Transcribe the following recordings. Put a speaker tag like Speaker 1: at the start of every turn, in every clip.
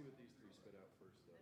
Speaker 1: see what these three spit out first, though.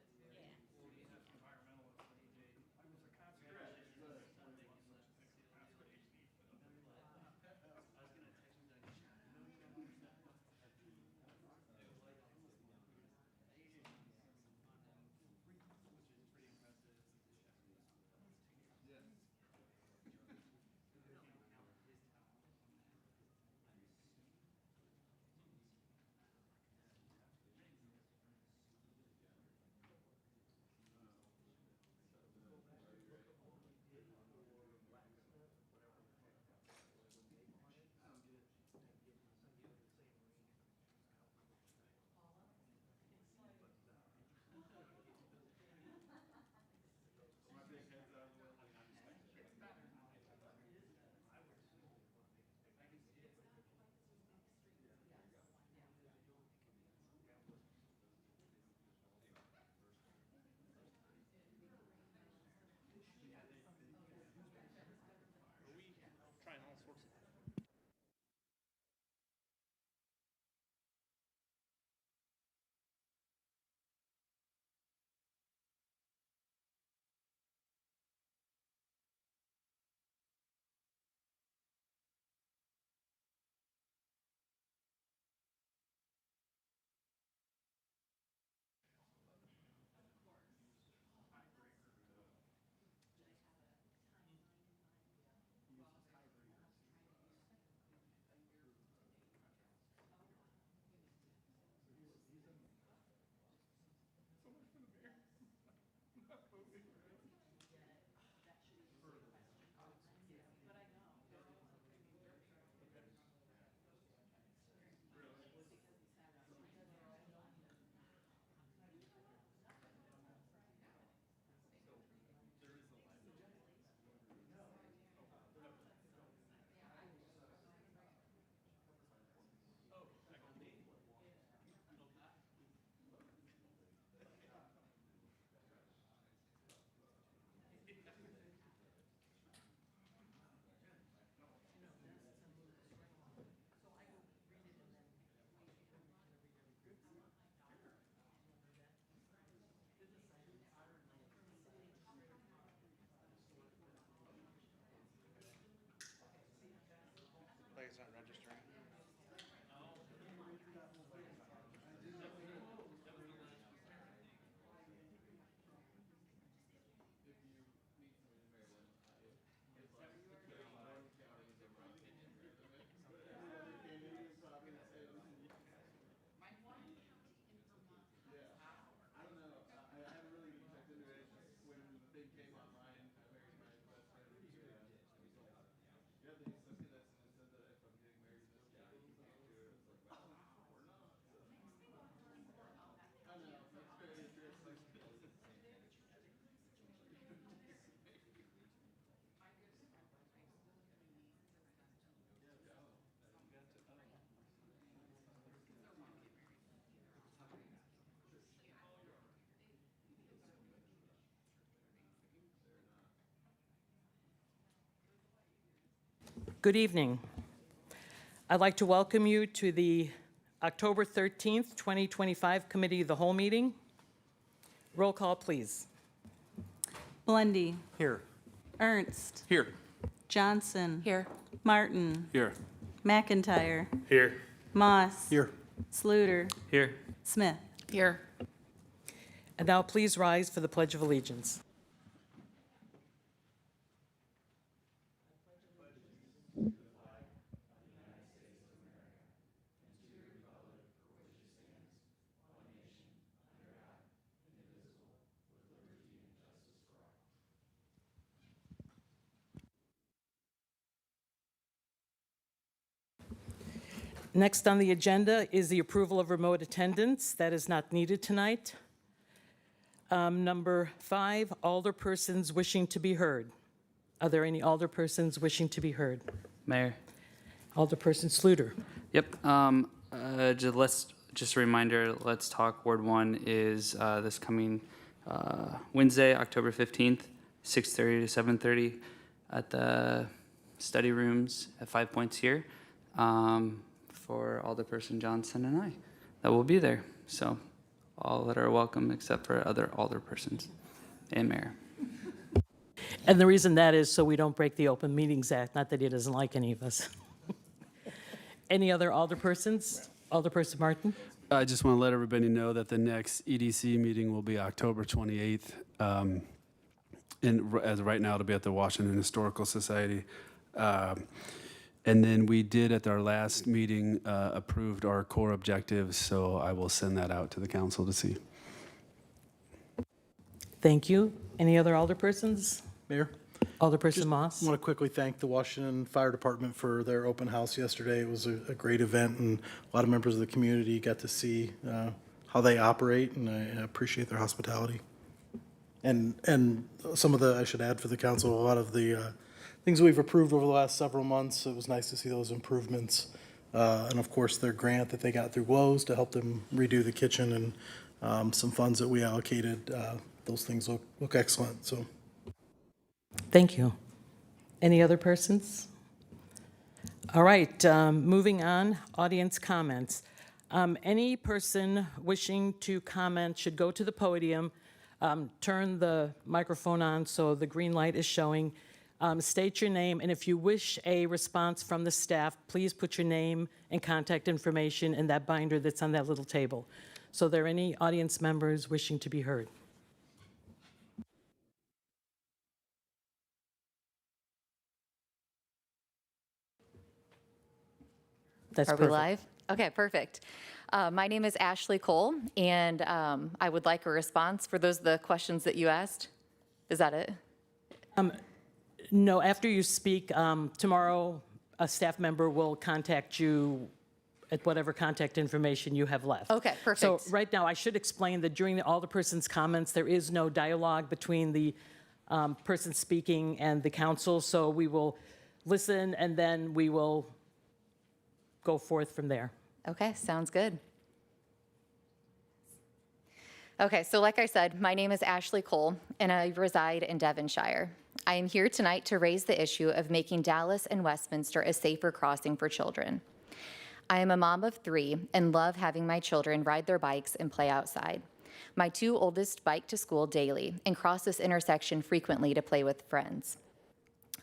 Speaker 2: Trying all sorts of. Like it's not registering.
Speaker 1: I don't know. I haven't really checked into it. When the thing came online, I married my best friend. Yeah, they sent me this and it said that if I'm getting married this year, you can't do it. It's like, well, we're not. I know. That's very interesting.
Speaker 3: Good evening. I'd like to welcome you to the October 13th, 2025 Committee of the Whole meeting. Roll call, please.
Speaker 4: Blondie.
Speaker 2: Here.
Speaker 4: Ernst.
Speaker 2: Here.
Speaker 4: Johnson.
Speaker 5: Here.
Speaker 4: Martin.
Speaker 2: Here.
Speaker 4: McIntyre.
Speaker 2: Here.
Speaker 4: Moss.
Speaker 2: Here.
Speaker 4: Sluter.
Speaker 2: Here.
Speaker 4: Smith.
Speaker 5: Here.
Speaker 3: And now please rise for the Pledge of Allegiance. Next on the agenda is the approval of remote attendance. That is not needed tonight. Number 5, alderpersons wishing to be heard. Are there any alderpersons wishing to be heard?
Speaker 6: Mayor.
Speaker 3: Alderperson Sluter.
Speaker 6: Yep. Just a reminder, Let's Talk Ward 1 is this coming Wednesday, October 15th, 6:30 to 7:30 at the study rooms at 5 Points here for Alderperson Johnson and I that will be there. So All that are welcome except for other alderpersons and mayor.
Speaker 3: And the reason that is so we don't break the Open Meetings Act, not that he doesn't like any of us. Any other alderpersons? Alderperson Martin?
Speaker 5: I just want to let everybody know that the next EDC meeting will be October 28th. As right now, it'll be at the Washington Historical Society. And then we did at our last meeting approved our core objectives, so I will send that out to the council to see.
Speaker 3: Thank you. Any other alderpersons?
Speaker 1: Mayor?
Speaker 3: Alderperson Moss?
Speaker 1: I want to quickly thank the Washington Fire Department for their open house yesterday. It was a great event, and a lot of members of the community got to see how they operate, and I appreciate their hospitality. And some of the, I should add for the council, a lot of the things we've approved over the last several months, it was nice to see those improvements. And of course, their grant that they got through Lowe's to help them redo the kitchen and some funds that we allocated, those things look excellent, so.
Speaker 3: Thank you. Any other persons? All right, moving on, audience comments. Any person wishing to comment should go to the podium, turn the microphone on so the green light is showing, state your name, and if you wish a response from the staff, please put your name and contact information in that binder that's on that little table. So are there any audience members wishing to be heard? That's
Speaker 7: Are we
Speaker 3: perfect.
Speaker 7: live? Okay, perfect. My name is Ashley Cole, and I would like a response for the questions that you asked. Is that it?
Speaker 3: No, after you speak, tomorrow, a staff member will contact you at whatever contact information you have left.
Speaker 7: Okay, perfect.
Speaker 3: So right now, I should explain that during all the person's comments, there is no dialogue between the person speaking and the council, so we will listen, and then we will go forth from there.
Speaker 7: Okay, sounds good. Okay, so like I said, my name is Ashley Cole, and I reside in Devonshire. I am here tonight to raise the issue of making Dallas and Westminster a safer crossing for children. I am a mom of 3 and love having my children ride their bikes and play outside. My 2 oldest bike to school daily and cross this intersection frequently to play with friends.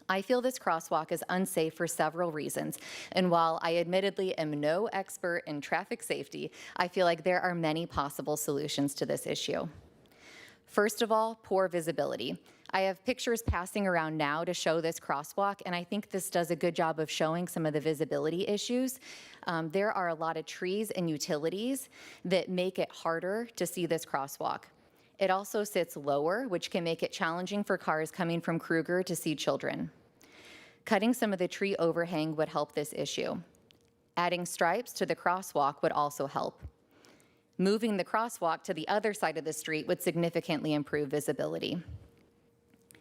Speaker 7: I feel this crosswalk is unsafe for several reasons, and while I admittedly am no expert in traffic safety, I feel like there are many possible solutions to this issue. First of all, poor visibility. I have pictures passing around now to show this crosswalk, and I think this does a good job of showing some of the visibility issues. There are a lot of trees and utilities that make it harder to see this crosswalk. It also sits lower, which can make it challenging for cars coming from Kruger to see children. Cutting some of the tree overhang would help this issue. Adding stripes to the crosswalk would also help. Moving the crosswalk to the other side of the street would significantly improve visibility.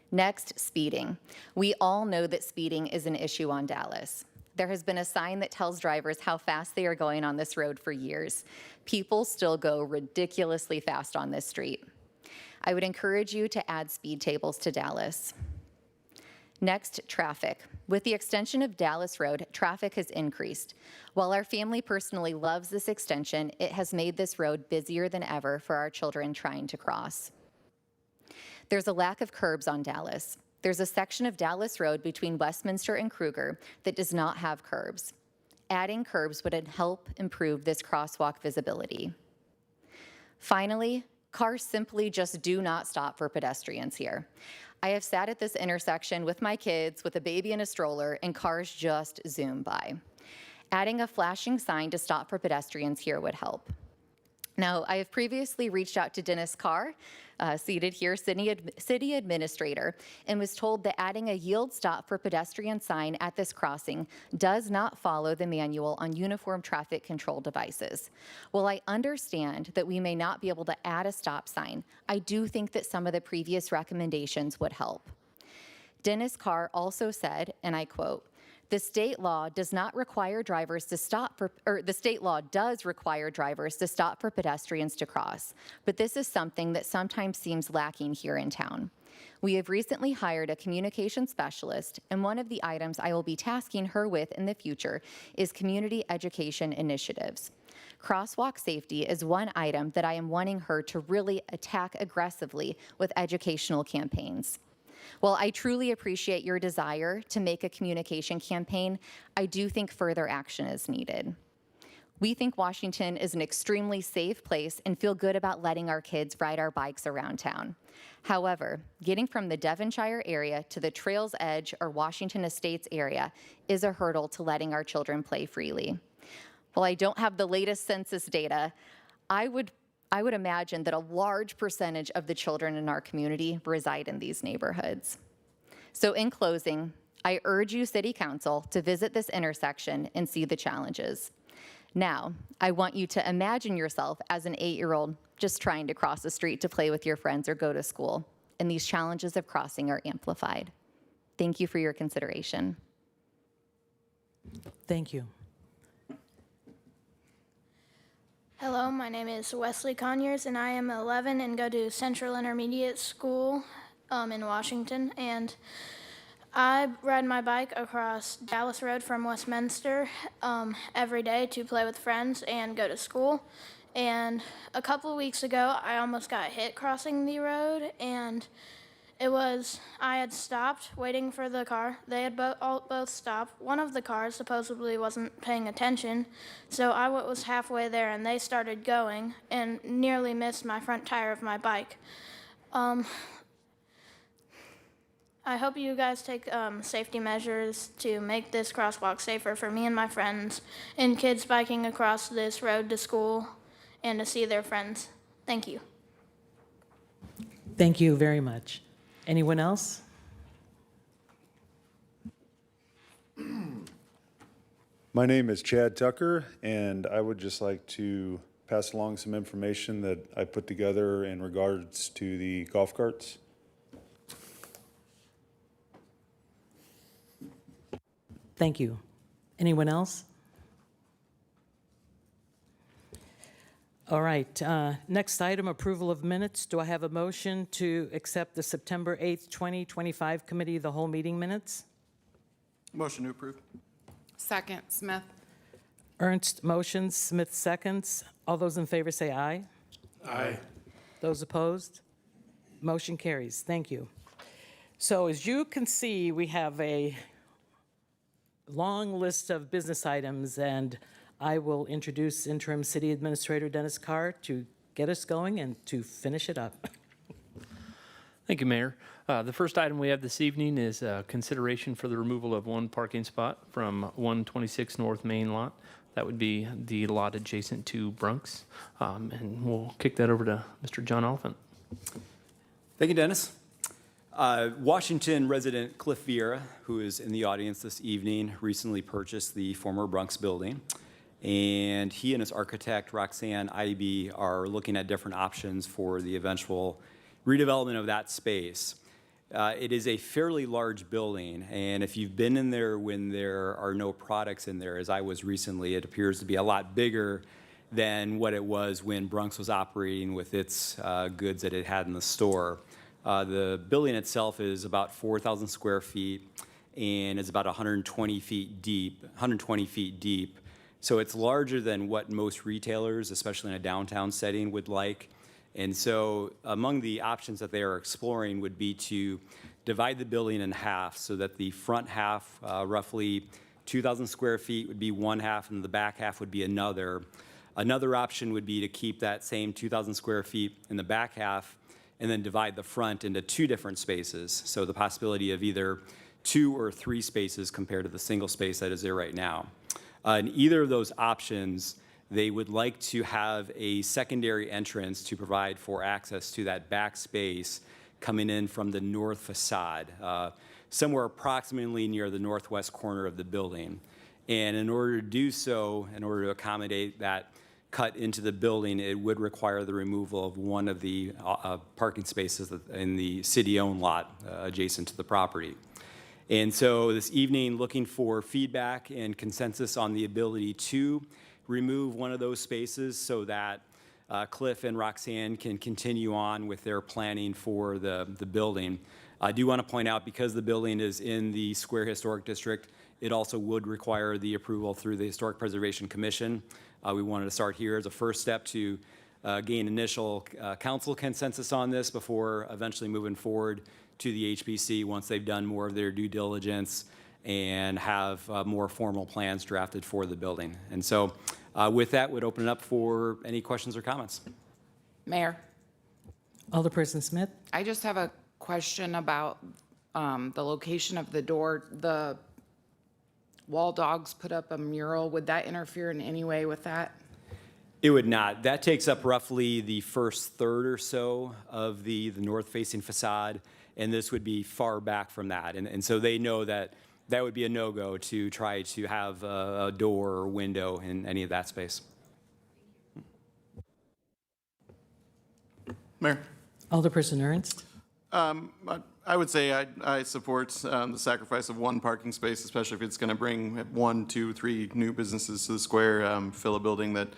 Speaker 7: Next, speeding. We all know that speeding is an issue on Dallas. There has been a sign that tells drivers how fast they are going on this road for years. People still go ridiculously fast on this street. I would encourage you to add speed tables to Dallas. Next, traffic. With the extension of Dallas Road, traffic has increased. While our family personally loves this extension, it has made this road busier than ever for our children trying to cross. There's a lack of curbs on Dallas. There's a section of Dallas Road between Westminster and Kruger that does not have curbs. Adding curbs would help improve this crosswalk visibility. Finally, cars simply just do not stop for pedestrians here. I have sat at this intersection with my kids with a baby in a stroller, and cars just zoom by. Adding a flashing sign to stop for pedestrians here would help. Now, I have previously reached out to Dennis Carr, seated here, city administrator, and was told that adding a yield stop for pedestrian sign at this crossing does not follow the manual on uniform traffic control devices. While I understand that we may not be able to add a stop sign, I do think that some of the previous recommendations would help. Dennis Carr also said, and I quote, the state law does require drivers to stop for pedestrians to cross, but this is something that sometimes seems lacking here in town. We have recently hired a communication specialist, and one of the items I will be tasking her with in the future is community education initiatives. Crosswalk safety is one item that I am wanting her to really attack aggressively with educational campaigns. While I truly appreciate your desire to make a communication campaign, I do think further action is needed. We think Washington is an extremely safe place and feel good about letting our kids ride our bikes around town. However, getting from the Devonshire area to the Trails Edge or Washington Estates area is a hurdle to letting our children play freely. While I don't have the latest census data, I would imagine that a large percentage of the children in our community reside in these neighborhoods. So in closing, I urge you, City Council, to visit this intersection and see the challenges. Now, I want you to imagine yourself as an 8-year-old just trying to cross the street to play with your friends or go to school, and these challenges of crossing are amplified. Thank you for your consideration.
Speaker 3: Thank you.
Speaker 8: Hello, my name is Wesley Conyers, and I am 11 and go to Central Intermediate School in Washington. And I ride my bike across Dallas Road from Westminster every day to play with friends and go to school. And a couple of weeks ago, I almost got hit crossing the road, and I had stopped waiting for the car. They had both stopped. One of the cars supposedly wasn't paying attention, so I was halfway there, and they started going and nearly missed my front tire of my bike. I hope you guys take safety measures to make this crosswalk safer for me and my friends and kids biking across this road to school and to see their friends. Thank you.
Speaker 3: Thank you very much. Anyone else?
Speaker 9: My name is Chad Tucker, and I would just like to pass along some information that I put together in regards to the golf carts.
Speaker 3: Thank you. Anyone else? All right, next item, approval of minutes. Do I have a motion to accept the September 8th, 2025 Committee of the Whole meeting minutes?
Speaker 2: Motion to approve.
Speaker 10: Second, Smith.
Speaker 3: Ernst motions, Smith seconds. All those in favor say aye.
Speaker 9: Aye.
Speaker 3: Those opposed? Motion carries. Thank you. So as you can see, we have a long list of business items, and I will introduce Interim City Administrator Dennis Carr to get us going and to finish it up.
Speaker 11: Thank you, Mayor. The first item we have this evening is consideration for the removal of one parking spot from 126 North Main Lot. That would be the lot adjacent to Brunks. And we'll kick that over to Mr. John Oliphant.
Speaker 12: Thank you, Dennis. Washington resident Cliff Vieira, who is in the audience this evening, recently purchased the former Brunks building. And he and his architect, Roxanne Ivey, are looking at different options for the eventual redevelopment of that space. It is a fairly large building, and if you've been in there when there are no products in there, as I was recently, it appears to be a lot bigger than what it was when Brunks was operating with its goods that it had in the store. The building itself is about 4,000 square feet, and it's about 120 feet deep. So it's larger than what most retailers, especially in a downtown setting, would like. And so among the options that they are exploring would be to divide the building in half so that the front half, roughly 2,000 square feet, would be one half and the back half would be another. Another option would be to keep that same 2,000 square feet in the back half and then divide the front into two different spaces. So the possibility of either 2 or 3 spaces compared to the single space that is there right now. In either of those options, they would like to have a secondary entrance to provide for access to that back space coming in from the north facade, somewhere approximately near the northwest corner of the building. And in order to do so, in order to accommodate that cut into the building, it would require the removal of one of the parking spaces in the city-owned lot adjacent to the property. And so this evening, looking for feedback and consensus on the ability to remove one of those spaces so that Cliff and Roxanne can continue on with their planning for the building. I do want to point out, because the building is in the Square Historic District, it also would require the approval through the Historic Preservation Commission. We wanted to start here as a first step to gain initial council consensus on this before eventually moving forward to the HPC once they've done more of their due diligence and have more formal plans drafted for the building. And so with that, would open it up for any questions or comments.
Speaker 10: Mayor,
Speaker 3: Alderperson Smith?
Speaker 10: I just have a question about the location of the door. The Wall Dogs put up a mural. Would that interfere in any way with that?
Speaker 12: It would not. That takes up roughly the first third or so of the north-facing facade, and this would be far back from that. And so they know that that would be a no-go to try to have a door or window in any of that space.
Speaker 2: Mayor?
Speaker 3: Alderperson Ernst?
Speaker 2: I would say I support the sacrifice of one parking space, especially if it's going to bring 1, 2, 3 new businesses to the square, fill a building that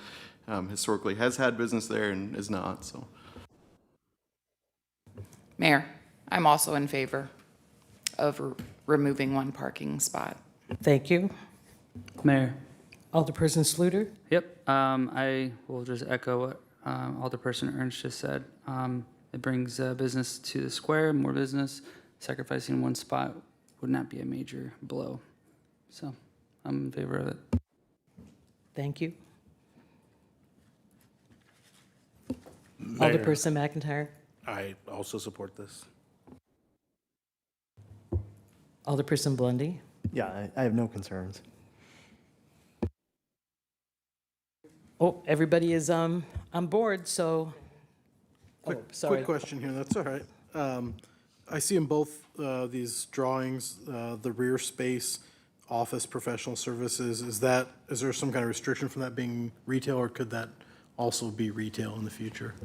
Speaker 2: historically has had business there and is not, so.
Speaker 10: Mayor, I'm also in favor of removing one parking spot.
Speaker 3: Thank you.
Speaker 6: Mayor.
Speaker 3: Alderperson Sluter?
Speaker 6: Yep. I will just echo what Alderperson Ernst just said. It brings business to the square, more business. Sacrificing one spot would not be a major blow. So I'm in favor of it.
Speaker 3: Thank you.
Speaker 1: Mayor.
Speaker 3: Alderperson McIntyre?
Speaker 1: I also support this.
Speaker 3: Alderperson Blundy?
Speaker 13: Yeah, I have no concerns.
Speaker 3: Oh, everybody is on board, so, oh, sorry.
Speaker 1: Quick question here, that's all right. I see in both these drawings, the rear space, office professional services, is there some kind of restriction from that being retail, or could that also be retail in the future?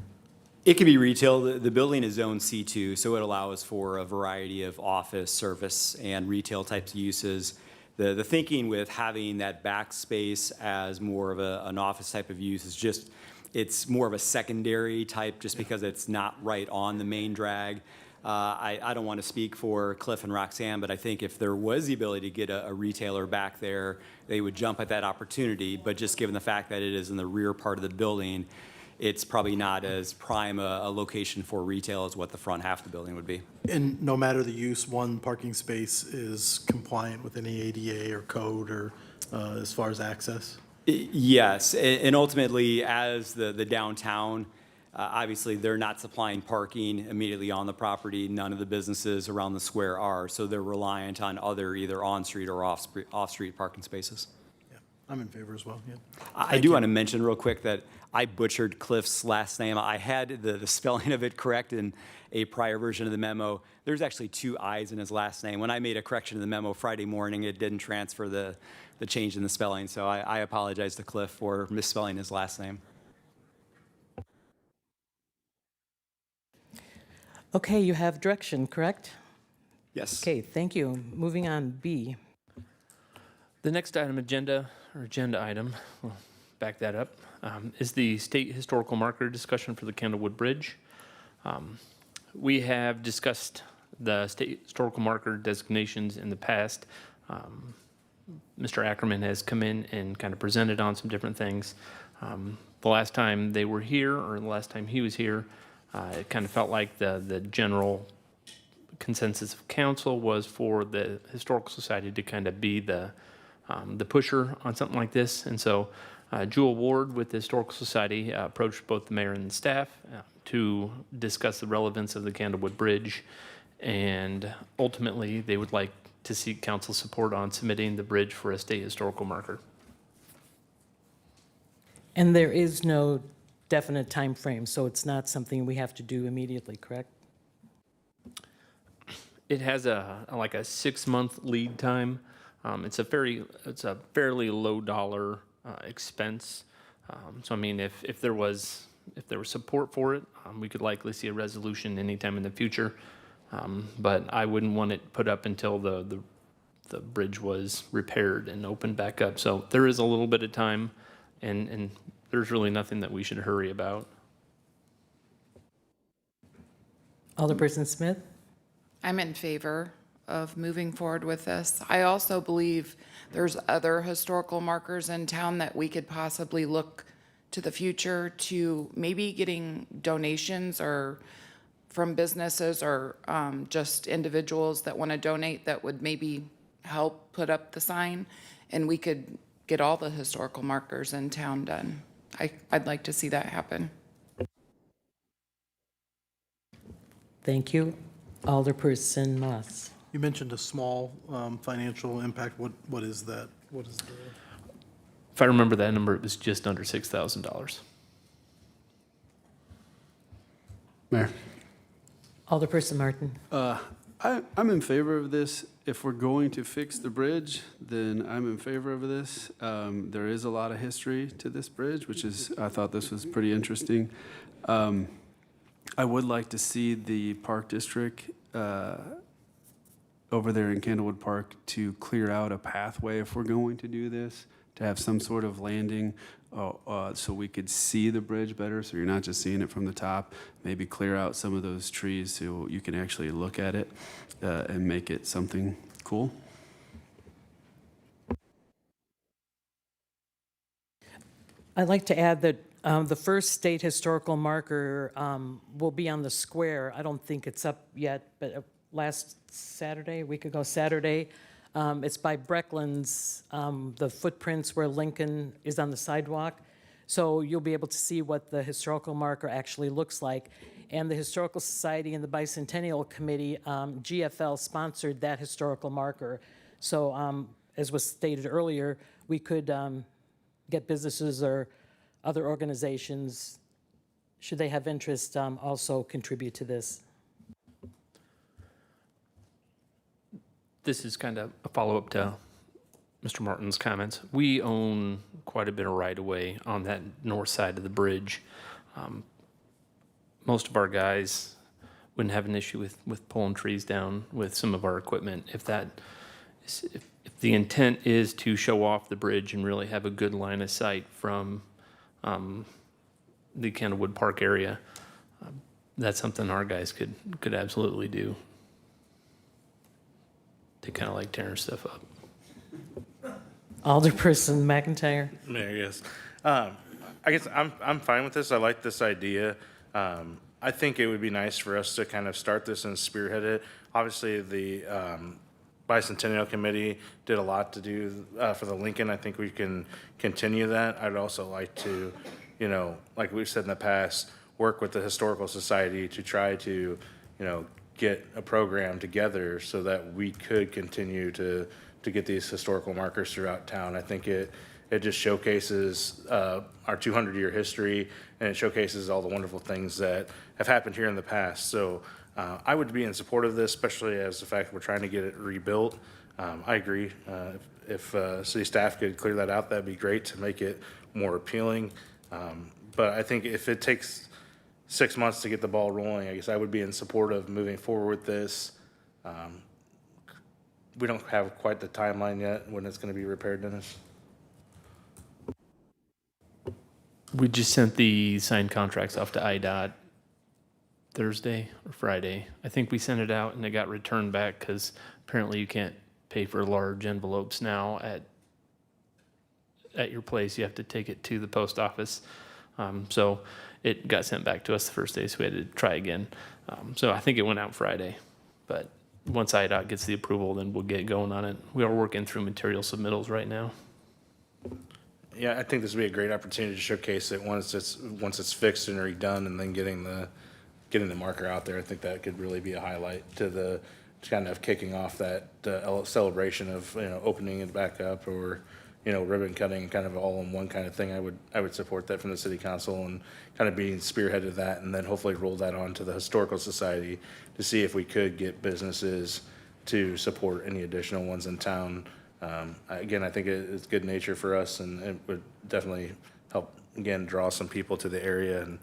Speaker 12: It could be retail. The building is zoned C2, so it allows for a variety of office, service, and retail types of uses. The thinking with having that back space as more of an office type of use is just, it's more of a secondary type just because it's not right on the main drag. I don't want to speak for Cliff and Roxanne, but I think if there was the ability to get a retailer back there, they would jump at that opportunity. But just given the fact that it is in the rear part of the building, it's probably not as prime a location for retail as what the front half of the building would be.
Speaker 1: And no matter the use, one parking space is compliant with any ADA or code or as far as access?
Speaker 12: Yes, and ultimately, as the downtown, obviously, they're not supplying parking immediately on the property. None of the businesses around the square are, so they're reliant on other either on-street or off-street parking spaces.
Speaker 1: Yeah, I'm in favor as well, yeah.
Speaker 12: I do want to mention real quick that I butchered Cliff's last name. I had the spelling of it correct in a prior version of the memo. There's actually 2 I's in his last name. When I made a correction in the memo Friday morning, it didn't transfer the change in the spelling, so I apologize to Cliff for misspelling his last name.
Speaker 3: Okay, you have direction, correct?
Speaker 12: Yes.
Speaker 3: Okay, thank you. Moving on, B.
Speaker 11: The next agenda item, we'll back that up, is the state historical marker discussion for the Candlewood Bridge. We have discussed the state historical marker designations in the past. Mr. Ackerman has come in and kind of presented on some different things. The last time they were here, or the last time he was here, it kind of felt like the general consensus of council was for the Historical Society to kind of be the pusher on something like this. And so Jewel Ward with the Historical Society approached both the mayor and the staff to discuss the relevance of the Candlewood Bridge. And ultimately, they would like to seek council support on submitting the bridge for a state historical marker.
Speaker 3: And there is no definite time frame, so it's not something we have to do immediately, correct?
Speaker 11: It has like a 6-month lead time. It's a fairly low dollar expense. So I mean, if there was support for it, we could likely see a resolution anytime in the future. But I wouldn't want it put up until the bridge was repaired and opened back up. So there is a little bit of time, and there's really nothing that we should hurry about.
Speaker 3: Alderperson Smith?
Speaker 10: I'm in favor of moving forward with this. I also believe there's other historical markers in town that we could possibly look to the future to maybe getting donations or from businesses or just individuals that want to donate that would maybe help put up the sign, and we could get all the historical markers in town done. I'd like to see that happen.
Speaker 3: Thank you. Alderperson Moss.
Speaker 1: You mentioned a small financial impact. What is that? What is the?
Speaker 11: If I remember that number, it was just under $6,000.
Speaker 5: Mayor?
Speaker 3: Alderperson Martin.
Speaker 5: I'm in favor of this. If we're going to fix the bridge, then I'm in favor of this. There is a lot of history to this bridge, which is, I thought this was pretty interesting. I would like to see the Park District over there in Candlewood Park to clear out a pathway if we're going to do this, to have some sort of landing so we could see the bridge better, so you're not just seeing it from the top. Maybe clear out some of those trees so you can actually look at it and make it something cool.
Speaker 3: I'd like to add that the first state historical marker will be on the square. I don't think it's up yet, but last Saturday, a week ago Saturday, it's by Breckland's, the footprints where Lincoln is on the sidewalk. So you'll be able to see what the historical marker actually looks like. And the Historical Society and the Bicentennial Committee, GFL, sponsored that historical marker. So as was stated earlier, we could get businesses or other organizations, should they have interest, also contribute to this.
Speaker 11: This is kind of a follow-up to Mr. Martin's comments. We own quite a bit of right-of-way on that north side of the bridge. Most of our guys wouldn't have an issue with pulling trees down with some of our equipment. If the intent is to show off the bridge and really have a good line of sight from the Candlewood Park area, that's something our guys could absolutely do. They kind of like tearing stuff up.
Speaker 3: Alderperson McIntyre.
Speaker 14: Mayor, yes. I guess I'm fine with this. I like this idea. I think it would be nice for us to kind of start this and spearhead it. Obviously, the Bicentennial Committee did a lot to do for the Lincoln. I think we can continue that. I'd also like to, like we've said in the past, work with the Historical Society to try to, get a program together so that we could continue to get these historical markers throughout town. I think it just showcases our 200-year history, and it showcases all the wonderful things that have happened here in the past. So I would be in support of this, especially as the fact that we're trying to get it rebuilt. I agree. If city staff could clear that out, that'd be great to make it more appealing. But I think if it takes 6 months to get the ball rolling, I guess I would be in support of moving forward with this. We don't have quite the timeline yet when it's going to be repaired, Dennis.
Speaker 11: We just sent the signed contracts off to IDOT Thursday or Friday. I think we sent it out and it got returned back because apparently you can't pay for large envelopes now at your place. You have to take it to the post office. So it got sent back to us the first day, so we had to try again. So I think it went out Friday, but once IDOT gets the approval, then we'll get going on it. We are working through material submittals right now.
Speaker 14: Yeah, I think this would be a great opportunity to showcase it once it's fixed and redone, and then getting the marker out there. I think that could really be a highlight to kind of kicking off that celebration of opening it back up, or ribbon cutting, kind of all in one kind of thing. I would support that from the city council and kind of being spearheaded that, and then hopefully roll that on to the Historical Society to see if we could get businesses to support any additional ones in town. Again, I think it's good nature for us, and it would definitely help, again, draw some people to the area. And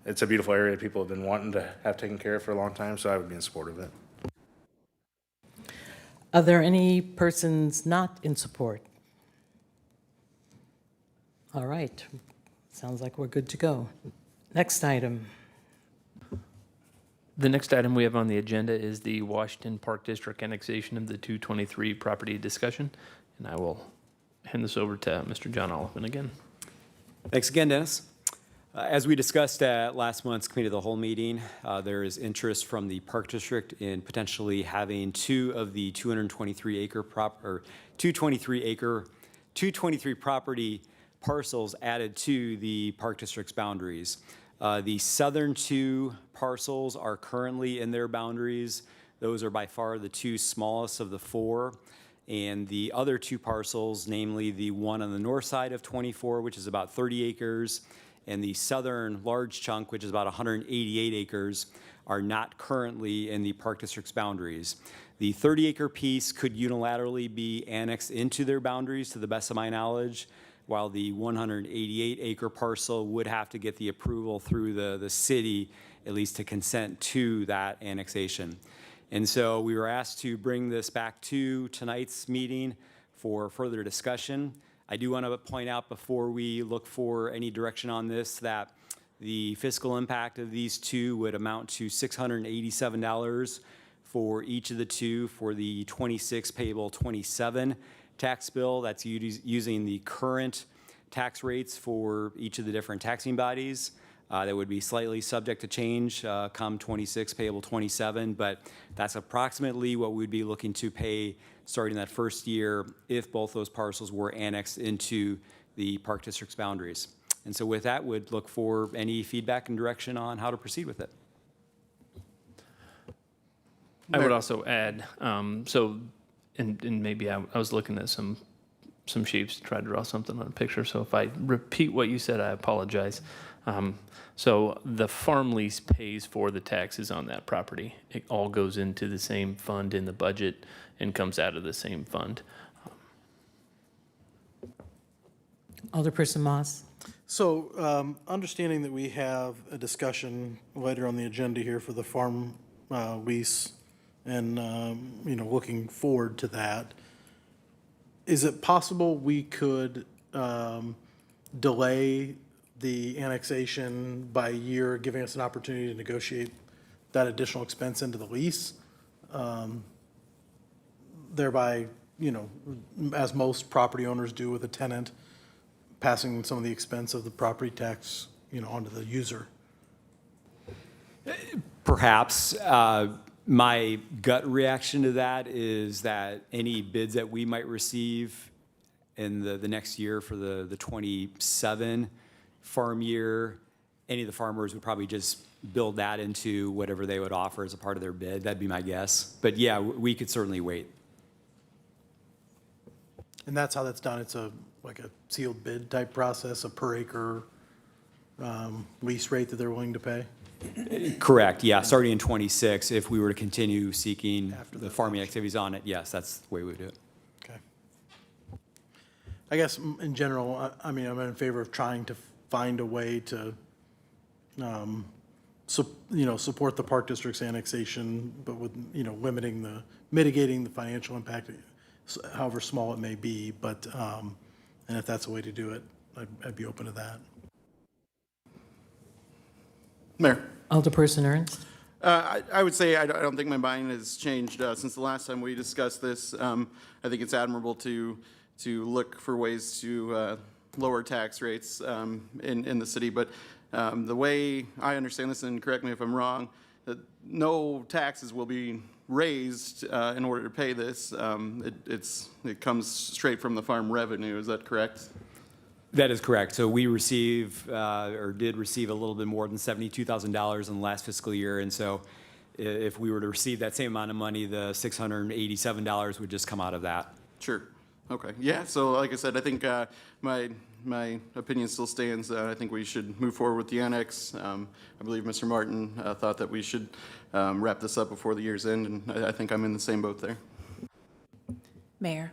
Speaker 14: it's a beautiful area people have been wanting to have taken care of for a long time, so I would be in support of it.
Speaker 3: Are there any persons not in support? All right. Sounds like we're good to go. Next item.
Speaker 11: The next item we have on the agenda is the Washington Park District annexation of the 223 property discussion. And I will hand this over to Mr. John Oliphant again.
Speaker 12: Thanks again, Dennis. As we discussed at last month's Committee of the Whole meeting, there is interest from the Park District in potentially having 2 of the 223 property parcels added to the Park District's boundaries. The southern 2 parcels are currently in their boundaries. Those are by far the 2 smallest of the 4. And the other 2 parcels, namely the one on the north side of 24, which is about 30 acres, and the southern large chunk, which is about 188 acres, are not currently in the Park District's boundaries. The 30-acre piece could unilaterally be annexed into their boundaries, to the best of my knowledge, while the 188-acre parcel would have to get the approval through the city, at least to consent to that annexation. And so we were asked to bring this back to tonight's meeting for further discussion. I do want to point out before we look for any direction on this that the fiscal impact of these 2 would amount to $687 for each of the 2 for the 26 payable 27 tax bill. That's using the current tax rates for each of the different taxing bodies. That would be slightly subject to change come 26 payable 27, but that's approximately what we'd be looking to pay starting that first year if both those parcels were annexed into the Park District's boundaries. And so with that, would look for any feedback and direction on how to proceed with it.
Speaker 11: I would also add, and maybe I was looking at some shapes to try to draw something on a picture. So if I repeat what you said, I apologize. So the farm lease pays for the taxes on that property. It all goes into the same fund in the budget and comes out of the same fund.
Speaker 3: Alderperson Moss.
Speaker 1: So, understanding that we have a discussion later on the agenda here for the farm lease and, looking forward to that, is it possible we could delay the annexation by a year, giving us an opportunity to negotiate that additional expense into the lease? Thereby, as most property owners do with a tenant, passing some of the expense of the property tax, onto the user.
Speaker 12: Perhaps. My gut reaction to that is that any bids that we might receive in the next year for the 27 farm year, any of the farmers would probably just build that into whatever they would offer as a part of their bid. That'd be my guess. But yeah, we could certainly wait.
Speaker 1: And that's how that's done. It's like a sealed bid type process, a per acre lease rate that they're willing to pay?
Speaker 12: Correct, yeah. Starting in 26, if we were to continue seeking the farming activities on it, yes, that's the way we would do it.
Speaker 1: Okay. I guess in general, I'm in favor of trying to find a way to, support the Park District's annexation, but with, mitigating the financial impact, however small it may be. But, and if that's a way to do it, I'd be open to that.
Speaker 2: Mayor.
Speaker 3: Alderperson Ernst.
Speaker 2: I would say I don't think my mind has changed since the last time we discussed this. I think it's admirable to look for ways to lower tax rates in the city. But the way I understand this, and correct me if I'm wrong, that no taxes will be raised in order to pay this. It comes straight from the farm revenue. Is that correct?
Speaker 12: That is correct. So we did receive a little bit more than $72,000 in the last fiscal year. And so if we were to receive that same amount of money, the $687 would just come out of that.
Speaker 2: Sure. Okay. Yeah. So like I said, I think my opinion still stands. I think we should move forward with the annex. I believe Mr. Martin thought that we should wrap this up before the year's end, and I think I'm in the same boat there.
Speaker 15: Mayor.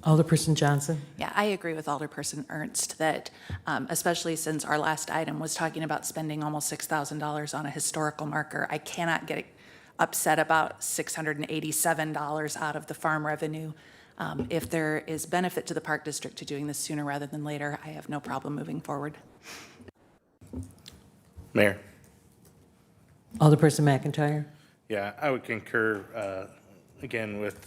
Speaker 3: Alderperson Johnson.
Speaker 15: Yeah, I agree with Alderperson Ernst that, especially since our last item was talking about spending almost $6,000 on a historical marker, I cannot get upset about $687 out of the farm revenue. If there is benefit to the Park District to doing this sooner rather than later, I have no problem moving forward.
Speaker 14: Mayor.
Speaker 3: Alderperson McIntyre.
Speaker 14: Yeah, I would concur, again, with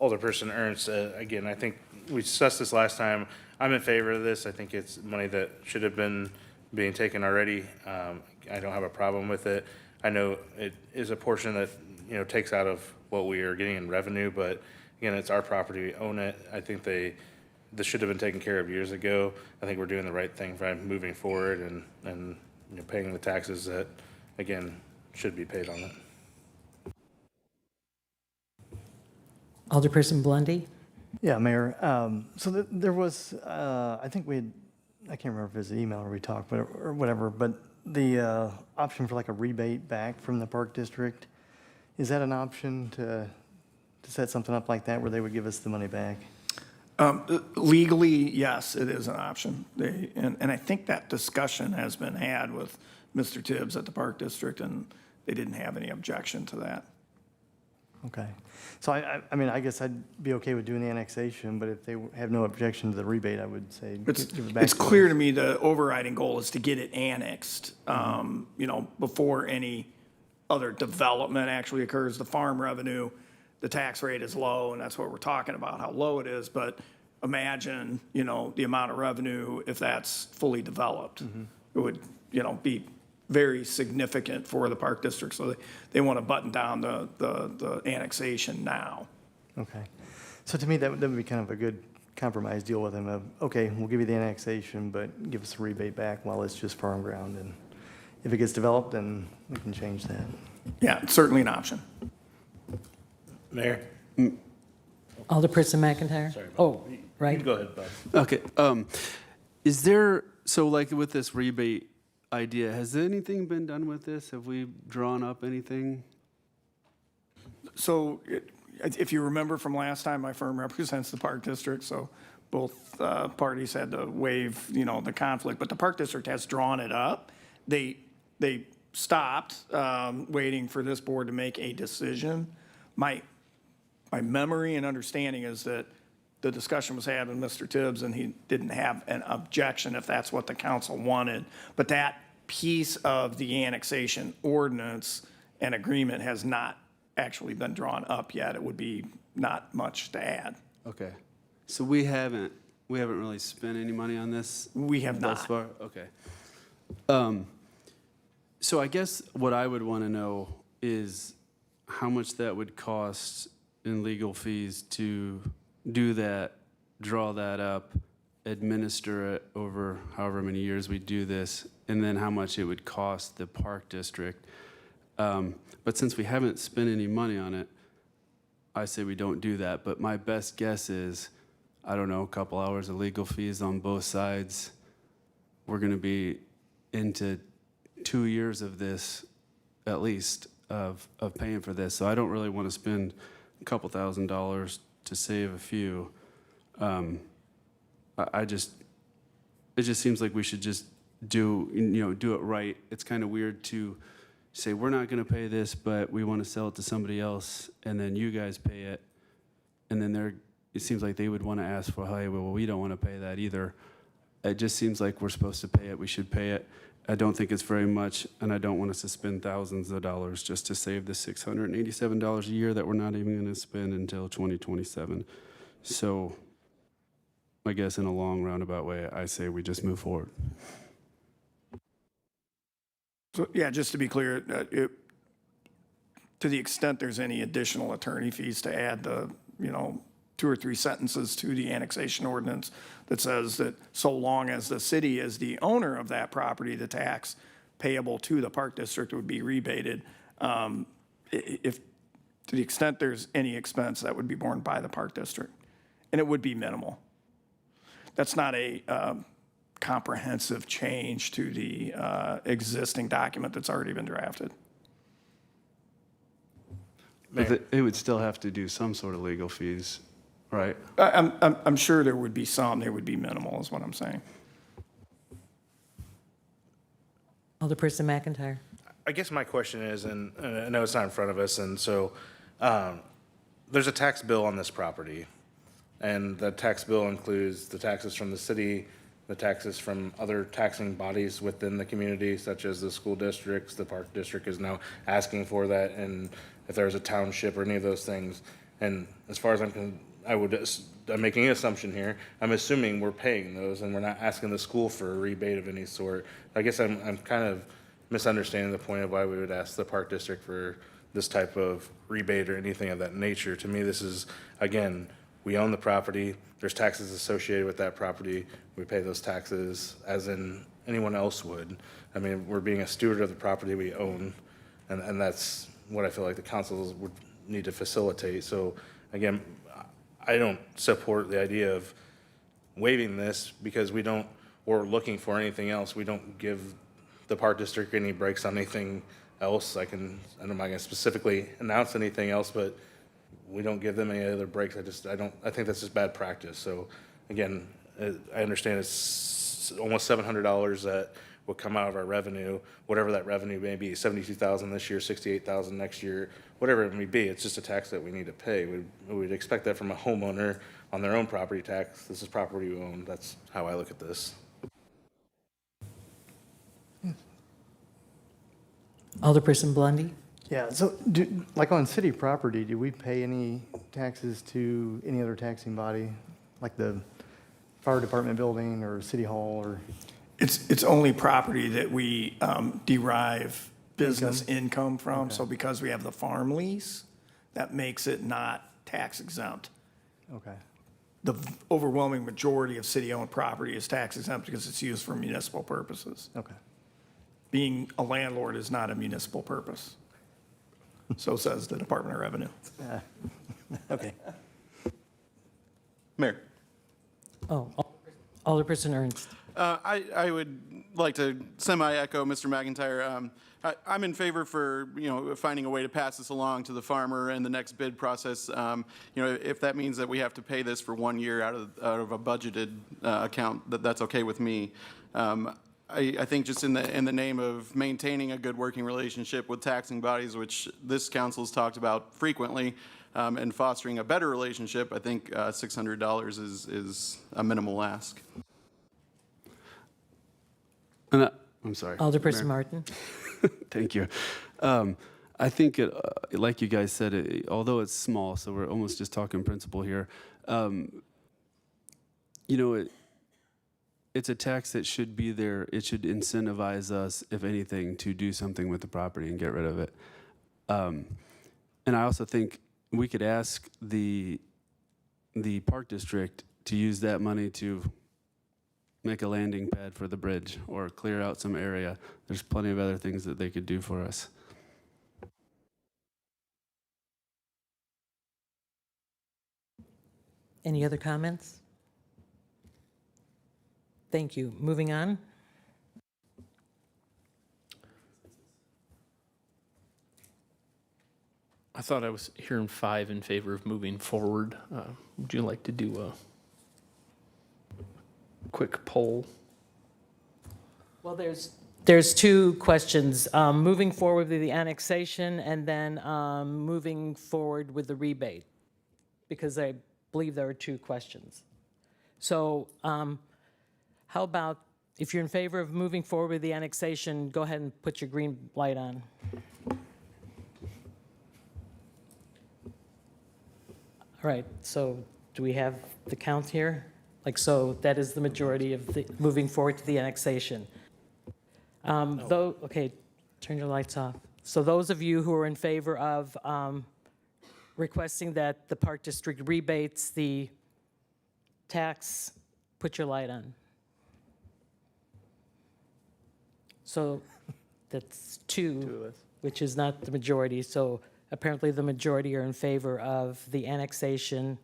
Speaker 14: Alderperson Ernst. Again, I think we discussed this last time. I'm in favor of this. I think it's money that should have been being taken already. I don't have a problem with it. I know it is a portion that, takes out of what we are getting in revenue, but again, it's our property, we own it. I think this should have been taken care of years ago. I think we're doing the right thing by moving forward and paying the taxes that, again, should be paid on it.
Speaker 3: Alderperson Blondie.
Speaker 13: Yeah, Mayor. So there was, I think I can't remember if it was an email or we talked, but or whatever, but the option for like a rebate back from the Park District, is that an option to set something up like that where they would give us the money back?
Speaker 16: Legally, yes, it is an option. And I think that discussion has been had with Mr. Tibbs at the Park District, and they didn't have any objection to that.
Speaker 13: Okay. So I mean, I guess I'd be okay with doing the annexation, but if they have no objection to the rebate, I would say give it back.
Speaker 16: It's clear to me the overriding goal is to get it annexed, before any other development actually occurs. The farm revenue, the tax rate is low, and that's what we're talking about, how low it is. But imagine, the amount of revenue if that's fully developed. It would, be very significant for the Park District. So they want to button down the annexation now.
Speaker 13: Okay. So to me, that would be kind of a good compromise deal with them of, okay, we'll give you the annexation, but give us a rebate back while it's just farm ground. And if it gets developed, then we can change that.
Speaker 16: Yeah, it's certainly an option.
Speaker 14: Mayor?
Speaker 3: Alderperson McIntyre.
Speaker 14: Sorry.
Speaker 3: Right.
Speaker 14: Go ahead, Bob.
Speaker 5: Okay. Is there, so like with this rebate idea, has anything been done with this? Have we drawn up anything?
Speaker 16: So if you remember from last time, my firm represents the Park District, so both parties had to waive, the conflict, but the Park District has drawn it up. They stopped waiting for this board to make a decision. My memory and understanding is that the discussion was had with Mr. Tibbs, and he didn't have an objection if that's what the council wanted. But that piece of the annexation ordinance and agreement has not actually been drawn up yet. It would be not much to add.
Speaker 5: Okay. So we haven't really spent any money on this?
Speaker 16: We have
Speaker 5: thus
Speaker 16: not.
Speaker 5: far? Okay. So I guess what I would want to know is how much that would cost in legal fees to do that, draw that up, administer it over however many years we do this, and then how much it would cost the Park District. But since we haven't spent any money on it, I say we don't do that. But my best guess is, I don't know, a couple hours of legal fees on both sides. We're going to be into 2 years of this, at least, of paying for this. So I don't really want to spend a couple $1,000s to save a few. It just seems like we should just do it right. It's kind of weird to say we're not going to pay this, but we want to sell it to somebody else, and then you guys pay it, and then it seems like they would want to ask for, hey, well, we don't want to pay that either. It just seems like we're supposed to pay it. We should pay it. I don't think it's very much, and I don't want us to spend thousands of dollars just to save the $687 a year that we're not even going to spend until 2027. So I guess in a long roundabout way, I say we just move forward.
Speaker 16: So, yeah, just to be clear, to the extent there's any additional attorney fees to add the, 2 or 3 sentences to the annexation ordinance that says that so long as the city is the owner of that property, the tax payable to the Park District would be rebated. If, to the extent there's any expense, that would be borne by the Park District, and it would be minimal. That's not a comprehensive change to the existing document that's already been drafted.
Speaker 5: But it would still have to do some sort of legal fees, right?
Speaker 16: I'm sure there would be some. They would be minimal, is what I'm saying.
Speaker 3: Alderperson McIntyre.
Speaker 14: I guess my question is, and I know it's not in front of us, and so there's a tax bill on this property, and the tax bill includes the taxes from the city, the taxes from other taxing bodies within the community, such as the school districts. The park district is now asking for that, and if there's a township or any of those things. And as far as I'm making an assumption here, I'm assuming we're paying those and we're not asking the school for a rebate of any sort. I guess I'm kind of misunderstanding the point of why we would ask the park district for this type of rebate or anything of that nature. To me, this is, again, we own the property, there's taxes associated with that property, we pay those taxes as in anyone else would. I mean, we're being a steward of the property we own, and that's what I feel like the councils would need to facilitate. So again, I don't support the idea of waiving this because we don't, or looking for anything else. We don't give the park district any breaks on anything else. I'm not going to specifically announce anything else, but we don't give them any other breaks. I think that's just bad practice. So again, I understand it's almost $700 that will come out of our revenue, whatever that revenue may be, $72,000 this year, $68,000 next year, whatever it may be. It's just a tax that we need to pay. We'd expect that from a homeowner on their own property tax. This is property we own. That's how I look at this.
Speaker 3: Alderperson Blondie?
Speaker 13: Yeah, so like on city property, do we pay any taxes to any other taxing body, like the fire department building or city hall or?
Speaker 16: It's only property that we derive business income from.
Speaker 13: Okay.
Speaker 16: So because we have the farm lease, that makes it not tax exempt.
Speaker 13: Okay.
Speaker 16: The overwhelming majority of city-owned property is tax exempt because it's used for municipal purposes.
Speaker 13: Okay.
Speaker 16: Being a landlord is not a municipal purpose. So says the Department of Revenue.
Speaker 13: Okay.
Speaker 2: Mayor.
Speaker 3: Oh, Alderperson Ernst.
Speaker 2: I would like to semi-echo Mr. McIntyre. I'm in favor for, finding a way to pass this along to the farmer in the next bid process. If that means that we have to pay this for 1 year out of a budgeted account, that's okay with me. I think just in the name of maintaining a good working relationship with taxing bodies, which this council has talked about frequently, and fostering a better relationship, I think $600 is a minimal ask.
Speaker 5: I'm sorry.
Speaker 3: Alderperson
Speaker 5: Mayor.
Speaker 3: Martin?
Speaker 5: Thank you. I think, like you guys said, although it's small, so we're almost just talking principle here, it's a tax that should be there. It should incentivize us, if anything, to do something with the property and get rid of it. And I also think we could ask the park district to use that money to make a landing pad for the bridge or clear out some area. There's plenty of other things that they could do for us.
Speaker 3: Any other comments? Thank you. Moving on.
Speaker 11: I thought I was hearing 5 in favor of moving forward. Would you like to do a quick poll?
Speaker 3: Well, there's two questions. Moving forward with the annexation and then moving forward with the rebate, because I believe there are two questions. So how about, if you're in favor of moving forward with the annexation, go ahead and put your green light on. All right, so do we have the count here? So that is the majority of the, moving forward to the annexation. Okay, turn your lights off. So those of you who are in favor of requesting that the Park District rebates the tax, put your light on. So that's two, which is not the majority. So apparently the majority are in favor of the annexation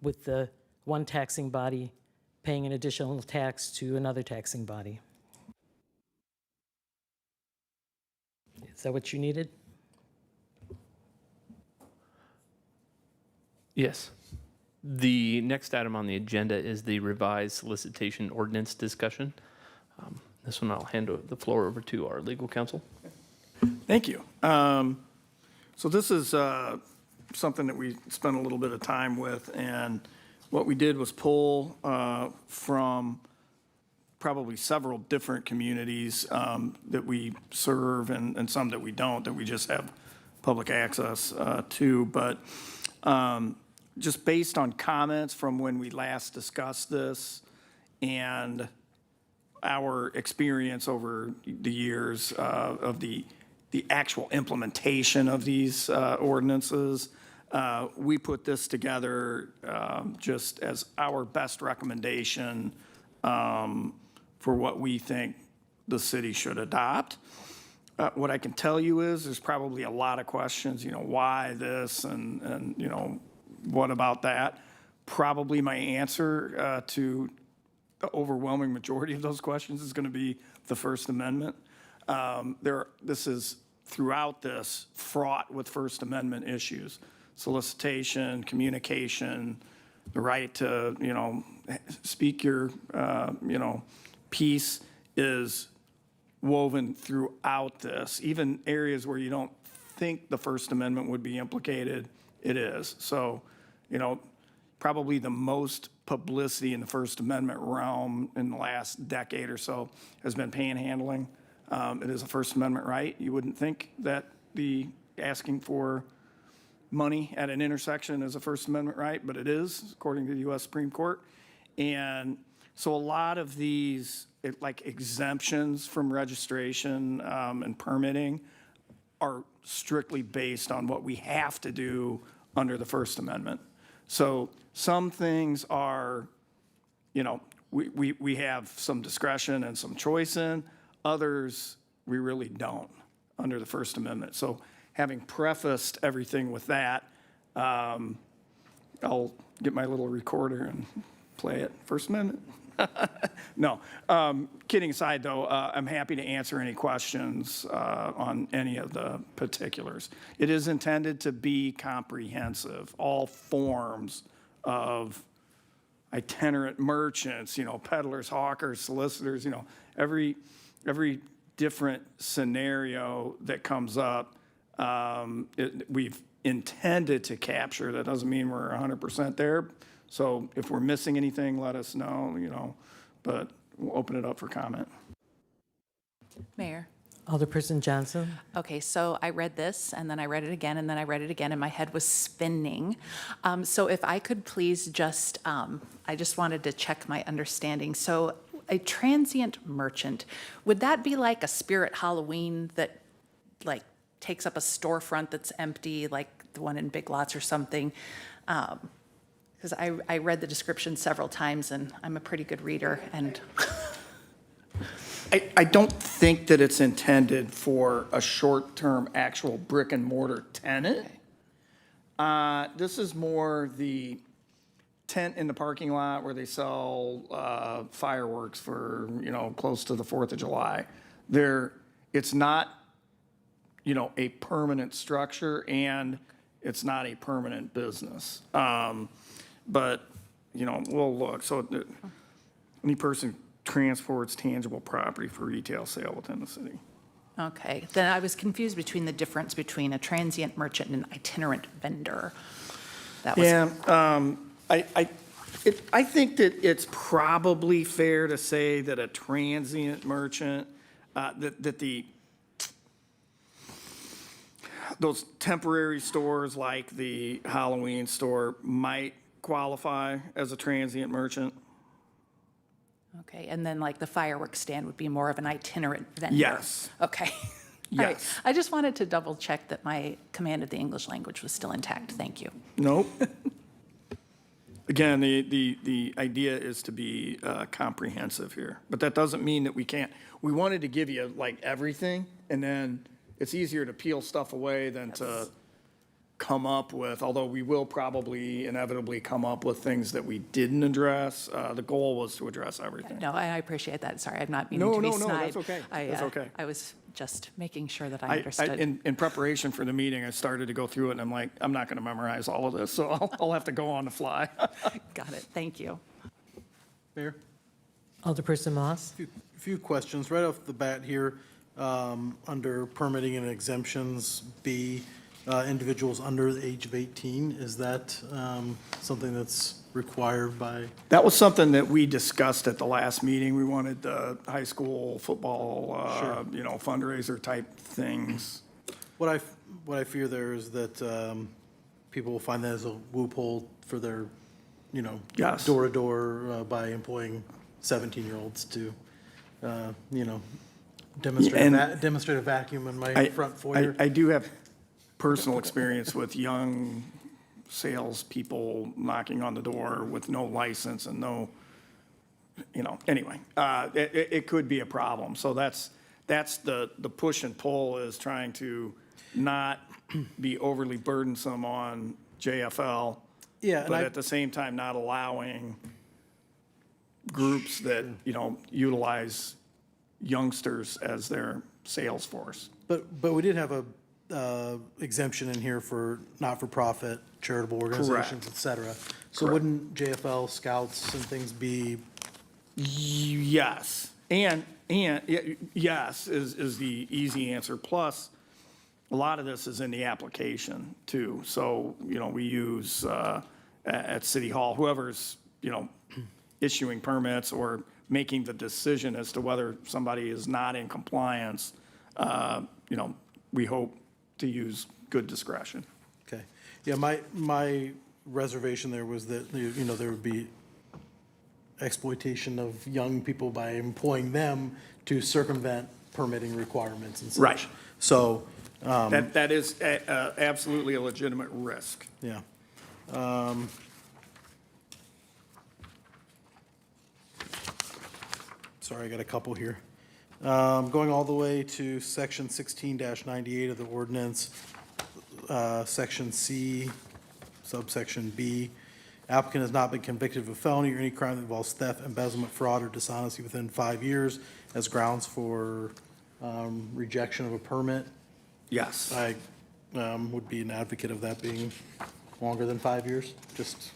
Speaker 3: with the one taxing body paying an additional tax to another taxing body. Is that what you needed?
Speaker 11: Yes. The next item on the agenda is the revised solicitation ordinance discussion. This one I'll hand the floor over to our legal counsel.
Speaker 16: Thank you. So this is something that we spent a little bit of time with, and what we did was pull from probably several different communities that we serve and some that we don't, that we just have public access to. But just based on comments from when we last discussed this and our experience over the years of the actual implementation of these ordinances, we put this together just as our best recommendation for what we think the city should adopt. What I can tell you is there's probably a lot of questions, why this and what about that? Probably my answer to the overwhelming majority of those questions is going to be the First Amendment. This is throughout this fraught with First Amendment issues. Solicitation, communication, the right to, speak your, piece is woven throughout this. Even areas where you don't think the First Amendment would be implicated, it is. So, probably the most publicity in the First Amendment realm in the last decade or so has been panhandling. It is a First Amendment right. You wouldn't think that the asking for money at an intersection is a First Amendment right, but it is, according to the U.S. Supreme Court. And so a lot of these, like exemptions from registration and permitting, are strictly based on what we have to do under the First Amendment. So some things are, we have some discretion and some choice in. Others, we really don't under the First Amendment. So having prefaced everything with that, I'll get my little recorder and play it. First Amendment? No. Kidding aside, though, I'm happy to answer any questions on any of the particulars. It is intended to be comprehensive. All forms of itinerant merchants, peddlers, hawkers, solicitors, every different scenario that comes up, we've intended to capture. That doesn't mean we're 100% there. So if we're missing anything, let us know, but we'll open it up for comment.
Speaker 15: Mayor.
Speaker 3: Alderperson Johnson?
Speaker 15: Okay, so I read this, and then I read it again, and then I read it again, and my head was spinning. So if I could please just, I just wanted to check my understanding. So a transient merchant, would that be like a Spirit Halloween that, like, takes up a storefront that's empty, like the one in Big Lots or something? Because I read the description several times, and I'm a pretty good reader, and
Speaker 16: I don't think that it's intended for a short-term actual brick and mortar tenant. This is more the tent in the parking lot where they sell fireworks for, close to the 4th of July. It's not, a permanent structure, and it's not a permanent business. But, we'll look. So any person transports tangible property for retail sale within the city.
Speaker 15: okay. Then I was confused between the difference between a transient merchant and an itinerant vendor. That was
Speaker 16: Yeah, I think that it's probably fair to say that a transient merchant, those temporary stores like the Halloween store might qualify as a transient merchant.
Speaker 15: Okay, and then like the fireworks stand would be more of an itinerant vendor?
Speaker 16: Yes.
Speaker 15: Okay. All right.
Speaker 16: Yes.
Speaker 15: I just wanted to double check that my command of the English language was still intact. Thank you.
Speaker 16: Nope. Again, the idea is to be comprehensive here, but that doesn't mean that we can't. We wanted to give you like everything, and then it's easier to peel stuff away than to come up with, although we will probably inevitably come up with things that we didn't address. The goal was to address everything.
Speaker 15: No, I appreciate that. Sorry, I'm not meaning to be snide.
Speaker 16: No, that's okay. That's okay.
Speaker 15: I was just making sure that I understood.
Speaker 16: In preparation for the meeting, I started to go through it, and I'm like, I'm not going to memorize all of this, so I'll have to go on the fly.
Speaker 15: Got it. Thank you.
Speaker 1: Mayor?
Speaker 3: Alderperson Moss?
Speaker 1: A few questions right off the bat here. Under permitting and exemptions, B, individuals under the age of 18. Is that something that's required by?
Speaker 16: That was something that we discussed at the last meeting. We wanted the high school football, fundraiser type things.
Speaker 1: What I fear there is that people will find that as a loophole for their,
Speaker 16: Yes.
Speaker 1: door-to-door by employing 17-year-olds to, demonstrate a vacuum in my front foyer.
Speaker 16: I do have personal experience with young salespeople knocking on the door with no license and no, anyway, it could be a problem. So that's the push and pull, is trying to not be overly burdensome on JFL.
Speaker 1: Yeah, and
Speaker 16: But at the same time, not allowing groups that, utilize youngsters as their sales force.
Speaker 1: But we did have a exemption in here for not-for-profit charitable organizations, et cetera. So
Speaker 16: Correct.
Speaker 1: wouldn't JFL scouts and things be?
Speaker 16: Yes, and yes is the easy answer. Plus, a lot of this is in the application too. So, we use at City Hall, whoever's, issuing permits or making the decision as to whether somebody is not in compliance, we hope to use good discretion.
Speaker 1: Okay. Yeah, my reservation there was that, there would be exploitation of young people by employing them to circumvent permitting requirements and such.
Speaker 16: Right.
Speaker 1: So,
Speaker 16: That is absolutely a legitimate risk.
Speaker 1: yeah. Sorry, I got a couple here. Going all the way to section 16-98 of the ordinance, section C, subsection B. Applicant has not been convicted of a felony or any crime that involves theft, embezzlement, fraud, or dishonesty within 5 years as grounds for rejection of a permit.
Speaker 16: Yes.
Speaker 1: I would be an advocate of that being longer than 5 years. Just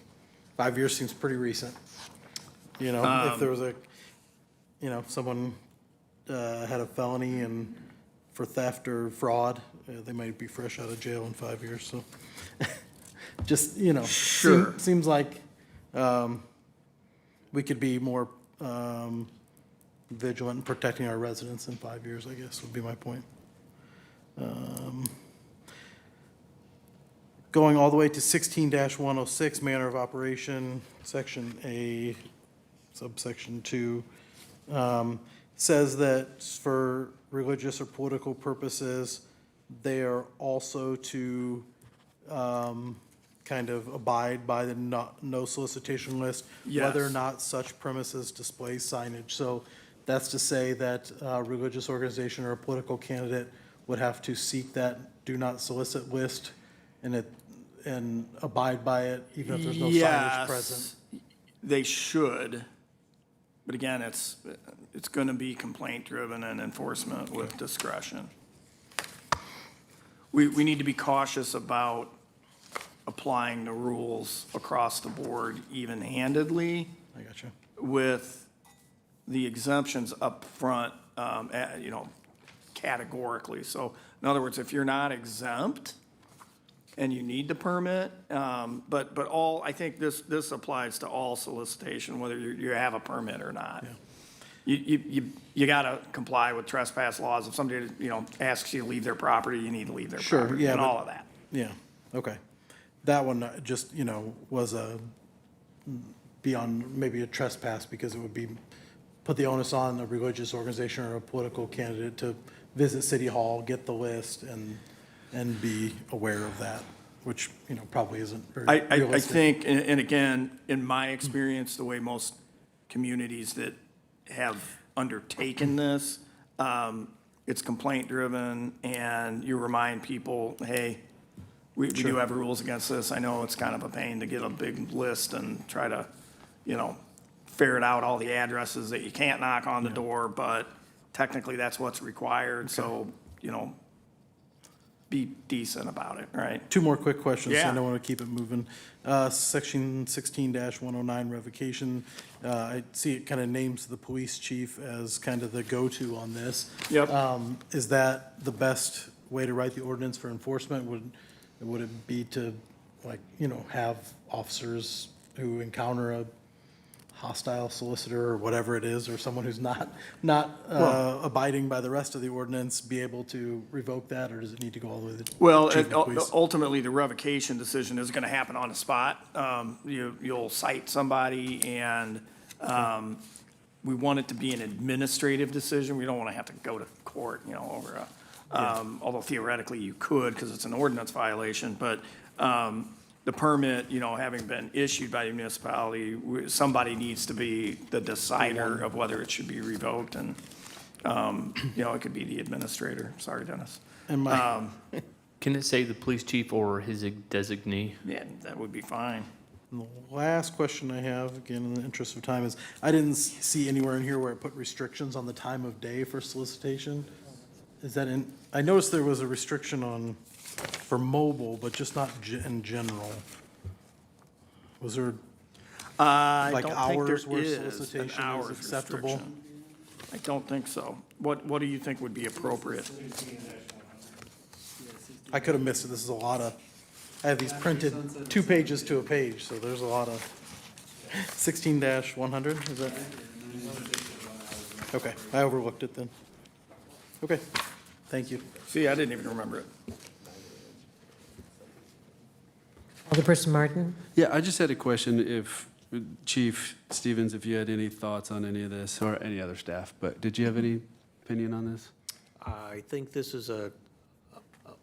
Speaker 1: 5 years seems pretty recent. If there was someone had a felony and for theft or fraud, they might be fresh out of jail in 5 years. So just,
Speaker 16: Sure.
Speaker 1: seems like we could be more vigilant in protecting our residents in 5 years, I guess, would be my point. Going all the way to 16-106, manner of operation, section A, subsection 2, says that for religious or political purposes, they are also to kind of abide by the no solicitation list, whether or
Speaker 16: Yes.
Speaker 1: not such premises display signage. So that's to say that a religious organization or a political candidate would have to seek that do not solicit list and abide by it, even if there's no signage present.
Speaker 16: They should, but again, it's going to be complaint-driven and enforcement with discretion. We need to be cautious about applying the rules across the board even-handedly
Speaker 1: I got you.
Speaker 16: with the exemptions up front, categorically. So in other words, if you're not exempt and you need the permit, but I think this applies to all solicitation, whether you have a permit or not. You gotta comply with trespass laws. If somebody, asks you to leave their property, you need to leave their
Speaker 1: Sure,
Speaker 16: property
Speaker 1: yeah,
Speaker 16: and
Speaker 1: but-
Speaker 16: all of that.
Speaker 1: Yeah, okay. That one just, was beyond maybe a trespass because it would be, put the onus on a religious organization or a political candidate to visit City Hall, get the list, and be aware of that, which, probably isn't very
Speaker 16: I
Speaker 1: realistic.
Speaker 16: think, and again, in my experience, the way most communities that have undertaken this, it's complaint-driven, and you remind people, hey, we do have rules against this. I know it's kind of a pain to get a big list and try to, ferret out all the addresses that you can't knock on the door, but technically that's what's required, so, be decent about it, right?
Speaker 1: Two more quick questions.
Speaker 16: Yeah.
Speaker 1: I don't want to keep it moving. Section 16-109 revocation. I see it kind of names the police chief as kind of the go-to on this.
Speaker 16: Yep.
Speaker 1: Is that the best way to write the ordinance for enforcement? Would it be to, like, you know, have officers who encounter a hostile solicitor or whatever it is, or someone who's not abiding by the rest of the ordinance, be able to revoke that, or does it need to go all the way to the
Speaker 16: Well,
Speaker 1: chief of police?
Speaker 16: ultimately, the revocation decision is going to happen on the spot. You'll cite somebody, and we want it to be an administrative decision. We don't want to have to go to court, you know, over a, although theoretically you could, because it's an ordinance violation, but the permit, you know, having been issued by the municipality, somebody needs to be the decider of whether it should be revoked, and, you know, it could be the administrator. Sorry, Dennis.
Speaker 1: And my,
Speaker 11: Can it say the police chief or his designee?
Speaker 16: Yeah, that would be fine.
Speaker 1: and the last question I have, again, in the interest of time, is I didn't see anywhere in here where it put restrictions on the time of day for solicitation. Is that in, I noticed there was a restriction on, for mobile, but just not in general. Was there,
Speaker 16: I
Speaker 1: like,
Speaker 16: don't think there
Speaker 1: hours where
Speaker 16: is an
Speaker 1: solicitation is
Speaker 16: hours
Speaker 1: acceptable?
Speaker 16: restriction. I don't think so. What do you think would be appropriate?
Speaker 1: I could have missed it. This is a lot of, I have these printed 2 pages to a page, so there's a lot of 16-100, is that? Okay, I overlooked it then. Okay, thank you.
Speaker 16: See, I didn't even remember it.
Speaker 3: Alderperson Martin?
Speaker 5: Yeah, I just had a question if, Chief Stevens, if you had any thoughts on any of this, or any other staff, but did you have any opinion on this?
Speaker 17: I think this is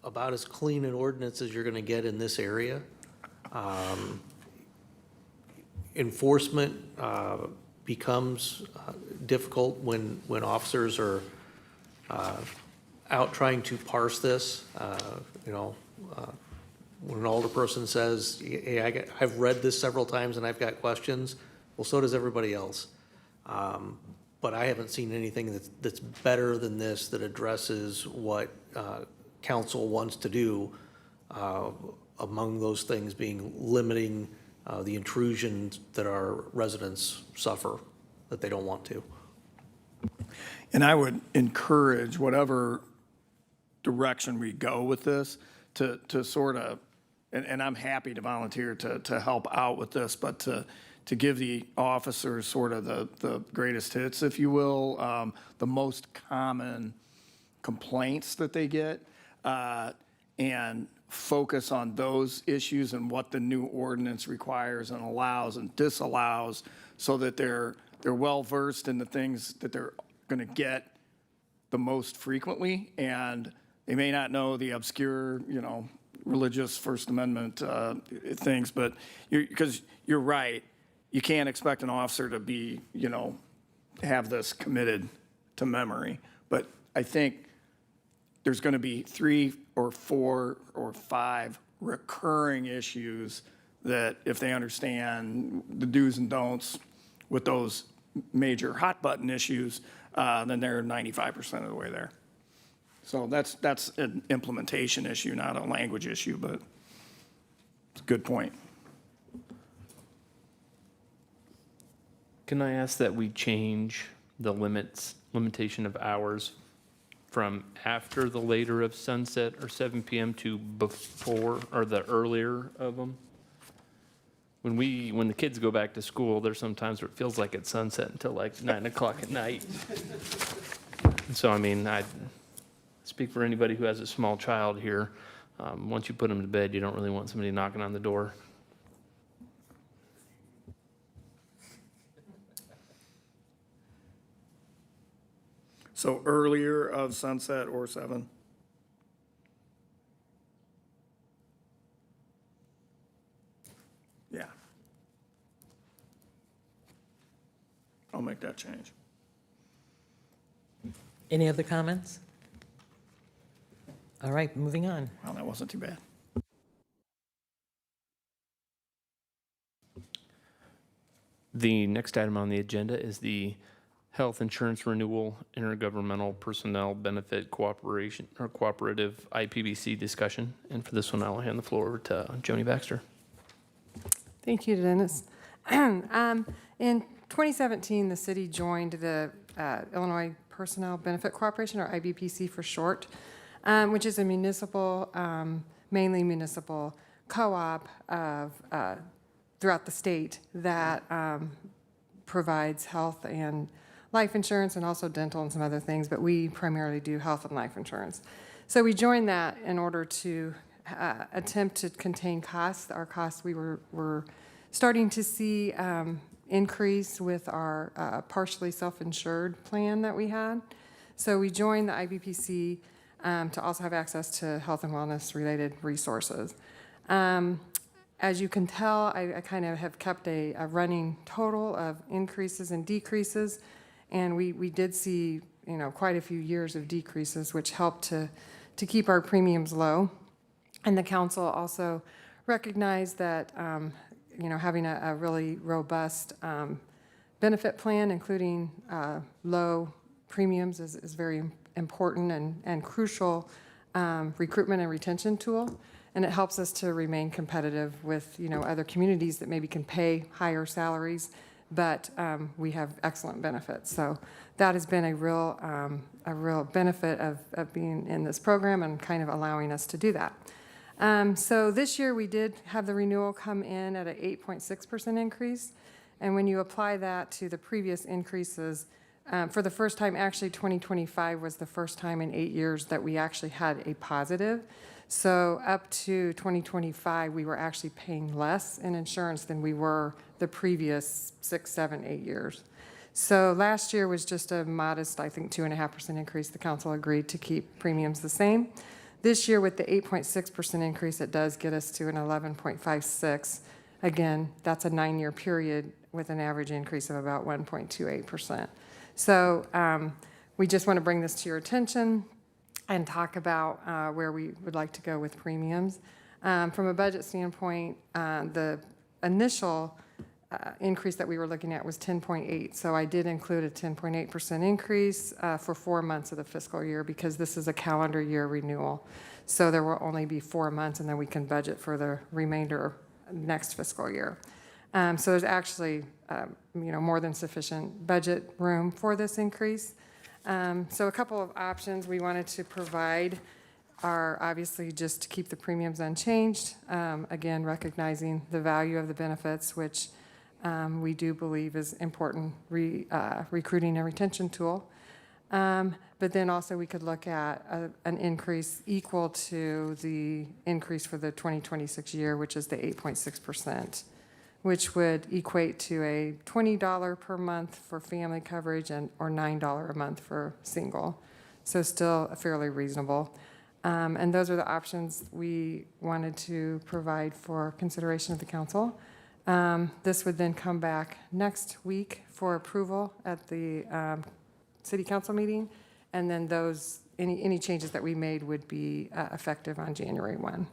Speaker 17: about as clean an ordinance as you're going to get in this area. Enforcement becomes difficult when officers are out trying to parse this. You know, when an older person says, hey, I've read this several times and I've got questions, well, so does everybody else. But I haven't seen anything that's better than this that addresses what council wants to do, among those things being limiting the intrusions that our residents suffer that they don't want to.
Speaker 16: And I would encourage whatever direction we go with this to sort of, and I'm happy to volunteer to help out with this, but to give the officers sort of the greatest hits, if you will, the most common complaints that they get, and focus on those issues and what the new ordinance requires and allows and disallows, so that they're well-versed in the things that they're going to get the most frequently, and they may not know the obscure, you know, religious First Amendment things, but because you're right, you can't expect an officer to be, you know, have this committed to memory. But I think there's going to be 3 or 4 or 5 recurring issues that, if they understand the do's and don'ts with those major hot button issues, then they're 95% of the way there. So that's an implementation issue, not a language issue, but it's a good point.
Speaker 11: Can I ask that we change the limitation of hours from after the later of sunset or 7 p.m. to before or the earlier of them? When the kids go back to school, there's sometimes where it feels like it's sunset until like 9 o'clock at night. And so, I mean, I speak for anybody who has a small child here. Once you put them to bed, you don't really want somebody knocking on the door.
Speaker 16: So earlier of sunset or 7? Yeah. I'll make that change.
Speaker 3: Any other comments? All right, moving on.
Speaker 16: Well, that wasn't too bad.
Speaker 11: The next item on the agenda is the Health Insurance Renewal Intergovernmental Personnel Benefit Cooperation or Cooperative IPBC discussion. And for this one, I'll hand the floor over to Joni Baxter.
Speaker 18: Thank you, Dennis. In 2017, the city joined the Illinois Personnel Benefit Cooperation, or IBPC for short, which is a municipal mainly municipal co-op of, throughout the state that provides health and life insurance and also dental and some other things, but we primarily do health and life insurance. So we joined that in order to attempt to contain costs. Our costs, we were starting to see increase with our partially self-insured plan that we had. So we joined the IBPC to also have access to health and wellness related resources. As you can tell, I kind of have kept a running total of increases and decreases, and we did see, you know, quite a few years of decreases, which helped to keep our premiums low. And the council also recognized that, you know, having a really robust benefit plan, including low premiums, is very important and crucial recruitment and retention tool. And it helps us to remain competitive with, you know, other communities that maybe can pay higher salaries, but we have excellent benefits. So that has been a real benefit of being in this program and kind of allowing us to do that. So this year we did have the renewal come in at an 8.6% increase. And when you apply that to the previous increases, for the first time, actually 2025 was the first time in 8 years that we actually had a positive. So up to 2025, we were actually paying less in insurance than we were the previous 6, 7, 8 years. So last year was just a modest, I think, 2.5% increase. The council agreed to keep premiums the same. This year, with the 8.6% increase, it does get us to an 11.56. Again, that's a 9-year period with an average increase of about 1.28%. So we just want to bring this to your attention and talk about where we would like to go with premiums. From a budget standpoint, the initial increase that we were looking at was 10.8. So I did include a 10.8% increase for 4 months of the fiscal year because this is a calendar year renewal. So there will only be 4 months, and then we can budget for the remainder next fiscal year. So there's actually, you know, more than sufficient budget room for this increase. So a couple of options we wanted to provide are obviously just to keep the premiums unchanged. Again, recognizing the value of the benefits, which we do believe is important recruiting and retention tool. But then also we could look at an increase equal to the increase for the 2026 year, which is the 8.6%, which would equate to a $20 per month for family coverage or $9 a month for single. So still fairly reasonable. And those are the options we wanted to provide for consideration of the council. This would then come back next week for approval at the city council meeting, and then those any changes that we made would be effective on January 1.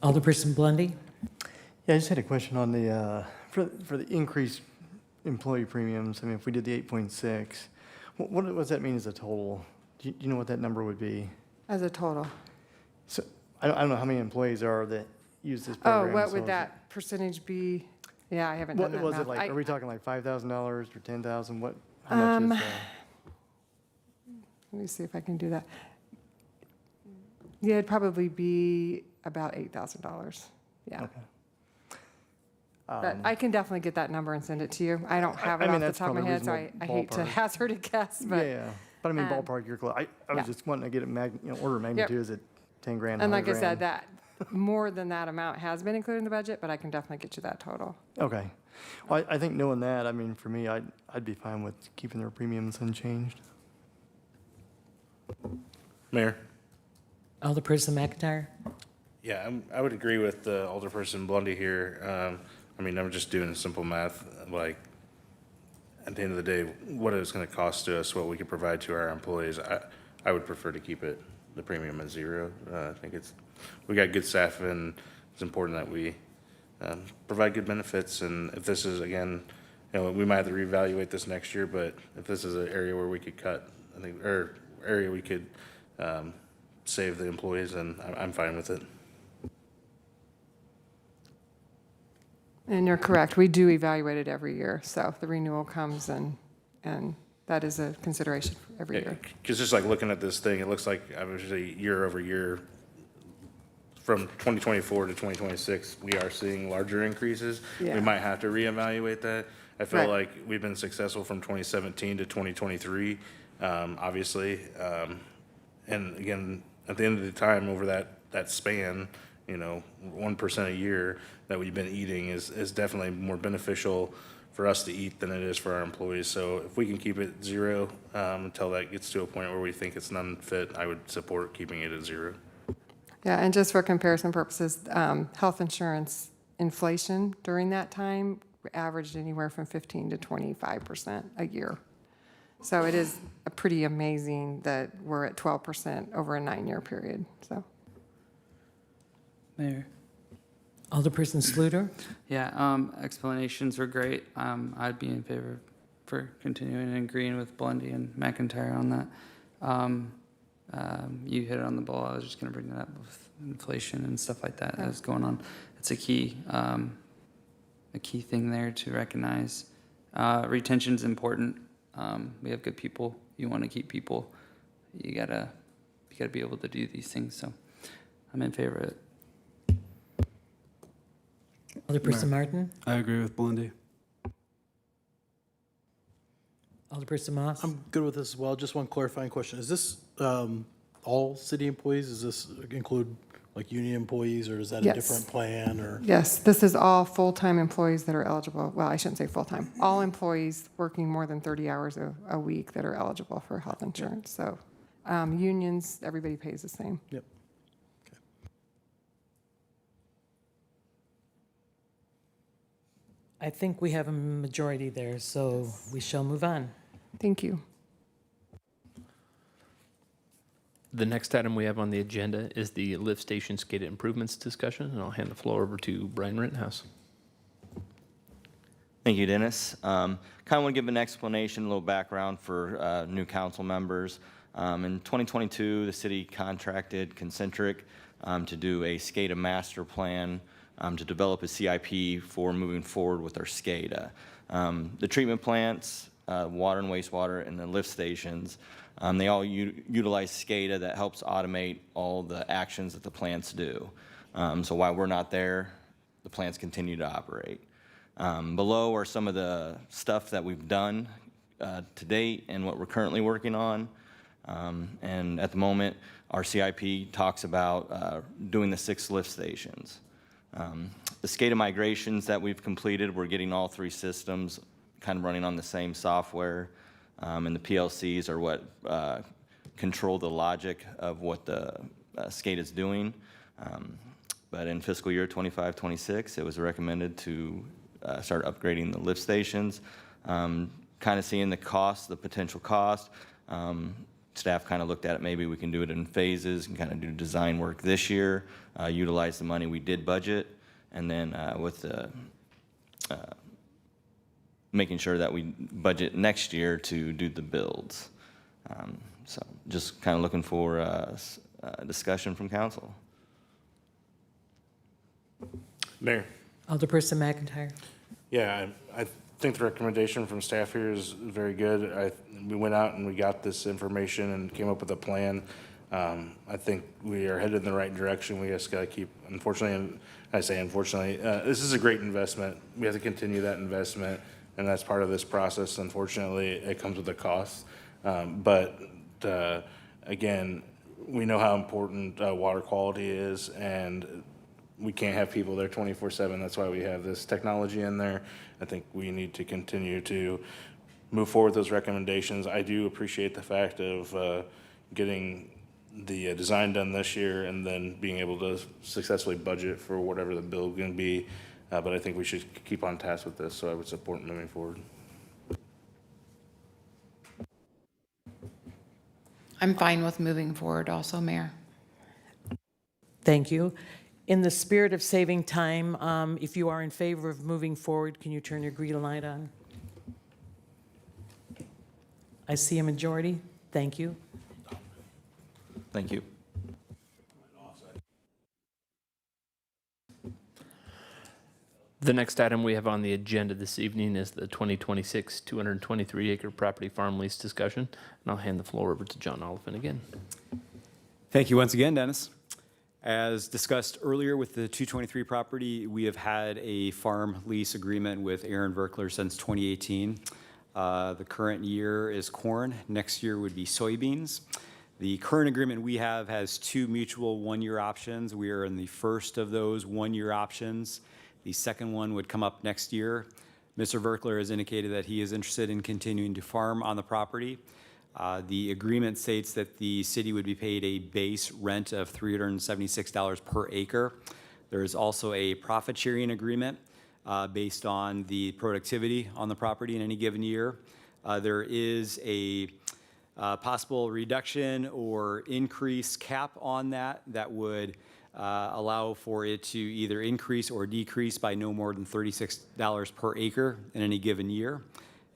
Speaker 3: Alderperson Blondie?
Speaker 13: Yeah, I just had a question on the, for the increased employee premiums. I mean, if we did the 8.6, what does that mean as a total? Do you know what that number would be?
Speaker 18: As a total.
Speaker 13: So I don't know how many employees are that use this
Speaker 18: Oh,
Speaker 13: program.
Speaker 18: what
Speaker 13: so
Speaker 18: would
Speaker 13: is
Speaker 18: that percentage be? Yeah, I haven't
Speaker 13: What
Speaker 18: done that
Speaker 13: was
Speaker 18: math.
Speaker 13: it like? Are we talking like $5,000 or $10,000? What? How much is
Speaker 18: Let me see if I can do that. Yeah, it'd probably be about $8,000. Yeah.
Speaker 13: Okay.
Speaker 18: But I can definitely get that number and send it to you. I don't have it
Speaker 13: I mean,
Speaker 18: off the
Speaker 13: that's
Speaker 18: top of my
Speaker 13: probably
Speaker 18: head, so I
Speaker 13: reasonable
Speaker 18: hate to
Speaker 13: ballpark.
Speaker 18: hazard a guess, but.
Speaker 13: Yeah, but I mean, ballpark, you're close. I was
Speaker 18: yeah.
Speaker 13: just wanting to get a order of magnitude. Is it 10 grand?
Speaker 18: And like I
Speaker 13: 100
Speaker 18: said,
Speaker 13: grand?
Speaker 18: that, more than that amount has been included in the budget, but I can definitely get you that total.
Speaker 13: Okay. Well, I think knowing that, I mean, for me, I'd be fine with keeping their premiums unchanged.
Speaker 14: Mayor?
Speaker 3: Alderperson McIntyre?
Speaker 14: Yeah, I would agree with Alderperson Blondie here. I mean, I'm just doing simple math, like, at the end of the day, what it's gonna cost to us, what we could provide to our employees. I would prefer to keep the premium at zero. I think we got good staff, and it's important that we provide good benefits. And if this is, again, you know, we might have to reevaluate this next year, but if this is an area where we could cut, I think, or area we could save the employees, then I'm fine with it.
Speaker 18: And you're correct, we do evaluate it every year, so the renewal comes and that is a consideration for every year.
Speaker 14: Because just like looking at this thing, it looks like obviously year over year, from 2024 to 2026, we are seeing larger increases.
Speaker 18: Yeah.
Speaker 14: We might have to reevaluate that. I feel
Speaker 18: Right.
Speaker 14: like we've been successful from 2017 to 2023, obviously. And again, at the end of the time, over that span, 1% a year that we've been eating is definitely more beneficial for us to eat than it is for our employees. So if we can keep it zero until that gets to a point where we think it's unfit, I would support keeping it at zero.
Speaker 18: Yeah, and just for comparison purposes, health insurance inflation during that time averaged anywhere from 15 to 25% a year. So it is pretty amazing that we're at 12% over a 9-year period, so.
Speaker 6: Mayor.
Speaker 3: Alderperson Sluter?
Speaker 6: Yeah, explanations were great. I'd be in favor for continuing and agreeing with Blondie and McIntyre on that. You hit it on the ball. I was just going to bring that up with inflation and stuff like that that's going on. It's a key thing there to recognize. Retention's important. We have good people. You want to keep people. You gotta be able to do these things. So I'm in favor of it.
Speaker 3: Alderperson Martin?
Speaker 5: I agree with Blondie.
Speaker 3: Alderperson Moss?
Speaker 1: I'm good with this as well. Just one clarifying question. Is this all city employees? Does this include like union employees, or is that a
Speaker 18: Yes.
Speaker 1: different plan? Or
Speaker 18: Yes, this is all full-time employees that are eligible. Well, I shouldn't say full-time. All employees working more than 30 hours a week that are eligible for health insurance. So unions, everybody pays the same.
Speaker 1: Yep.
Speaker 3: I think we have a majority there, so we shall move on.
Speaker 18: Thank you.
Speaker 11: The next item we have on the agenda is the lift station skated improvements discussion, and I'll hand the floor over to Brian Rittenhouse.
Speaker 19: Thank you, Dennis. Kind of want to give an explanation, a little background for new council members. In 2022, the city contracted Concentric to do a SCADA master plan to develop a CIP for moving forward with our SCADA. The treatment plants, water and wastewater, and the lift stations, they all utilize SCADA that helps automate all the actions that the plants do. So while we're not there, the plants continue to operate. Below are some of the stuff that we've done to date and what we're currently working on. And at the moment, our CIP talks about doing the 6 lift stations. The SCADA migrations that we've completed, we're getting all 3 systems kind of running on the same software. And the PLCs are what control the logic of what the SCADA is doing. But in fiscal year 25-26, it was recommended to start upgrading the lift stations. Kind of seeing the cost, the potential cost. Staff kind of looked at it, maybe we can do it in phases and kind of do design work this year, utilize the money we did budget, and then with the making sure that we budget next year to do the builds. So just kind of looking for a discussion from council.
Speaker 14: Mayor.
Speaker 3: Alderperson McIntyre?
Speaker 14: Yeah, I think the recommendation from staff here is very good. We went out and we got this information and came up with a plan. I think we are headed in the right direction. We just got to keep, unfortunately, and I say unfortunately, this is a great investment. We have to continue that investment, and that's part of this process. Unfortunately, it comes with a cost. But again, we know how important water quality is, and we can't have people there 24/7. That's why we have this technology in there. I think we need to continue to move forward with those recommendations. I do appreciate the fact of getting the design done this year and then being able to successfully budget for whatever the bill is going to be. But I think we should keep on task with this, so I would support moving forward.
Speaker 10: I'm fine with moving forward also, Mayor.
Speaker 3: Thank you. In the spirit of saving time, if you are in favor of moving forward, can you turn your green light on? I see a majority. Thank you.
Speaker 19: Thank you.
Speaker 11: The next item we have on the agenda this evening is the 2026 223-acre property farm lease discussion. And I'll hand the floor over to John Oliphant again.
Speaker 12: Thank you once again, Dennis. As discussed earlier with the 223 property, we have had a farm lease agreement with Aaron Verkler since 2018. The current year is corn. Next year would be soybeans. The current agreement we have has 2 mutual 1-year options. We are in the first of those 1-year options. The second one would come up next year. Mr. Verkler has indicated that he is interested in continuing to farm on the property. The agreement states that the city would be paid a base rent of $376 per acre. There is also a profit sharing agreement based on the productivity on the property in any given year. There is a possible reduction or increase cap on that would allow for it to either increase or decrease by no more than $36 per acre in any given year.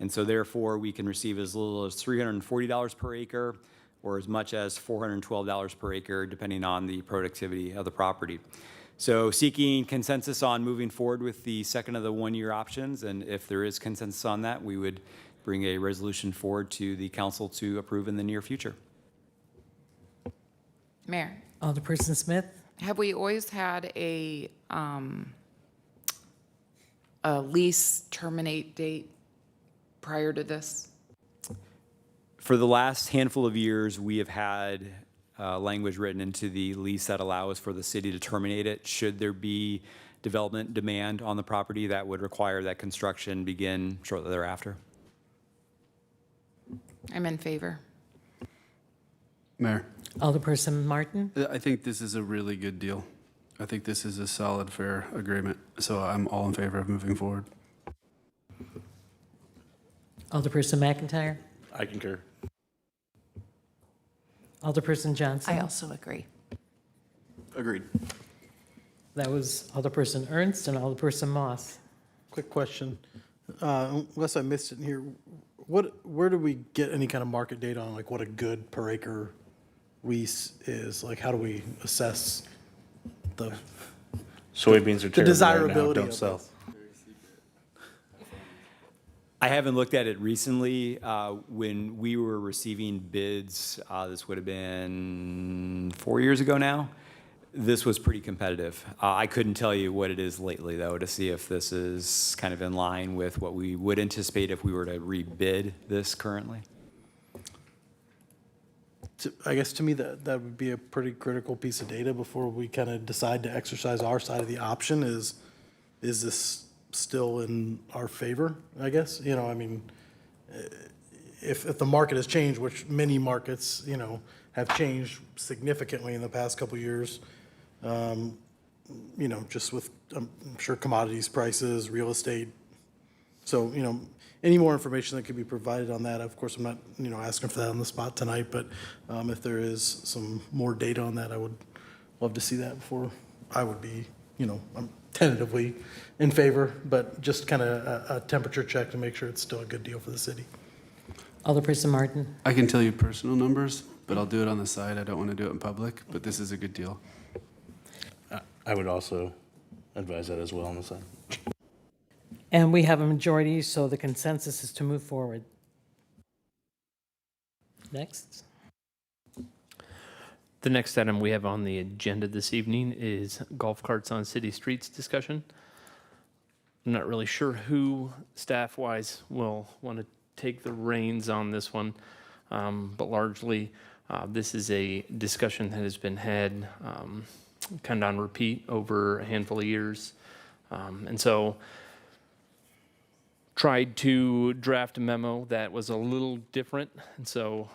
Speaker 12: And so therefore, we can receive as little as $340 per acre or as much as $412 per acre, depending on the productivity of the property. So seeking consensus on moving forward with the second of the 1-year options, and if there is consensus on that, we would bring a resolution forward to the council to approve in the near future.
Speaker 10: Mayor,
Speaker 3: Alderperson Smith?
Speaker 10: have we always had a lease terminate date prior to this?
Speaker 12: For the last handful of years, we have had language written into the lease that allows for the city to terminate it should there be development demand on the property that would require that construction begin shortly thereafter.
Speaker 10: I'm in favor.
Speaker 5: Mayor,
Speaker 3: Alderperson Martin?
Speaker 5: I think this is a really good deal. I think this is a solid, fair agreement. So I'm all in favor of moving forward.
Speaker 3: Alderperson McIntyre?
Speaker 14: I concur.
Speaker 3: Alderperson Johnson?
Speaker 15: I also agree.
Speaker 2: Agreed.
Speaker 3: That was Alderperson Ernst and Alderperson Moss.
Speaker 1: Quick question, unless I missed it in here, where do we get any kind of market data on like what a good per acre lease is? Like, how do we assess the
Speaker 14: Soybeans are
Speaker 1: the
Speaker 14: terrible right now,
Speaker 1: desirability
Speaker 14: don't
Speaker 1: of
Speaker 14: sell.
Speaker 1: it?
Speaker 12: I haven't looked at it recently. When we were receiving bids, this would have been 4 years ago now, this was pretty competitive. I couldn't tell you what it is lately, though, to see if this is kind of in line with what we would anticipate if we were to rebid this currently.
Speaker 1: I guess to me, that would be a pretty critical piece of data before we kind of decide to exercise our side of the option is this still in our favor, I guess? You know, I mean, if the market has changed, which many markets, you know, have changed significantly in the past couple of years, you know, just with, I'm sure commodities prices, real estate. So, you know, any more information that could be provided on that, of course, I'm not, you know, asking for that on the spot tonight, but if there is some more data on that, I would love to see that before I would be, you know, I'm tentatively in favor, but just kind of a temperature check to make sure it's still a good deal for the city.
Speaker 3: Alderperson Martin?
Speaker 5: I can tell you personal numbers, but I'll do it on the side. I don't want to do it in public, but this is a good deal.
Speaker 14: I would also advise that as well on the side.
Speaker 3: And we have a majority, so the consensus is to move forward. Next.
Speaker 11: The next item we have on the agenda this evening is golf carts on city streets discussion. I'm not really sure who, staff-wise, will want to take the reins on this one, but largely this is a discussion that has been had kind of on repeat over a handful of years. And so tried to draft a memo that was a little different. And so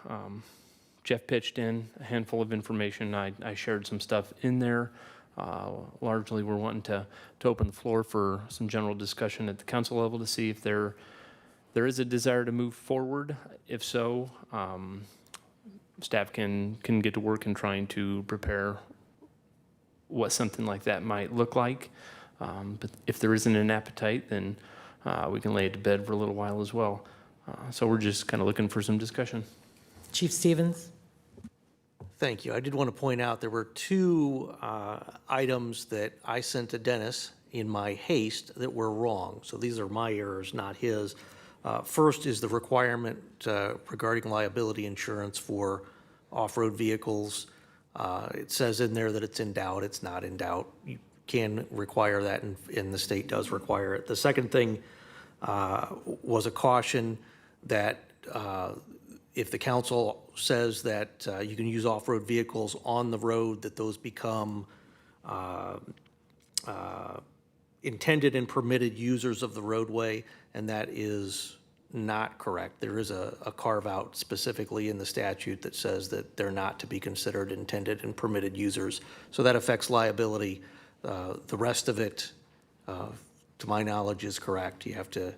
Speaker 11: Jeff pitched in a handful of information. I shared some stuff in there. Largely, we're wanting to open the floor for some general discussion at the council level to see if there is a desire to move forward. If so, staff can get to work in trying to prepare what something like that might look like. But if there isn't an appetite, then we can lay it to bed for a little while as well. So we're just kind of looking for some discussion.
Speaker 3: Chief Stevens?
Speaker 17: Thank you. I did want to point out there were two items that I sent to Dennis in my haste that were wrong. So these are my errors, not his. First is the requirement regarding liability insurance for off-road vehicles. It says in there that it's in doubt. It's not in doubt. You can require that, and the state does require it. The second thing was a caution that if the council says that you can use off-road vehicles on the road, that those become intended and permitted users of the roadway, and that is not correct. There is a carve-out specifically in the statute that says that they're not to be considered intended and permitted users. So that affects liability. The rest of it, to my knowledge, is correct. You have to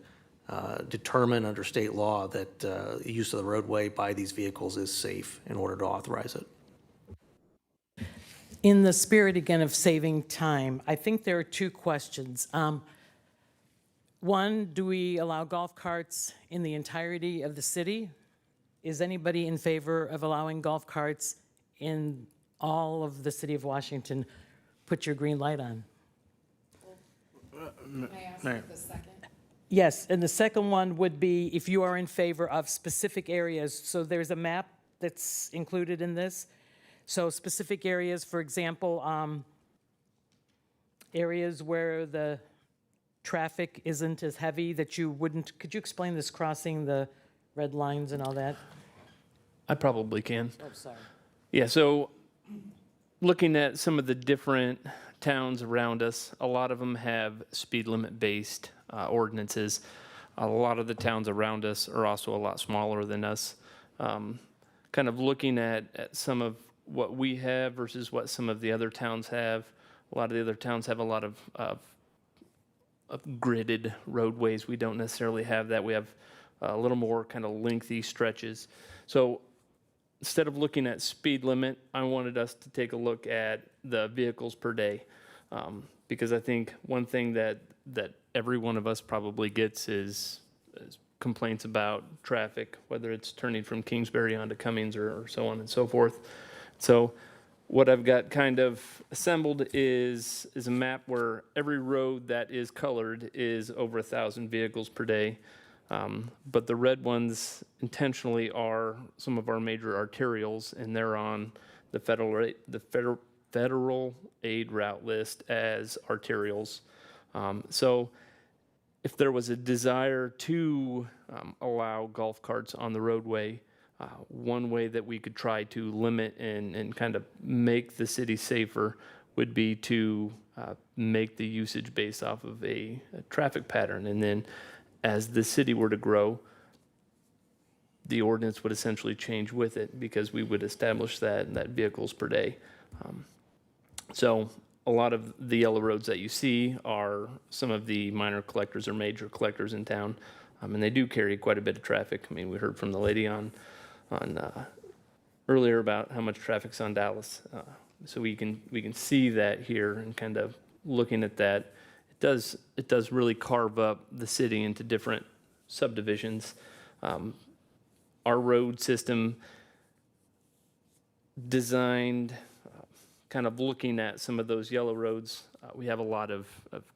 Speaker 17: determine under state law that use of the roadway by these vehicles is safe in order to authorize it.
Speaker 3: In the spirit, again, of saving time, I think there are two questions. One, do we allow golf carts in the entirety of the city? Is anybody in favor of allowing golf carts in all of the city of Washington? Put your green light on. Yes, and the second one would be if you are in favor of specific areas. So there's a map that's included in this. So specific areas, for example, areas where the traffic isn't as heavy that you wouldn't, could you explain this crossing the red lines and all that?
Speaker 11: I probably can.
Speaker 3: Oh, sorry.
Speaker 11: Yeah, so looking at some of the different towns around us, a lot of them have speed limit based ordinances. A lot of the towns around us are also a lot smaller than us. Kind of looking at some of what we have versus what some of the other towns have. A lot of the other towns have a lot of gridded roadways. We don't necessarily have that. We have a little more kind of lengthy stretches. So instead of looking at speed limit, I wanted us to take a look at the vehicles per day. Because I think one thing that every one of us probably gets is complaints about traffic, whether it's turning from Kingsbury onto Cummings or so on and so forth. So what I've got kind of assembled is a map where every road that is colored is over 1,000 vehicles per day. But the red ones intentionally are some of our major arterials, and they're on the federal aid route list as arterials. So if there was a desire to allow golf carts on the roadway, one way that we could try to limit and kind of make the city safer would be to make the usage based off of a traffic pattern. And then as the city were to grow, the ordinance would essentially change with it because we would establish that vehicles per day. So a lot of the yellow roads that you see are some of the minor collectors or major collectors in town. And they do carry quite a bit of traffic. I mean, we heard from the lady on earlier about how much traffic's on Dallas. So we can see that here and kind of looking at that. It does really carve up the city into different subdivisions. Our road system designed, kind of looking at some of those yellow roads, we have a lot of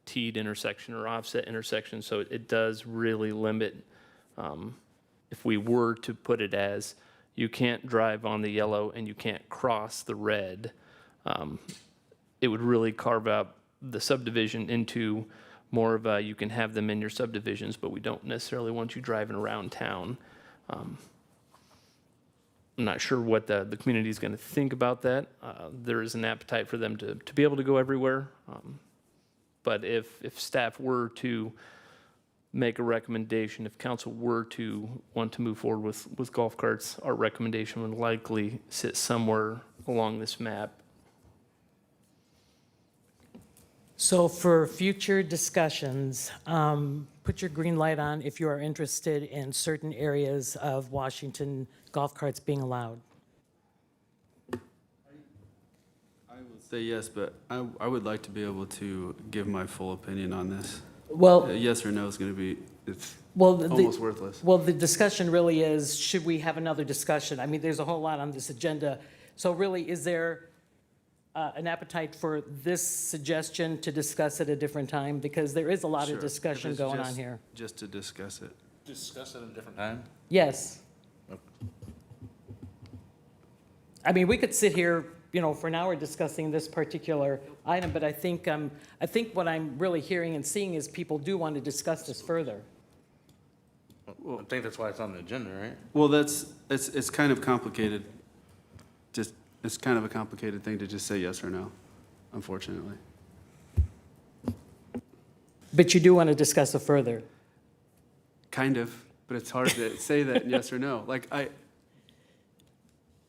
Speaker 11: teed intersection or offset intersections, so it does really limit, if we were to put it as, you can't drive on the yellow and you can't cross the red, it would really carve up the subdivision into more of a, you can have them in your subdivisions, but we don't necessarily want you driving around town. I'm not sure what the community is going to think about that. There is an appetite for them to be able to go everywhere. But if staff were to make a recommendation, if council were to want to move forward with golf carts, our recommendation would likely sit somewhere along this map.
Speaker 3: So for future discussions, put your green light on if you are interested in certain areas of Washington golf carts being allowed.
Speaker 5: I would say yes, but I would like to be able to give my full opinion on this.
Speaker 3: Well,
Speaker 5: yes or no is going to be, it's
Speaker 3: well,
Speaker 5: almost worthless.
Speaker 3: Well, the discussion really is, should we have another discussion? I mean, there's a whole lot on this agenda. So really, is there an appetite for this suggestion to discuss at a different time? Because there is a lot
Speaker 5: Sure.
Speaker 3: of
Speaker 5: If
Speaker 3: discussion
Speaker 5: it's
Speaker 3: going on
Speaker 5: just-
Speaker 3: here.
Speaker 5: Just to discuss it.
Speaker 14: Discuss it at a different time?
Speaker 3: Yes. I mean, we could sit here, for an hour discussing this particular item, but I think what I'm really hearing and seeing is people do want to discuss this further.
Speaker 14: I think that's why it's on the agenda, right?
Speaker 5: Well, it's kind of complicated. It's kind of a complicated thing to just say yes or no, unfortunately.
Speaker 3: But you do want to discuss it further.
Speaker 5: Kind of, but it's hard to say that yes or no.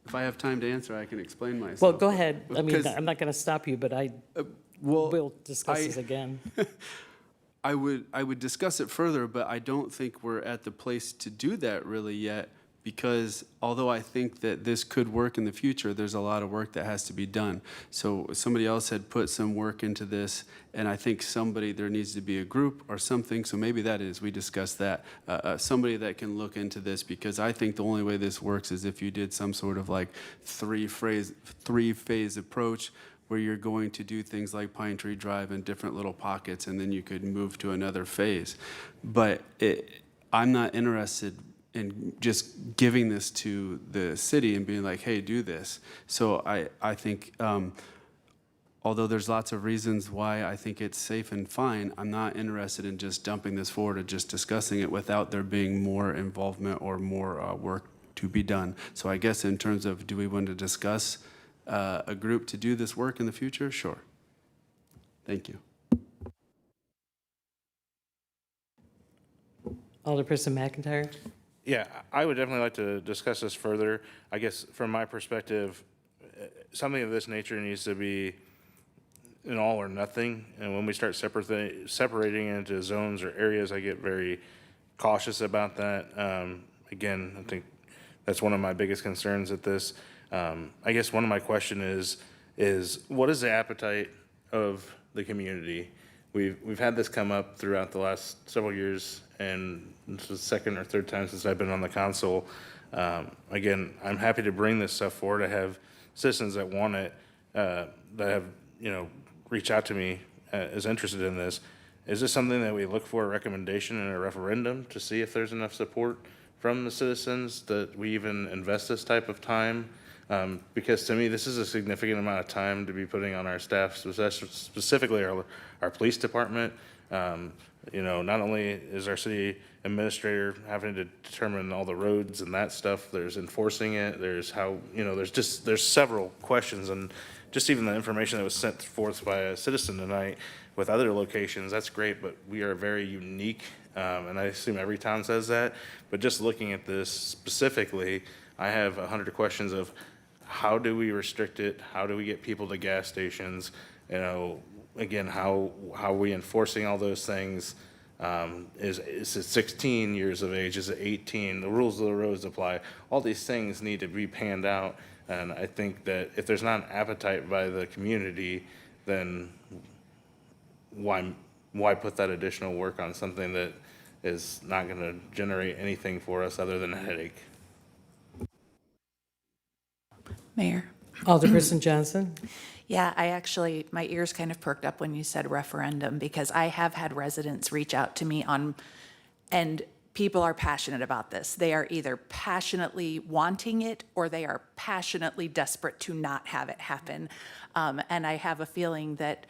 Speaker 5: If I have time to answer, I can explain myself.
Speaker 3: Well, go ahead. I mean,
Speaker 5: Because-
Speaker 3: I'm not going to stop you, but we'll discuss this again.
Speaker 5: I would discuss it further, but I don't think we're at the place to do that really yet, because although I think that this could work in the future, there's a lot of work that has to be done. So somebody else had put some work into this, and I think there needs to be a group or something, so maybe we discussed that, somebody that can look into this, because I think the only way this works is if you did some sort of like three-phase approach, where you're going to do things like Pine Tree Drive in different little pockets, and then you could move to another phase. But I'm not interested in just giving this to the city and being like, hey, do this. So I think, although there's lots of reasons why I think it's safe and fine, I'm not interested in just dumping this forward or just discussing it without there being more involvement or more work to be done. So I guess in terms of, do we want to discuss a group to do this work in the future? Sure. Thank you.
Speaker 3: Alderperson McIntyre?
Speaker 14: Yeah, I would definitely like to discuss this further. I guess from my perspective, something of this nature needs to be an all or nothing. And when we start separating into zones or areas, I get very cautious about that. Again, I think that's one of my biggest concerns at this. I guess one of my question is what is the appetite of the community? We've had this come up throughout the last several years, and this is the second or third time since I've been on the council. Again, I'm happy to bring this stuff forward. I have citizens that want it, that have, reached out to me as interested in this. Is this something that we look for a recommendation in a referendum to see if there's enough support from the citizens that we even invest this type of time? Because to me, this is a significant amount of time to be putting on our staff, specifically our police department. Not only is our city administrator having to determine all the roads and that stuff, there's enforcing it, there's there's several questions, and just even the information that was sent forth by a citizen tonight with other locations, that's great, but we are very unique, and I assume every town says that, but just looking at this specifically, I have 100 questions of how do we restrict it? How do we get people to gas stations? Again, how are we enforcing all those things? Is it 16 years of age? Is it 18? The rules of the roads apply. All these things need to be panned out. And I think that if there's not an appetite by the community, then why put that additional work on something that is not going to generate anything for us other than a headache?
Speaker 15: Mayor?
Speaker 3: Alderperson Johnson?
Speaker 15: Yeah, my ears kind of perked up when you said referendum, because I have had residents reach out to me and people are passionate about this. They are either passionately wanting it or they are passionately desperate to not have it happen. And I have a feeling that,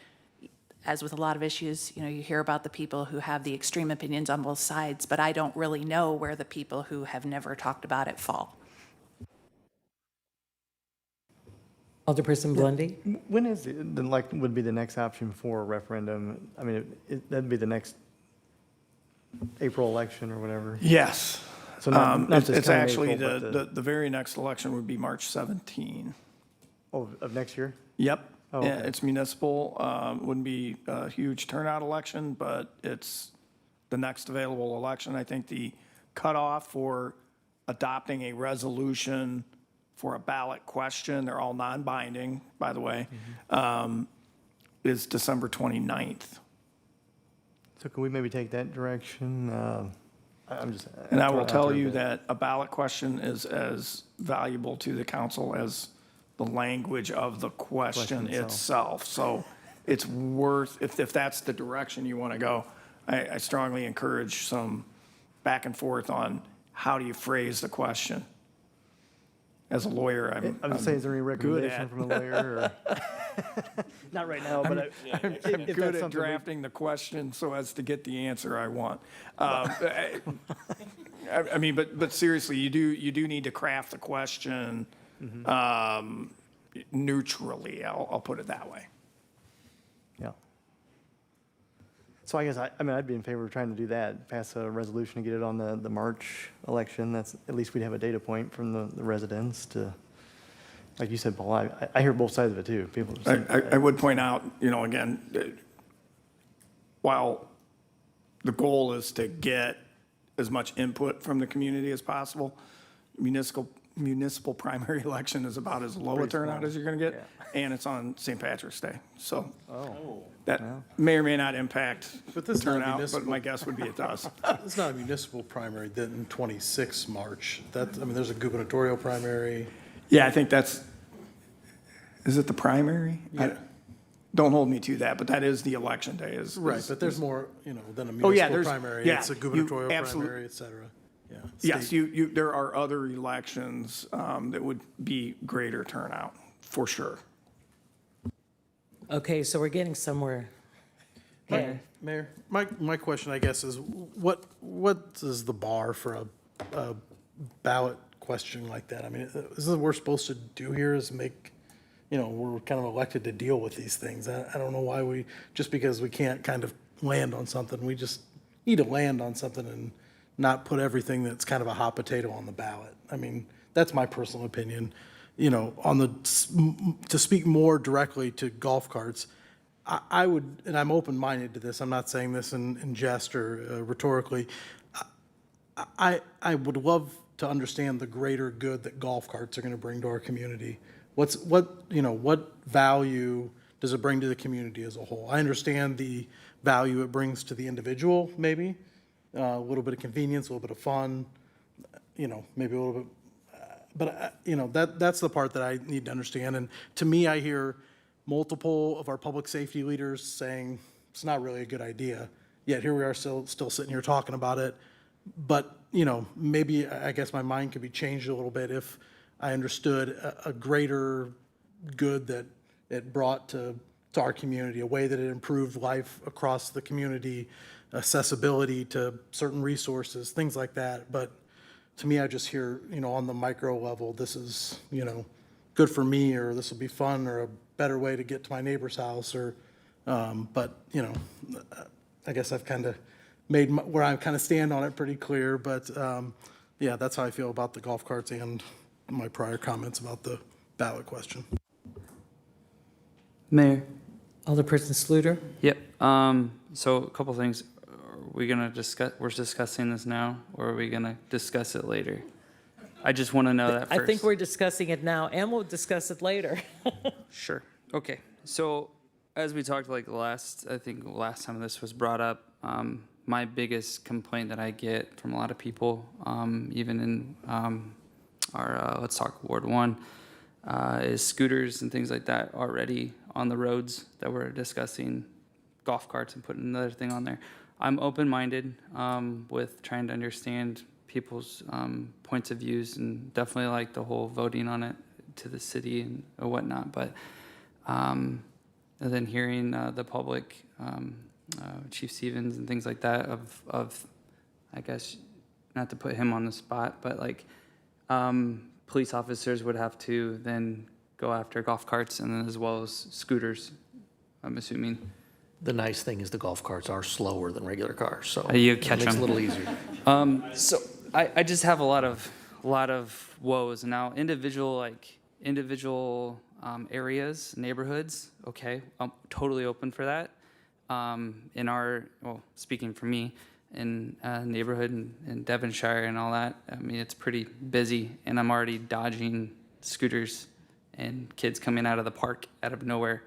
Speaker 15: as with a lot of issues, you hear about the people who have the extreme opinions on both sides, but I don't really know where the people who have never talked about it fall.
Speaker 3: Alderperson Blondie?
Speaker 13: When is would be the next option for a referendum? I mean, that'd be the next April election or whatever?
Speaker 16: Yes.
Speaker 13: So not this
Speaker 16: It's
Speaker 13: coming
Speaker 16: actually,
Speaker 13: April, but
Speaker 16: the very next election would be March 17.
Speaker 13: Oh, of next year?
Speaker 16: Yep.
Speaker 13: Oh,
Speaker 16: Yeah,
Speaker 13: okay.
Speaker 16: it's municipal, wouldn't be a huge turnout election, but it's the next available election. I think the cutoff for adopting a resolution for a ballot question, they're all non-binding, by the way, is December 29th.
Speaker 13: So can we maybe take that direction? I'm just.
Speaker 16: And I will
Speaker 13: throwing it out
Speaker 16: tell
Speaker 13: there,
Speaker 16: you
Speaker 13: but-
Speaker 16: that a ballot question is as valuable to the council as the language of the question
Speaker 13: Question
Speaker 16: itself. So it's worth, if that's the direction you want to go, I strongly encourage some back and forth on how do you phrase the question. As a lawyer,
Speaker 13: I'm just saying, is there any
Speaker 16: good
Speaker 13: recommendation
Speaker 16: at-
Speaker 13: from a lawyer? Or Not right now, but
Speaker 16: I'm good at drafting the question so as to get the answer I want. I mean, but seriously, you do need to craft the question neutrally. I'll put it that way.
Speaker 13: Yeah. So I guess, I mean, I'd be in favor of trying to do that, pass a resolution to get it on the March election. That's, at least we'd have a data point from the residents to, like you said, Paul, I hear both sides of it too. People.
Speaker 16: I would point out, again, while the goal is to get as much input from the community as possible, municipal primary election is about as low a turnout as you're going to get, and it's on St. Patrick's Day. So that may or may not impact
Speaker 1: But this is not
Speaker 16: turnout, but
Speaker 1: municipal.
Speaker 16: my guess would be it does.
Speaker 1: It's not a municipal primary, then in 26 March. There's a gubernatorial primary.
Speaker 16: Yeah, I think is it the primary? Don't hold me to that, but that is the election day.
Speaker 1: Right, but there's more, than a
Speaker 16: Oh, yeah,
Speaker 1: municipal
Speaker 16: there's-
Speaker 1: primary.
Speaker 16: yeah,
Speaker 1: It's a
Speaker 16: you
Speaker 1: gubernatorial
Speaker 16: absolute-
Speaker 1: primary, et cetera. Yeah.
Speaker 16: Yes,
Speaker 1: State.
Speaker 16: there are other elections that would be greater turnout, for sure.
Speaker 3: Okay, so we're getting somewhere.
Speaker 1: Mayor, my question, I guess, is what is the bar for a ballot question like that? I mean, is what we're supposed to do here is make, we're kind of elected to deal with these things. I don't know why just because we can't kind of land on something, we just need to land on something and not put everything that's kind of a hot potato on the ballot. I mean, that's my personal opinion. To speak more directly to golf carts, I would, and I'm open-minded to this, I'm not saying this in jest or rhetorically, I would love to understand the greater good that golf carts are going to bring to our community. What value does it bring to the community as a whole? I understand the value it brings to the individual, maybe, a little bit of convenience, a little bit of fun, maybe a little bit, but that's the part that I need to understand. And to me, I hear multiple of our public safety leaders saying it's not really a good idea. Yet here we are still sitting here talking about it. But, maybe I guess my mind could be changed a little bit if I understood a greater good that it brought to our community, a way that it improved life across the community, accessibility to certain resources, things like that. But to me, I just hear, on the micro level, this is, good for me, or this will be fun, or a better way to get to my neighbor's house, or, but, I guess I've kind of made where I kind of stand on it pretty clear, but, yeah, that's how I feel about the golf carts and my prior comments about the ballot question.
Speaker 6: Mayor?
Speaker 3: Alderperson Sluter?
Speaker 6: Yep. So a couple things. Are we gonna we're discussing this now, or are we gonna discuss it later? I just want to know that first.
Speaker 3: I think we're discussing it now, and we'll discuss it later.
Speaker 6: Sure. Okay. So as we talked I think last time this was brought up, my biggest complaint that I get from a lot of people, even in our Let's Talk Ward 1, is scooters and things like that already on the roads that we're discussing, golf carts and putting another thing on there. I'm open-minded with trying to understand people's points of views, and definitely like the whole voting on it to the city and whatnot. But and then hearing the public, Chief Stevens and things like that, of I guess not to put him on the spot, but like police officers would have to then go after golf carts and then as well as scooters, I'm assuming.
Speaker 17: The nice thing is the golf carts are slower than regular cars, so
Speaker 6: You catch
Speaker 17: it makes
Speaker 6: them.
Speaker 17: it a little easier.
Speaker 6: So I just have a lot of woes. Now individual areas, neighborhoods, okay, I'm totally open for that. Speaking for me, in a neighborhood in Devonshire and all that, I mean, it's pretty busy, and I'm already dodging scooters and kids coming out of the park out of nowhere.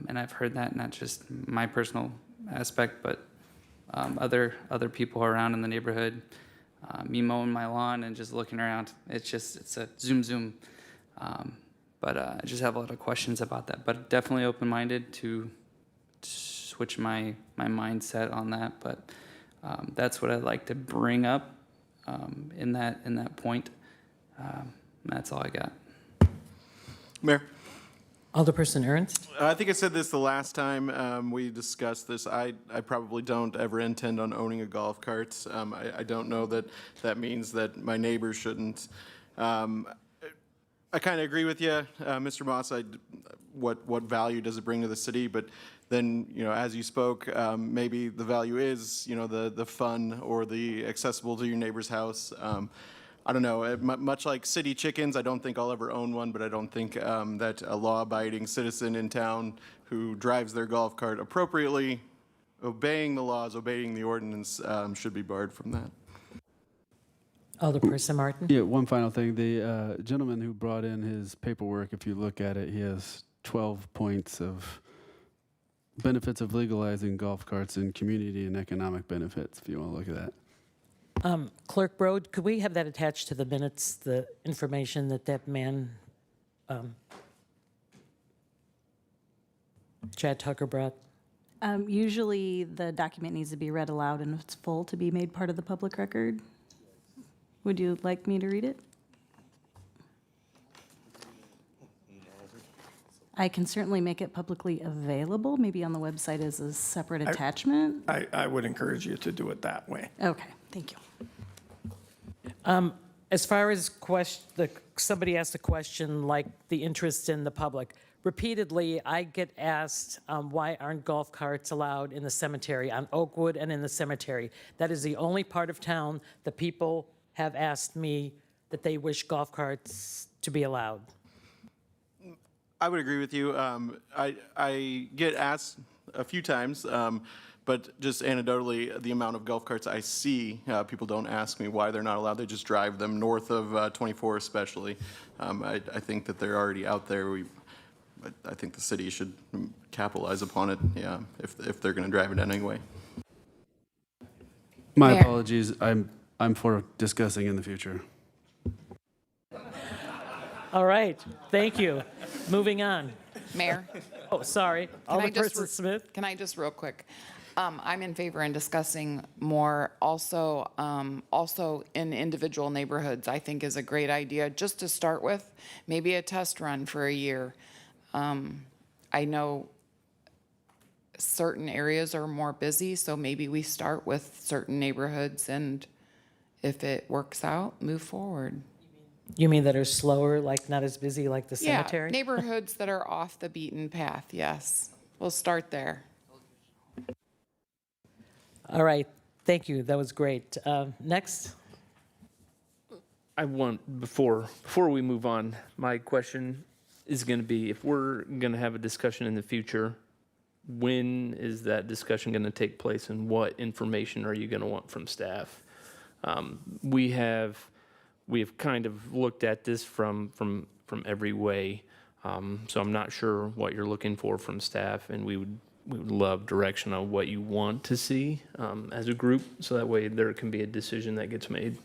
Speaker 6: And I've heard that, not just my personal aspect, but other people around in the neighborhood. Me mowing my lawn and just looking around. It's a zoom. But I just have a lot of questions about that. But definitely open-minded to switch my mindset on that. But that's what I'd like to bring up in that point. That's all I got.
Speaker 2: Mayor?
Speaker 3: Alderperson Ernst?
Speaker 2: I think I said this the last time we discussed this. I probably don't ever intend on owning a golf cart. I don't know that that means that my neighbors shouldn't. I kind of agree with you, Mr. Moss. What value does it bring to the city? But then, as you spoke, maybe the value is, the fun or the accessible to your neighbor's house. I don't know. Much like city chickens, I don't think I'll ever own one, but I don't think that a law-abiding citizen in town who drives their golf cart appropriately, obeying the laws, obeying the ordinance, should be barred from that.
Speaker 3: Alderperson Martin?
Speaker 5: Yeah, one final thing. The gentleman who brought in his paperwork, if you look at it, he has 12 points of benefits of legalizing golf carts and community and economic benefits, if you want to look at that.
Speaker 3: Clerk Brode, could we have that attached to the minutes, the information that man, Chad Tucker brought?
Speaker 4: Usually, the document needs to be read aloud in its full to be made part of the public record. Would you like me to read it? I can certainly make it publicly available, maybe on the website as a separate attachment.
Speaker 16: I would encourage you to do it that way.
Speaker 4: Okay, thank you.
Speaker 3: As far as somebody asked a question like the interest in the public, repeatedly I get asked why aren't golf carts allowed in the cemetery, on Oakwood and in the cemetery. That is the only part of town that people have asked me that they wish golf carts to be allowed.
Speaker 2: I would agree with you. I get asked a few times, but just anecdotally, the amount of golf carts I see, people don't ask me why they're not allowed. They just drive them north of 24 especially. I think that they're already out there. I think the city should capitalize upon it, yeah, if they're going to drive it anyway.
Speaker 5: My
Speaker 10: Mayor.
Speaker 5: apologies. I'm for discussing in the future.
Speaker 3: All right, thank you. Moving on.
Speaker 10: Mayor?
Speaker 3: Oh, sorry. Alderperson Smith?
Speaker 10: Can I just real quick? I'm in favor in discussing more. Also in individual neighborhoods, I think is a great idea, just to start with, maybe a test run for a year. I know certain areas are more busy, so maybe we start with certain neighborhoods, and if it works out, move forward.
Speaker 3: You mean that are slower, like not as busy like the
Speaker 10: Yeah,
Speaker 3: cemetery?
Speaker 10: neighborhoods that are off the beaten path, yes. We'll start there.
Speaker 3: All right, thank you. That was great. Next.
Speaker 11: I want, before we move on, my question is going to be, if we're going to have a discussion in the future, when is that discussion going to take place, and what information are you going to want from staff? We have kind of looked at this from every way, so I'm not sure what you're looking for from staff, and we would love direction on what you want to see as a group, so that way there can be a decision that gets made.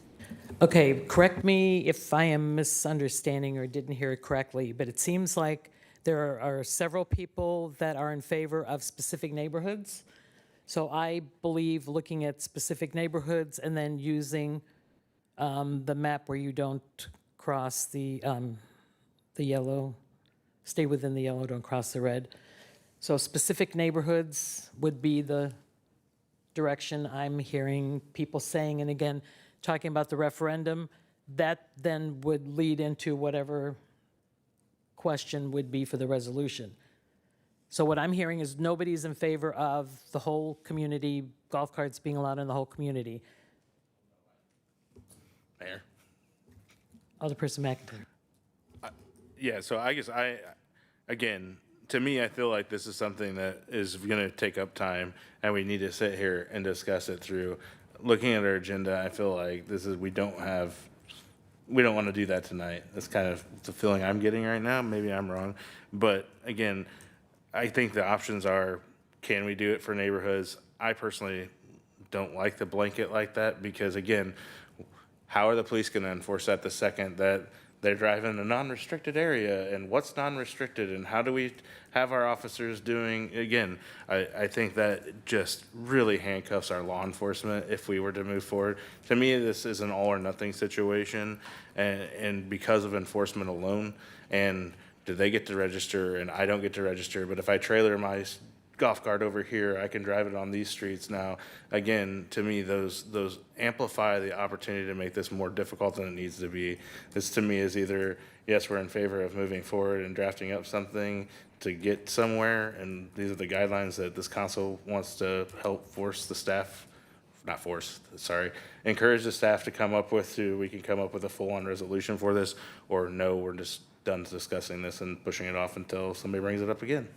Speaker 3: Okay, correct me if I am misunderstanding or didn't hear it correctly, but it seems like there are several people that are in favor of specific neighborhoods. So I believe looking at specific neighborhoods and then using the map where you don't cross the yellow, stay within the yellow, don't cross the red. So specific neighborhoods would be the direction I'm hearing people saying. And again, talking about the referendum, that then would lead into whatever question would be for the resolution. So what I'm hearing is nobody's in favor of the whole community, golf carts being allowed in the whole community.
Speaker 14: Mayor?
Speaker 3: Alderperson McIntyre.
Speaker 14: Yeah, so I guess again, to me, I feel like this is something that is going to take up time, and we need to sit here and discuss it through. Looking at our agenda, I feel like we don't want to do that tonight. That's kind of the feeling I'm getting right now. Maybe I'm wrong. But again, I think the options are, can we do it for neighborhoods? I personally don't like the blanket like that because, again, how are the police going to enforce that the second that they're driving a non-restricted area, and what's non-restricted, and how do we have our officers doing? Again, I think that just really handcuffs our law enforcement if we were to move forward. To me, this is an all or nothing situation, and because of enforcement alone, and do they get to register and I don't get to register, but if I trailer my golf cart over here, I can drive it on these streets now. Again, to me, those amplify the opportunity to make this more difficult than it needs to be. This, to me, is either, yes, we're in favor of moving forward and drafting up something to get somewhere, and these are the guidelines that this council wants to help force the staff, not force, sorry, encourage the staff to come up with, so we can come up with a full-on resolution for this, or no, we're just done discussing this and pushing it off until somebody brings it up again.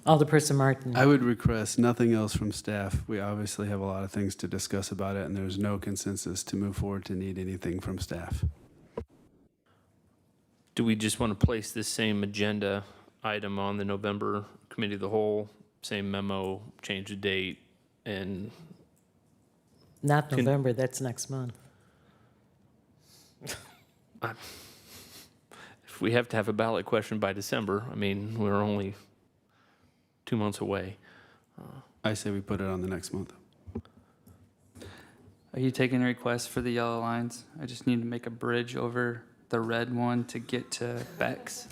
Speaker 3: Alderperson Martin.
Speaker 5: I would request nothing else from staff. We obviously have a lot of things to discuss about it, and there's no consensus to move forward to need anything from staff.
Speaker 11: Do we just want to place this same agenda item on the November Committee of the Whole, same memo, change the date, and
Speaker 3: Not November, that's next month.
Speaker 11: if we have to have a ballot question by December, I mean, we're only 2 months away.
Speaker 5: I say we put it on the next month.
Speaker 6: Are you taking requests for the yellow lines? I just need to make a bridge over the red one to get to Beck's,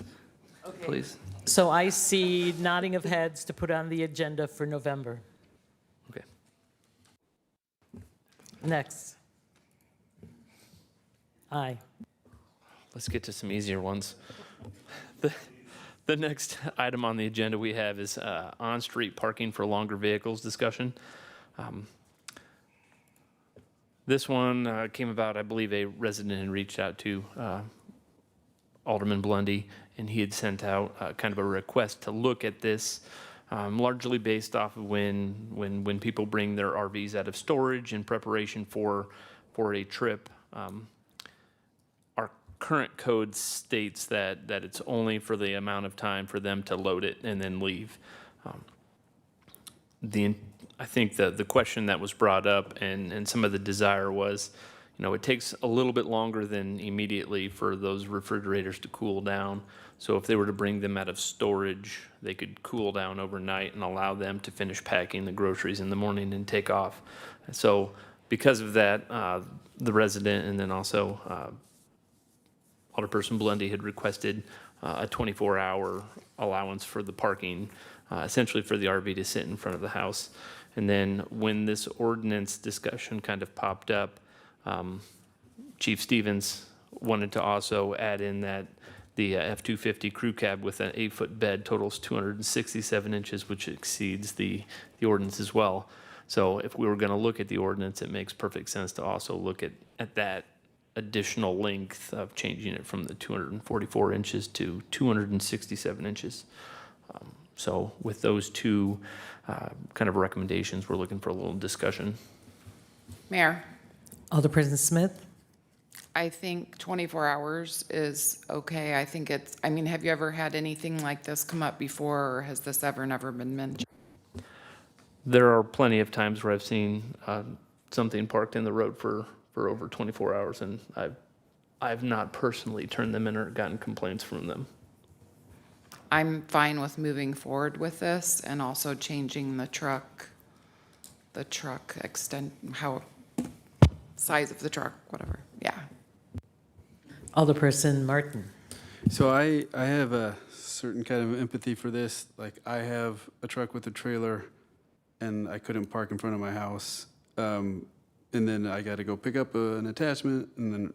Speaker 6: please.
Speaker 3: So I see nodding of heads to put on the agenda for November.
Speaker 11: Okay.
Speaker 3: Next. Aye.
Speaker 11: Let's get to some easier ones. The next item on the agenda we have is on-street parking for longer vehicles discussion. This one came about, I believe a resident had reached out to Alderman Blundy, and he had sent out kind of a request to look at this, largely based off of when people bring their RVs out of storage in preparation for a trip. Our current code states that it's only for the amount of time for them to load it and then leave. I think the question that was brought up and some of the desire was, it takes a little bit longer than immediately for those refrigerators to cool down. So if they were to bring them out of storage, they could cool down overnight and allow them to finish packing the groceries in the morning and take off. So because of that, the resident and then also Alderperson Blundy had requested a 24-hour allowance for the parking, essentially for the RV to sit in front of the house. And then when this ordinance discussion kind of popped up, Chief Stevens wanted to also add in that the F-250 crew cab with an 8-foot bed totals 267 inches, which exceeds the ordinance as well. So if we were going to look at the ordinance, it makes perfect sense to also look at that additional length of changing it from the 244 inches to 267 inches. So with those two kind of recommendations, we're looking for a little discussion.
Speaker 10: Mayor,
Speaker 3: Alderperson Smith?
Speaker 10: I think 24 hours is okay. I think have you ever had anything like this come up before, or has this ever never been mentioned?
Speaker 11: There are plenty of times where I've seen something parked in the road for over 24 hours, and I've not personally turned them in or gotten complaints from them.
Speaker 10: I'm fine with moving forward with this and also changing the truck extent, size of the truck, whatever, yeah.
Speaker 3: Alderperson Martin?
Speaker 5: So I have a certain kind of empathy for this. Like, I have a truck with a trailer, and I couldn't park in front of my house. And then I got to go pick up an attachment and then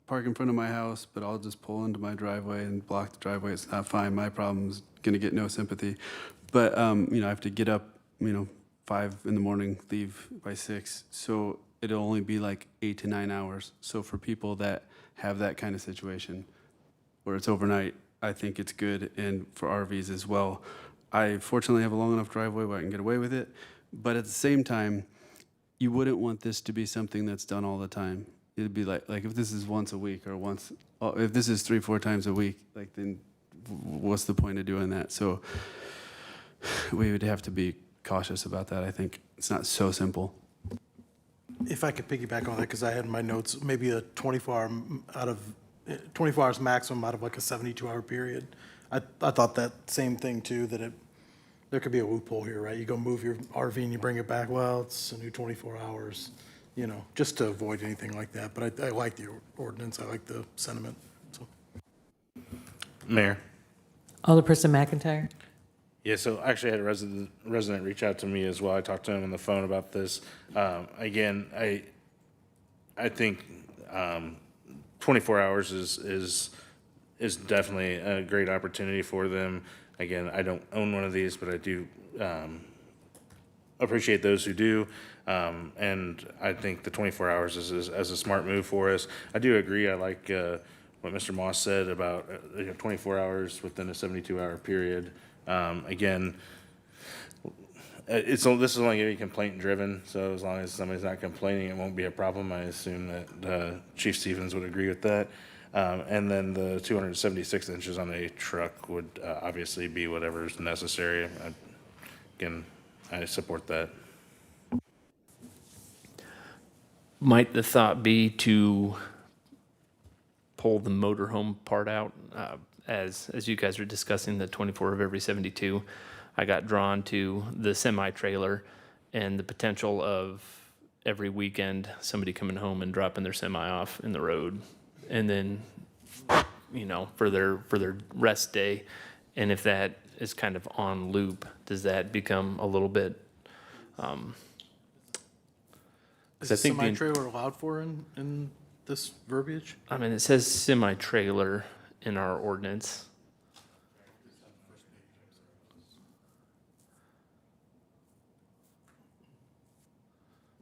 Speaker 5: park in front of my house, but I'll just pull into my driveway and block the driveway. It's not fine. My problem's going to get no sympathy. But, I have to get up, 5 in the morning, leave by 6. So it'll only be like 8 to 9 hours. So for people that have that kind of situation where it's overnight, I think it's good, and for RVs as well. I fortunately have a long enough driveway where I can get away with it, but at the same time, you wouldn't want this to be something that's done all the time. It'd be like if this is once a week or if this is 3-4 times a week, then what's the point of doing that? So we would have to be cautious about that. I think it's not so simple.
Speaker 1: If I could piggyback on that, because I had in my notes, maybe a 24-hour out of 24 hours maximum out of like a 72-hour period. I thought that same thing too, that there could be a loophole here, right? You go move your RV and you bring it back, well, it's a new 24 hours, just to avoid anything like that. But I like the ordinance, I like the sentiment, so.
Speaker 14: Mayor.
Speaker 3: Alderperson McIntyre?
Speaker 14: Yeah, so I actually had a resident reach out to me as well. I talked to him on the phone about this. Again, I think 24 hours is definitely a great opportunity for them. Again, I don't own one of these, but I do appreciate those who do. And I think the 24 hours is a smart move for us. I do agree. I like what Mr. Moss said about 24 hours within a 72-hour period. Again, this is only going to be complaint driven, so as long as somebody's not complaining, it won't be a problem. I assume that Chief Stevens would agree with that. And then the 276 inches on a truck would obviously be whatever's necessary. Again, I support that.
Speaker 11: Might the thought be to pull the motorhome part out? As you guys are discussing the 24 of every 72, I got drawn to the semi-trailer and the potential of every weekend somebody coming home and dropping their semi off in the road, and then for their rest day. And if that is kind of on loop, does that become a little bit?
Speaker 1: Is a semi-trailer allowed for in this verbiage?
Speaker 11: I mean, it says semi-trailer in our ordinance.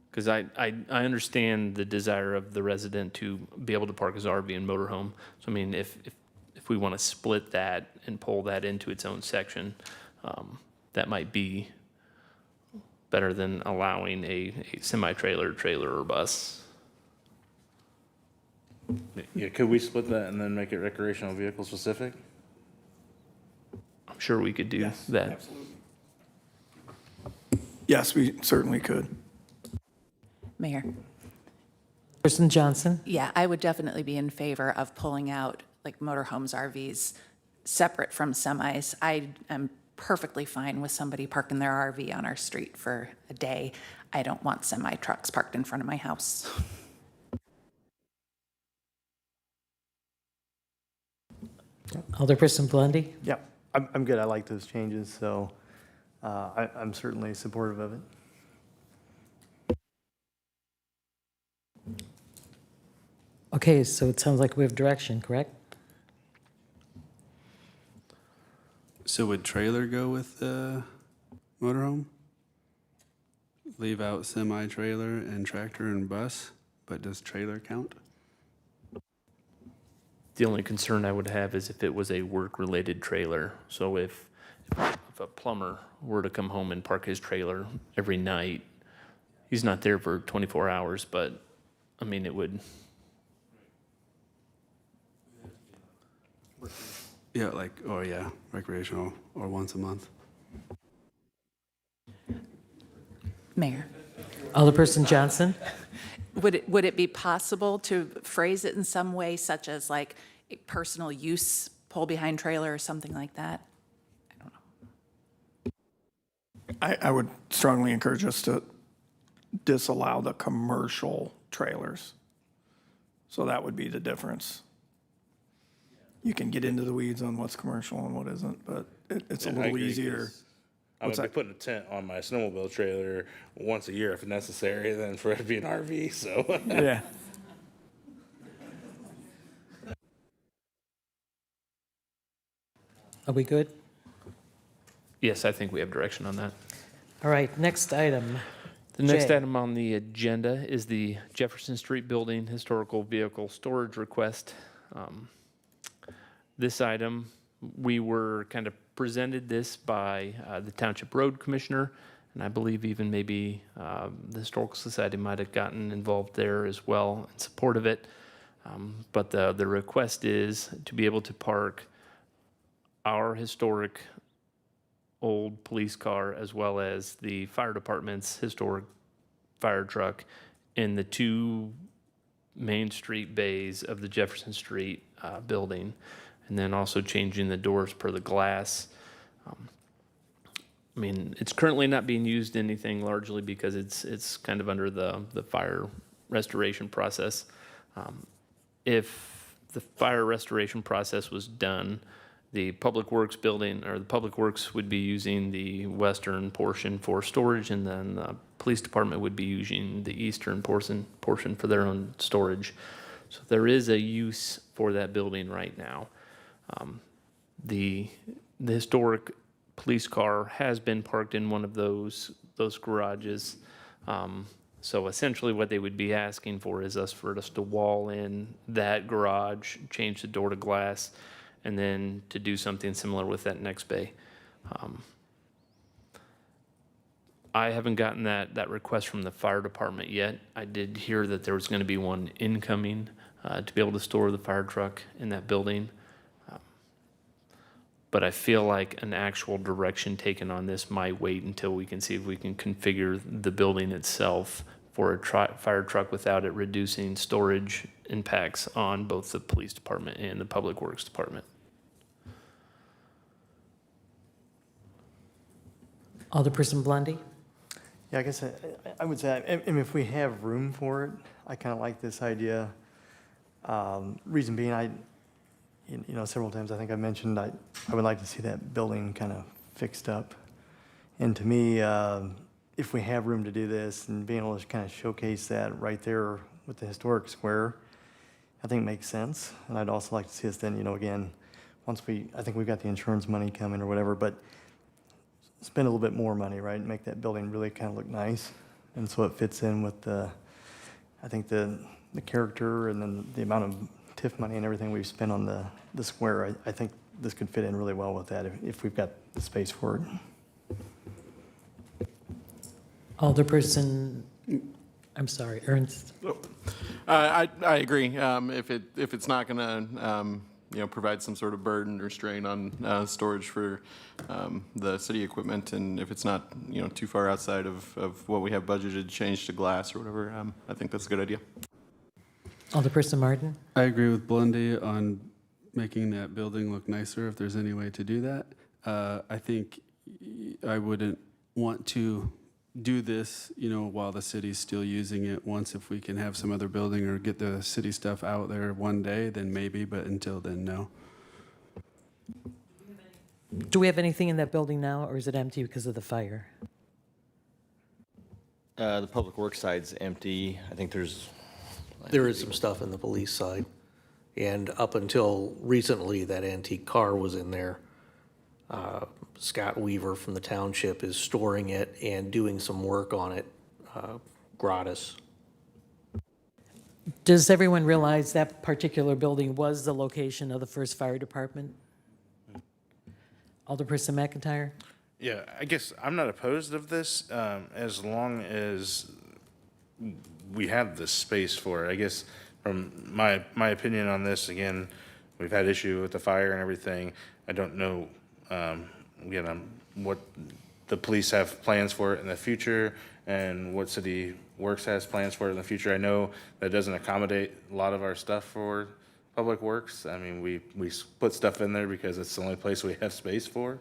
Speaker 11: Because I understand the desire of the resident to be able to park his RV and motorhome. So I mean, if we want to split that and pull that into its own section, that might be better than allowing a semi-trailer, trailer, or bus.
Speaker 14: Yeah, could we split that and then make it recreational vehicle specific?
Speaker 11: I'm sure we could do that.
Speaker 16: Absolutely. Yes, we certainly could.
Speaker 15: Mayor?
Speaker 3: Person Johnson?
Speaker 15: Yeah, I would definitely be in favor of pulling out like motorhomes, RVs, separate from semis. I am perfectly fine with somebody parking their RV on our street for a day. I don't want semi trucks parked in front of my house.
Speaker 3: Alderperson Blondie?
Speaker 13: Yeah, I'm good. I like those changes, so I'm certainly supportive of it.
Speaker 3: Okay, so it sounds like we have direction, correct?
Speaker 5: So would trailer go with the motorhome? Leave out semi-trailer and tractor and bus, but does trailer count?
Speaker 11: The only concern I would have is if it was a work-related trailer. So if a plumber were to come home and park his trailer every night, he's not there for 24 hours, but, I mean, it would...
Speaker 5: Yeah, recreational or once a month.
Speaker 15: Mayor?
Speaker 3: Alderperson Johnson?
Speaker 15: Would it be possible to phrase it in some way such as like a personal use pull behind trailer or something like that? I don't know.
Speaker 16: I would strongly encourage us to disallow the commercial trailers. So that would be the difference. You can get into the weeds on what's commercial and what isn't, but it's a
Speaker 14: Yeah, I
Speaker 16: little
Speaker 14: agree,
Speaker 16: easier.
Speaker 14: 'cause I would be putting a tent on my snowmobile trailer once a year if necessary than for it to be an RV, so.
Speaker 16: Yeah.
Speaker 3: Are we good?
Speaker 11: Yes, I think we have direction on that.
Speaker 3: All right, next item.
Speaker 11: The next
Speaker 3: Jay.
Speaker 11: item on the agenda is the Jefferson Street Building Historical Vehicle Storage Request. This item, we were kind of presented this by the Township Road Commissioner, and I believe even maybe the Historical Society might have gotten involved there as well in support of it. But the request is to be able to park our historic old police car as well as the fire department's historic fire truck in the two Main Street bays of the Jefferson Street building, and then also changing the doors per the glass. I mean, it's currently not being used anything largely because it's kind of under the fire restoration process. If the fire restoration process was done, the Public Works building, or the Public Works would be using the western portion for storage, and then the police department would be using the eastern portion for their own storage. So there is a use for that building right now. The historic police car has been parked in one of those garages. So essentially what they would be asking for is for us to wall in that garage, change the door to glass, and then to do something similar with that next bay. I haven't gotten that request from the fire department yet. I did hear that there was going to be one incoming to be able to store the fire truck in that building. But I feel like an actual direction taken on this might wait until we can see if we can configure the building itself for a fire truck without it reducing storage impacts on both the police department and the Public Works department.
Speaker 3: Alderperson Blondie?
Speaker 13: Yeah, I guess I would say, if we have room for it, I kind of like this idea. Reason being, several times I think I mentioned I would like to see that building kind of fixed up. And to me, if we have room to do this and being able to kind of showcase that right there with the historic square, I think makes sense. And I'd also like to see us then, again, I think we've got the insurance money coming or whatever, but spend a little bit more money, right? And make that building really kind of look nice. And so it fits in with the character and then the amount of TIF money and everything we've spent on the square. I think this could fit in really well with that if we've got the space for it.
Speaker 3: Alderperson, I'm sorry, Ernst.
Speaker 2: I agree. If it's not going to provide some sort of burden or strain on storage for the city equipment, and if it's not too far outside of what we have budgeted to change to glass or whatever, I think that's a good idea.
Speaker 3: Alderperson Martin?
Speaker 5: I agree with Blondie on making that building look nicer if there's any way to do that. I think I wouldn't want to do this, while the city's still using it. Once, if we can have some other building or get the city stuff out there one day, then maybe, but until then, no.
Speaker 3: Do we have anything in that building now, or is it empty because of the fire?
Speaker 19: The Public Works side's empty. I think
Speaker 17: There is some stuff in the police side. And up until recently, that antique car was in there. Scott Weaver from the township is storing it and doing some work on it gratis.
Speaker 3: Does everyone realize that particular building was the location of the first fire department? Alderperson McIntyre?
Speaker 14: Yeah, I guess I'm not opposed of this as long as we have the space for it. I guess from my opinion on this, again, we've had issue with the fire and everything. I don't know, what the police have plans for it in the future and what City Works has plans for it in the future. I know that doesn't accommodate a lot of our stuff for Public Works. I mean, we put stuff in there because it's the only place we have space for.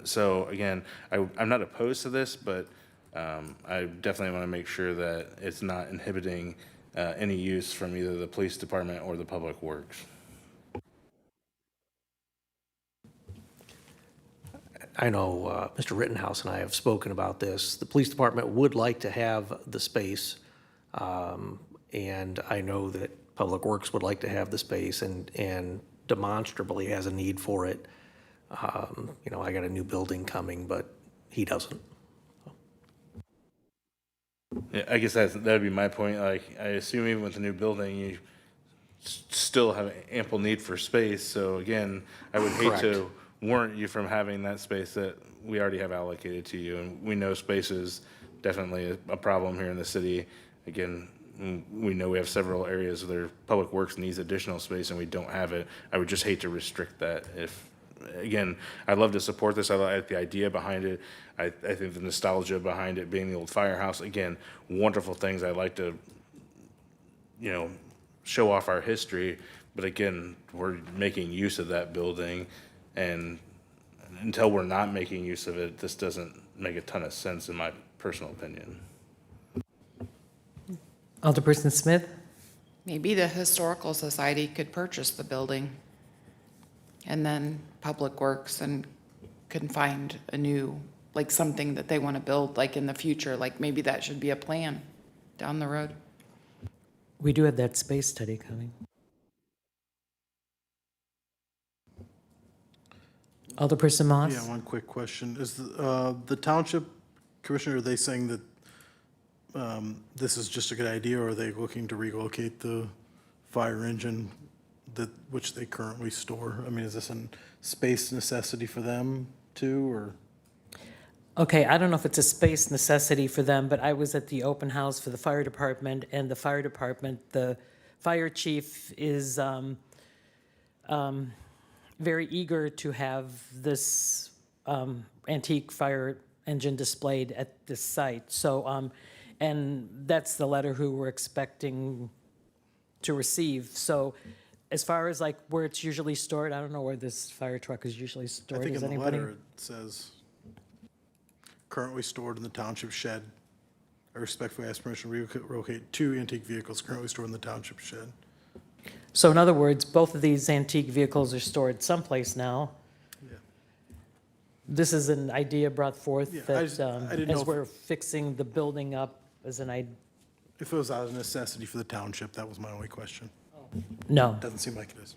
Speaker 14: So again, I'm not opposed to this, but I definitely want to make sure that it's not inhibiting any use from either the police department or the Public Works.
Speaker 17: I know Mr. Rittenhouse and I have spoken about this. The police department would like to have the space, and I know that Public Works would like to have the space and demonstrably has a need for it. I got a new building coming, but he doesn't.
Speaker 14: Yeah, I guess that'd be my point. Like, I assume even with the new building, you still have ample need for space. So again, I would hate to warrant you from having that space that we already have allocated to you. And we know space is definitely a problem here in the city. Again, we know we have several areas where Public Works needs additional space and we don't have it. I would just hate to restrict that. Again, I'd love to support this. I like the idea behind it. I think the nostalgia behind it being the old firehouse. Again, wonderful things. I'd like to, show off our history. But again, we're making use of that building, and until we're not making use of it, this doesn't make a ton of sense in my personal opinion.
Speaker 3: Alderperson Smith?
Speaker 10: Maybe the Historical Society could purchase the building, and then Public Works and can find a new, like something that they want to build, like in the future, like maybe that should be a plan down the road.
Speaker 3: We do have that space study coming. Alderperson Moss?
Speaker 1: Yeah, one quick question. Is the township commissioner, are they saying that this is just a good idea, or are they looking to relocate the fire engine which they currently store? I mean, is this a space necessity for them too, or?
Speaker 3: Okay, I don't know if it's a space necessity for them, but I was at the open house for the fire department, and the fire department, the fire chief is very eager to have this antique fire engine displayed at this site. So, and that's the letter who we're expecting to receive. So as far as like where it's usually stored, I don't know where this fire truck is usually
Speaker 1: I
Speaker 3: stored.
Speaker 1: think
Speaker 3: Is
Speaker 1: in the
Speaker 3: anybody?
Speaker 1: letter it says currently stored in the township shed. I respectfully ask permission to relocate 2 antique vehicles currently stored in the township shed.
Speaker 3: So in other words, both of these antique vehicles are stored someplace now.
Speaker 1: Yeah.
Speaker 3: This is an idea brought forth
Speaker 1: Yeah, I
Speaker 3: that,
Speaker 1: just- I didn't know
Speaker 3: as
Speaker 1: if-
Speaker 3: we're fixing the building up as an idea.
Speaker 1: If it was out of necessity for the township, that was my only question.
Speaker 3: No.
Speaker 1: Doesn't seem like it is.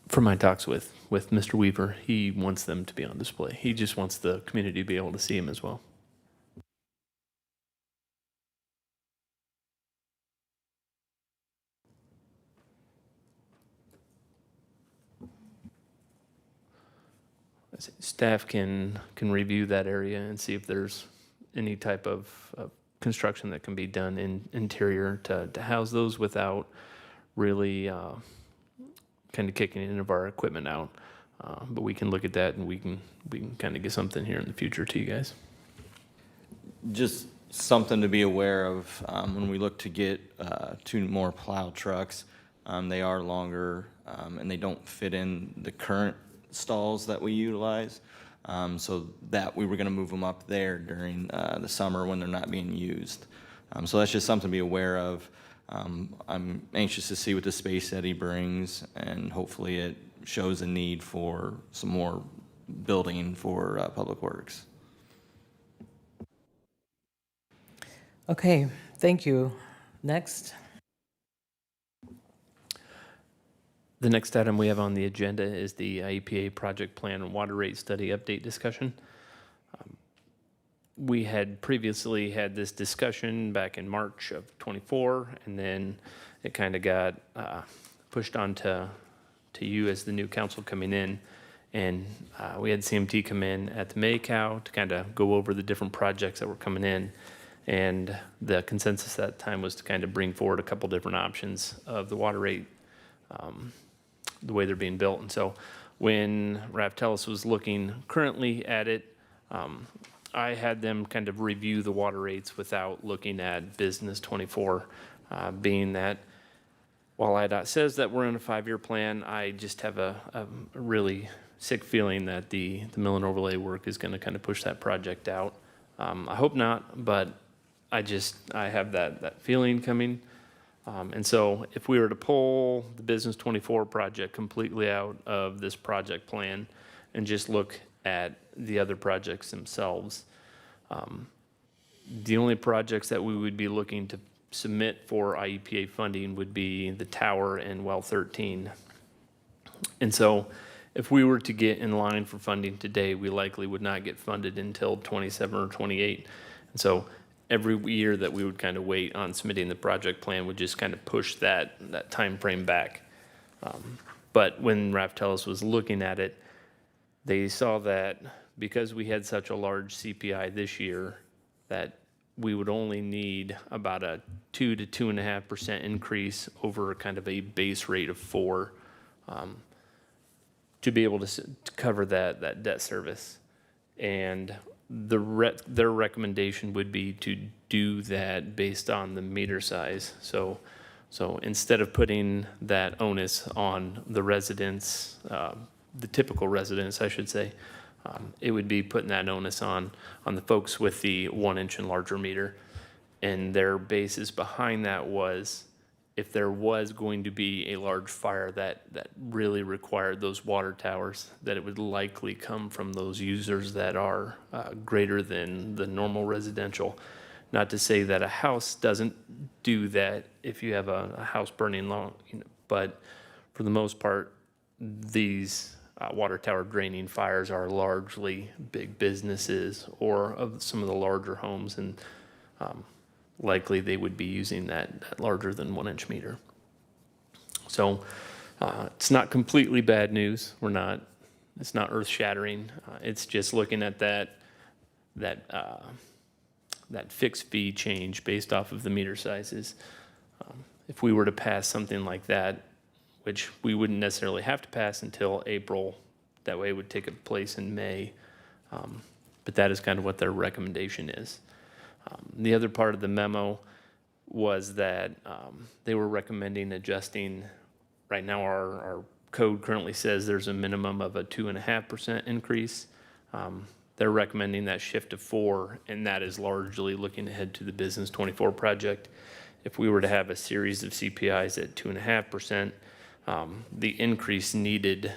Speaker 11: From my talks with Mr. Weaver, he wants them to be on display. He just wants the community to be able to see them as well. Staff can review that area and see if there's any type of construction that can be done in interior to house those without really kind of kicking any of our equipment out. But we can look at that, and we can kind of get something here in the future to you guys.
Speaker 19: Just something to be aware of when we look to get 2 more plow trucks. They are longer, and they don't fit in the current stalls that we utilize. So that we were going to move them up there during the summer when they're not being used. So that's just something to be aware of. I'm anxious to see what the space that he brings, and hopefully it shows a need for some more building for Public Works.
Speaker 3: Okay, thank you. Next.
Speaker 11: The next item we have on the agenda is the IEPA project plan and water rate study update discussion. We had previously had this discussion back in March of '24, and then it kind of got pushed on to you as the new council coming in. And we had CMT come in at the May-Cow to kind of go over the different projects that were coming in. And the consensus at that time was to kind of bring forward a couple different options of the water rate, the way they're being built. And so when Raftellus was looking currently at it, I had them kind of review the water rates without looking at Business 24, being that while IDOT says that we're in a 5-year plan, I just have a really sick feeling that the mill and overlay work is going to kind of push that project out. I hope not, but I have that feeling coming. And so if we were to pull the Business 24 project completely out of this project plan and just look at the other projects themselves, the only projects that we would be looking to submit for IEPA funding would be the tower and well 13. And so if we were to get in line for funding today, we likely would not get funded until 27 or 28. And so every year that we would kind of wait on submitting the project plan would just kind of push that time frame back. But when Raftellus was looking at it, they saw that because we had such a large CPI this year, that we would only need about a 2 to 2.5% increase over kind of a base rate of 4 to be able to cover that debt service. And their recommendation would be to do that based on the meter size. So instead of putting that onus on the residents, the typical residents, I should say, it would be putting that onus on the folks with the 1-inch and larger meter. And their basis behind that was, if there was going to be a large fire that really required those water towers, that it would likely come from those users that are greater than the normal residential. Not to say that a house doesn't do that if you have a house burning long, but for the most part, these water tower draining fires are largely big businesses or of some of the larger homes, and likely they would be using that larger than 1-inch meter. So it's not completely bad news. It's not earth shattering. It's just looking at that fixed fee change based off of the meter sizes. If we were to pass something like that, which we wouldn't necessarily have to pass until April, that way it would take place in May. But that is kind of what their recommendation is. The other part of the memo was that they were recommending adjusting. Right now, our code currently says there's a minimum of a 2.5% increase. They're recommending that shift to 4%, and that is largely looking ahead to the Business 24 project. If we were to have a series of CPIs at 2.5%, the increase needed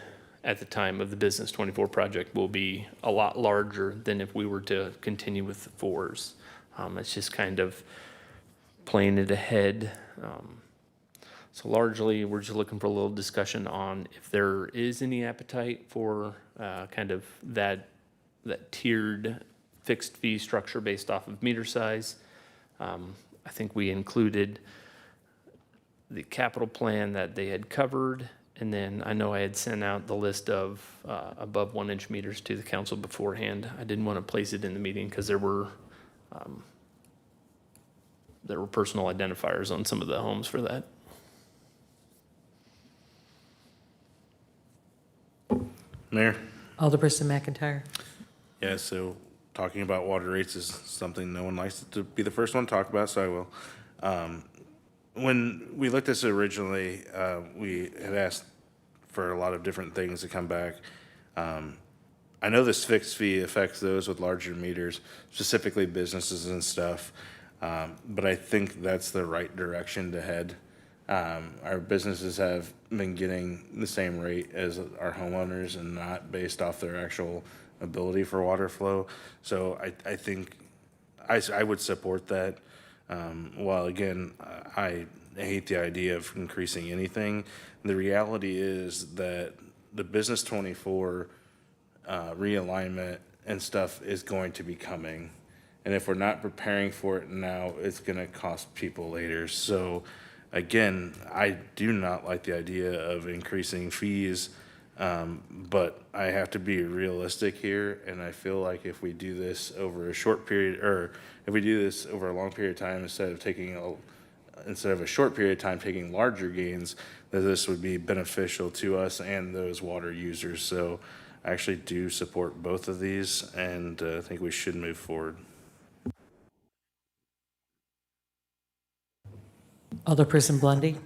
Speaker 11: at the time of the Business 24 project will be a lot larger than if we were to continue with the 4s. It's just kind of playing it ahead. So largely, we're just looking for a little discussion on if there is any appetite for kind of that tiered fixed fee structure based off of meter size. I think we included the capital plan that they had covered, and then I know I had sent out the list of above 1-inch meters to the council beforehand. I didn't want to place it in the meeting because there were personal identifiers on some of the homes for that.
Speaker 14: Mayor?
Speaker 3: Alderperson McIntyre.
Speaker 14: Yeah, so talking about water rates is something no one likes to be the first one to talk about, so I will. When we looked at this originally, we had asked for a lot of different things to come back. I know this fixed fee affects those with larger meters, specifically businesses and stuff, but I think that's the right direction to head. Our businesses have been getting the same rate as our homeowners and not based off their actual ability for water flow. So I think I would support that. While again, I hate the idea of increasing anything, the reality is that the Business 24 realignment and stuff is going to be coming. And if we're not preparing for it now, it's going to cost people later. So again, I do not like the idea of increasing fees, but I have to be realistic here. And I feel like if we do this over a short period, or if we do this over a long period of time, instead of a short period of time taking larger gains, that this would be beneficial to us and those water users. So I actually do support both of these, and I think we should move forward.
Speaker 3: Alderperson Blondie.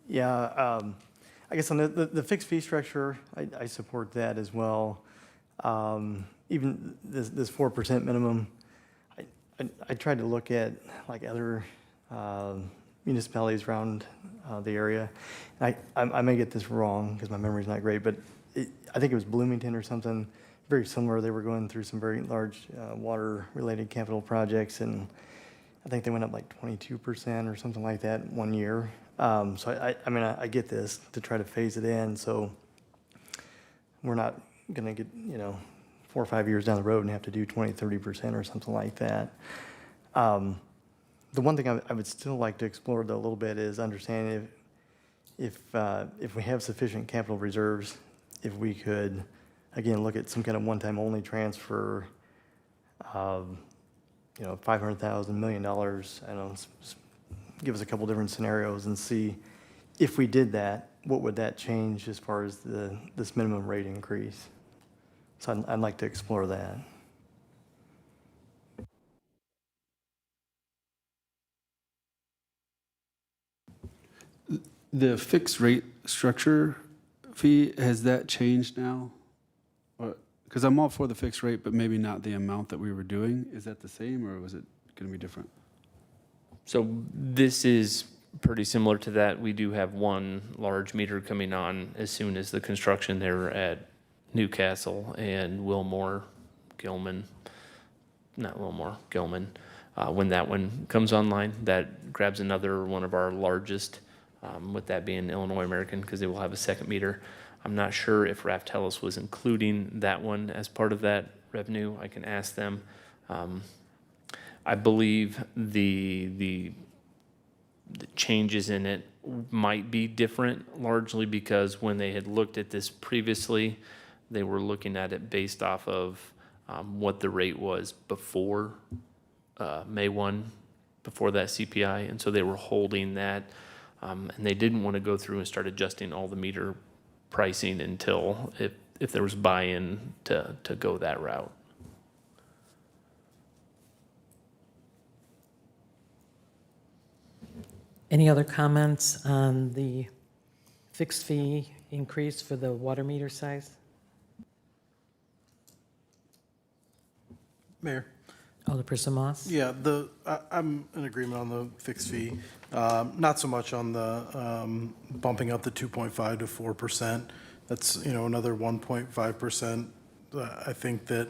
Speaker 13: Yeah, I guess on the fixed fee structure, I support that as well. Even this 4% minimum, I tried to look at like other municipalities around the area. I may get this wrong because my memory's not great, but I think it was Bloomington or something very similar. They were going through some very large water-related capital projects, and I think they went up like 22% or something like that one year. So I mean, I get this to try to phase it in, so we're not going to get 4 or 5 years down the road and have to do 20, 30% or something like that. The one thing I would still like to explore though a little bit is understanding if we have sufficient capital reserves, if we could again look at some kind of one-time only transfer. $500,000, $1 million. I don't know, give us a couple different scenarios and see if we did that, what would that change as far as this minimum rate increase? So I'd like to explore that.
Speaker 5: The fixed rate structure fee, has that changed now? Because I'm all for the fixed rate, but maybe not the amount that we were doing. Is that the same, or was it going to be different?
Speaker 11: So this is pretty similar to that. We do have one large meter coming on as soon as the construction there at Newcastle and Gilman. When that one comes online, that grabs another one of our largest, with that being Illinois American, because they will have a second meter. I'm not sure if Raftellus was including that one as part of that revenue. I can ask them. I believe the changes in it might be different, largely because when they had looked at this previously, they were looking at it based off of what the rate was before May 1, before that CPI, and so they were holding that, and they didn't want to go through and start adjusting all the meter pricing until if there was buy-in to go that route.
Speaker 3: Any other comments on the fixed fee increase for the water meter size?
Speaker 1: Mayor?
Speaker 3: Alderperson Moss?
Speaker 1: Yeah, I'm in agreement on the fixed fee. Not so much on the bumping up the 2.5 to 4%. That's, another 1.5%. I think that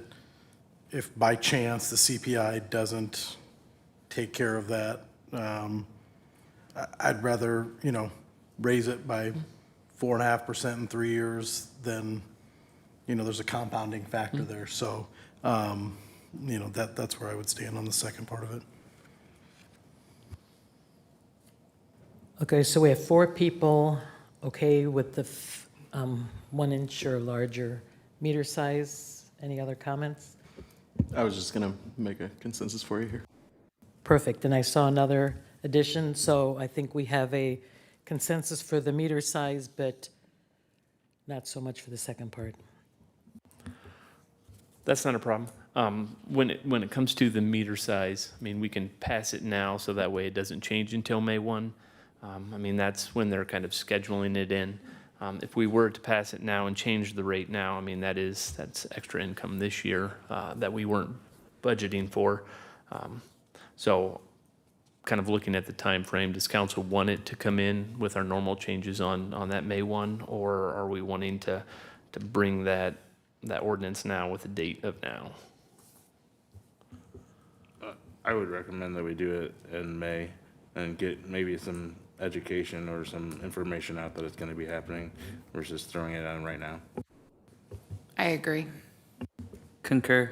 Speaker 1: if by chance the CPI doesn't take care of that, I'd rather, raise it by 4.5% in 3 years than, there's a compounding factor there. So, that's where I would stand on the second part of it.
Speaker 3: Okay, so we have 4 people okay with the 1 inch or larger meter size. Any other comments?
Speaker 2: I was just going to make a consensus for you here.
Speaker 3: Perfect. And I saw another addition, so I think we have a consensus for the meter size, but not so much for the second part.
Speaker 11: That's not a problem. When it comes to the meter size, I mean, we can pass it now, so that way it doesn't change until May 1. That's when they're kind of scheduling it in. If we were to pass it now and change the rate now, that's extra income this year that we weren't budgeting for. So kind of looking at the time frame, does council want it to come in with our normal changes on that May 1, or are we wanting to bring that ordinance now with a date of now?
Speaker 14: I would recommend that we do it in May and get maybe some education or some information out that it's going to be happening versus throwing it on right now.
Speaker 10: I agree.
Speaker 6: Concur.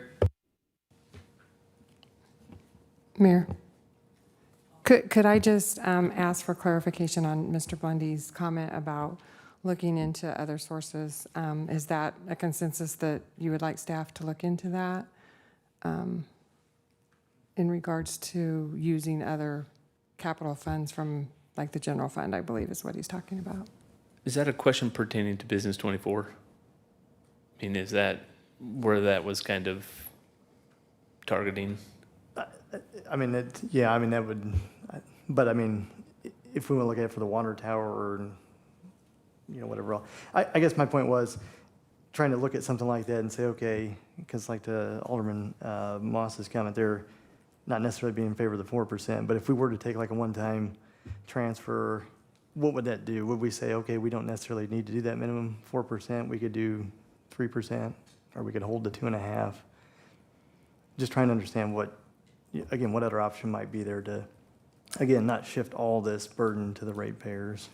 Speaker 18: Mayor, could I just ask for clarification on Mr. Bundy's comment about looking into other sources? Is that a consensus that you would like staff to look into that in regards to using other capital funds from like the general fund, I believe is what he's talking about?
Speaker 11: Is that a question pertaining to Business 24? Is that where that was kind of targeting?
Speaker 13: that would, but if we want to look at it for the water tower or, whatever else. I guess my point was trying to look at something like that and say, okay, because like to Alderman Moss's comment, they're not necessarily being in favor of the 4%, but if we were to take like a one-time transfer, what would that do? Would we say, okay, we don't necessarily need to do that minimum 4%, we could do 3%, or we could hold the 2.5%? Just trying to understand what other option might be there to, again, not shift all this burden to the ratepayers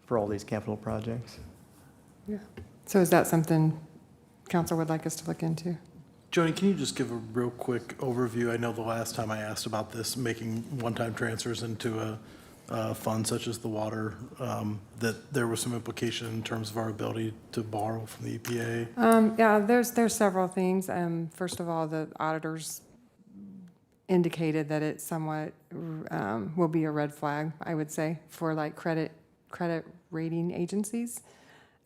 Speaker 13: for all these capital projects.
Speaker 18: Yeah. So is that something council would like us to look into?
Speaker 1: Joni, can you just give a real quick overview? I know the last time I asked about this, making one-time transfers into a fund such as the water, that there was some implication in terms of our ability to borrow from the EPA.
Speaker 18: Yeah, there's several things. First of all, the auditors indicated that it somewhat will be a red flag, I would say, for like credit rating agencies.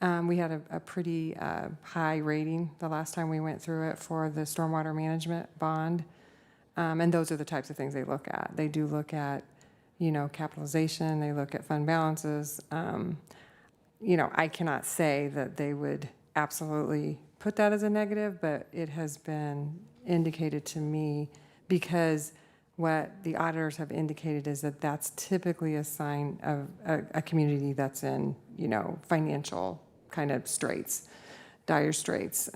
Speaker 18: We had a pretty high rating the last time we went through it for the stormwater management bond. And those are the types of things they look at. They do look at, capitalization, they look at fund balances. I cannot say that they would absolutely put that as a negative, but it has been indicated to me because what the auditors have indicated is that that's typically a sign of a community that's in, financial kind of straits, dire straits.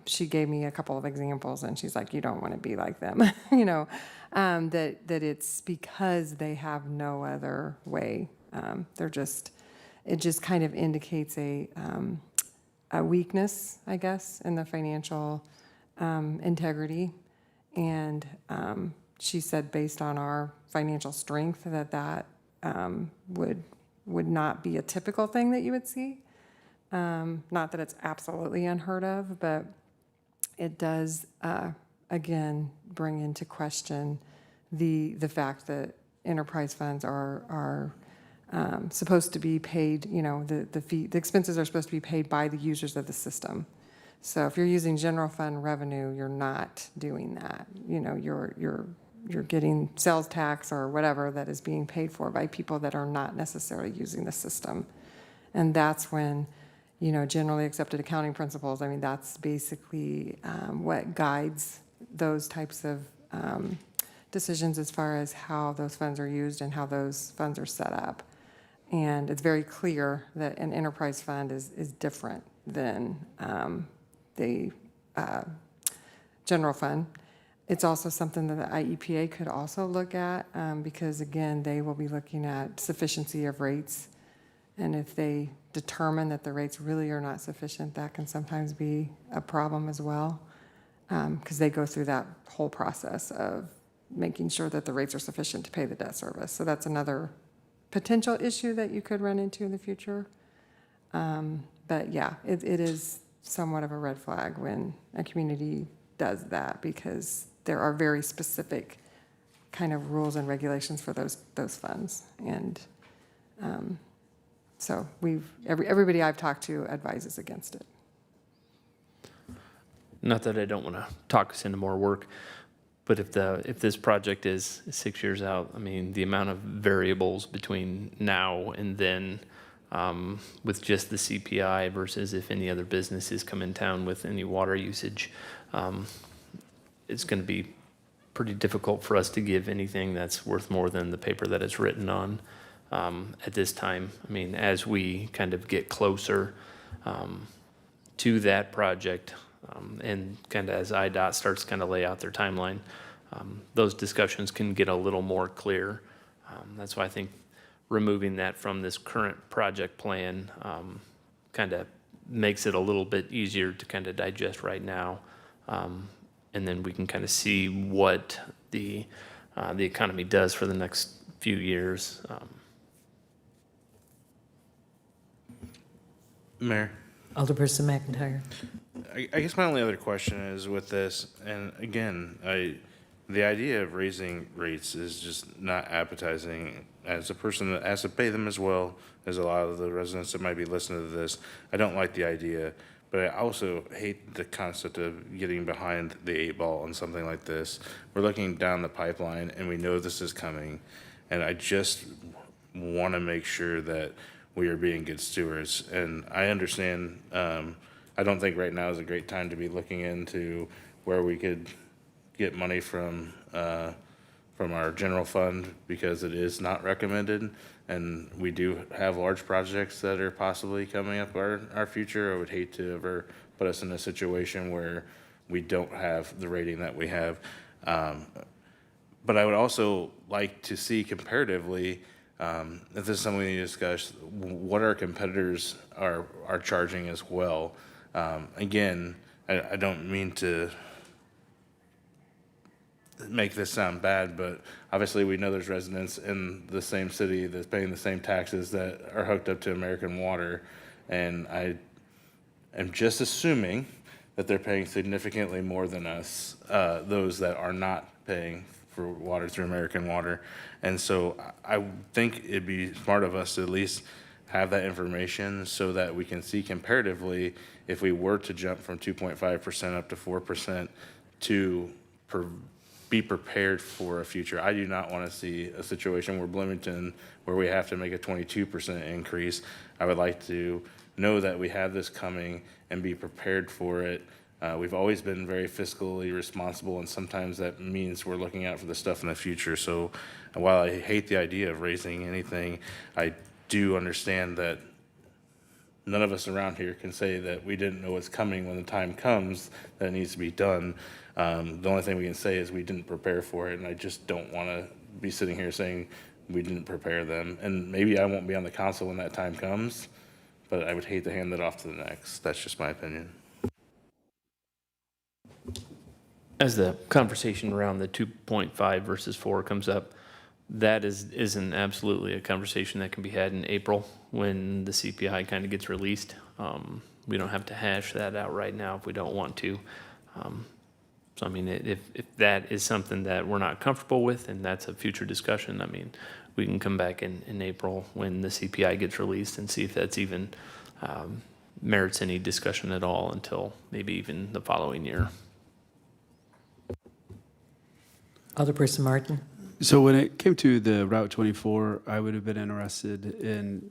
Speaker 18: She gave me a couple of examples and she's like, you don't want to be like them, that it's because they have no other way. It just kind of indicates a weakness, I guess, in the financial integrity. And she said based on our financial strength that would not be a typical thing that you would see. Not that it's absolutely unheard of, but it does, again, bring into question the fact that enterprise funds are supposed to be paid, the expenses are supposed to be paid by the users of the system. So if you're using general fund revenue, you're not doing that. You're getting sales tax or whatever that is being paid for by people that are not necessarily using the system. And that's when, generally accepted accounting principles, that's basically what guides those types of decisions as far as how those funds are used and how those funds are set up. And it's very clear that an enterprise fund is different than the general fund. It's also something that the IEPA could also look at because, again, they will be looking at sufficiency of rates. And if they determine that the rates really are not sufficient, that can sometimes be a problem as well because they go through that whole process of making sure that the rates are sufficient to pay the debt service. So that's another potential issue that you could run into in the future. But yeah, it is somewhat of a red flag when a community does that because there are very specific kind of rules and regulations for those funds. And so everybody I've talked to advises against it.
Speaker 11: Not that I don't want to talk us into more work, but if this project is 6 years out, the amount of variables between now and then with just the CPI versus if any other businesses come in town with any water usage, it's going to be pretty difficult for us to give anything that's worth more than the paper that it's written on at this time. As we kind of get closer to that project and kind of as IDOT starts kind of lay out their timeline, those discussions can get a little more clear. That's why I think removing that from this current project plan kind of makes it a little bit easier to kind of digest right now. And then we can kind of see what the economy does for the next few years.
Speaker 14: Mayor?
Speaker 3: Alderperson McIntyre.
Speaker 14: I guess my only other question is with this, and again, the idea of raising rates is just not appetizing. As a person that has to pay them as well as a lot of the residents that might be listening to this, I don't like the idea, but I also hate the concept of getting behind the 8 ball on something like this. We're looking down the pipeline and we know this is coming, and I just want to make sure that we are being good stewards. And I understand, I don't think right now is a great time to be looking into where we could get money from our general fund because it is not recommended. And we do have large projects that are possibly coming up our future. I would hate to ever put us in a situation where we don't have the rating that we have. But I would also like to see comparatively, if this is something we need to discuss, what our competitors are charging as well. Again, I don't mean to make this sound bad, but obviously we know there's residents in the same city that's paying the same taxes that are hooked up to American Water, and I am just assuming that they're paying significantly more than us, those that are not paying for water through American Water. And so I think it'd be smart of us to at least have that information so that we can see comparatively if we were to jump from 2.5% up to 4% to be prepared for a future. I do not want to see a situation where Bloomington, where we have to make a 22% increase. I would like to know that we have this coming and be prepared for it. We've always been very fiscally responsible, and sometimes that means we're looking out for the stuff in the future. So while I hate the idea of raising anything, I do understand that none of us around here can say that we didn't know what's coming when the time comes that it needs to be done. The only thing we can say is we didn't prepare for it, and I just don't want to be sitting here saying we didn't prepare them. And maybe I won't be on the council when that time comes, but I would hate to hand that off to the next. That's just my opinion.
Speaker 11: As the conversation around the 2.5 versus 4 comes up, that isn't absolutely a conversation that can be had in April when the CPI kind of gets released. We don't have to hash that out right now if we don't want to. So I mean, if that is something that we're not comfortable with, and that's a future discussion, I mean, we can come back in April when the CPI gets released and see if that's even merits any discussion at all until maybe even the following year.
Speaker 3: Alderperson Martin?
Speaker 5: So when it came to the Route 24, I would have been interested in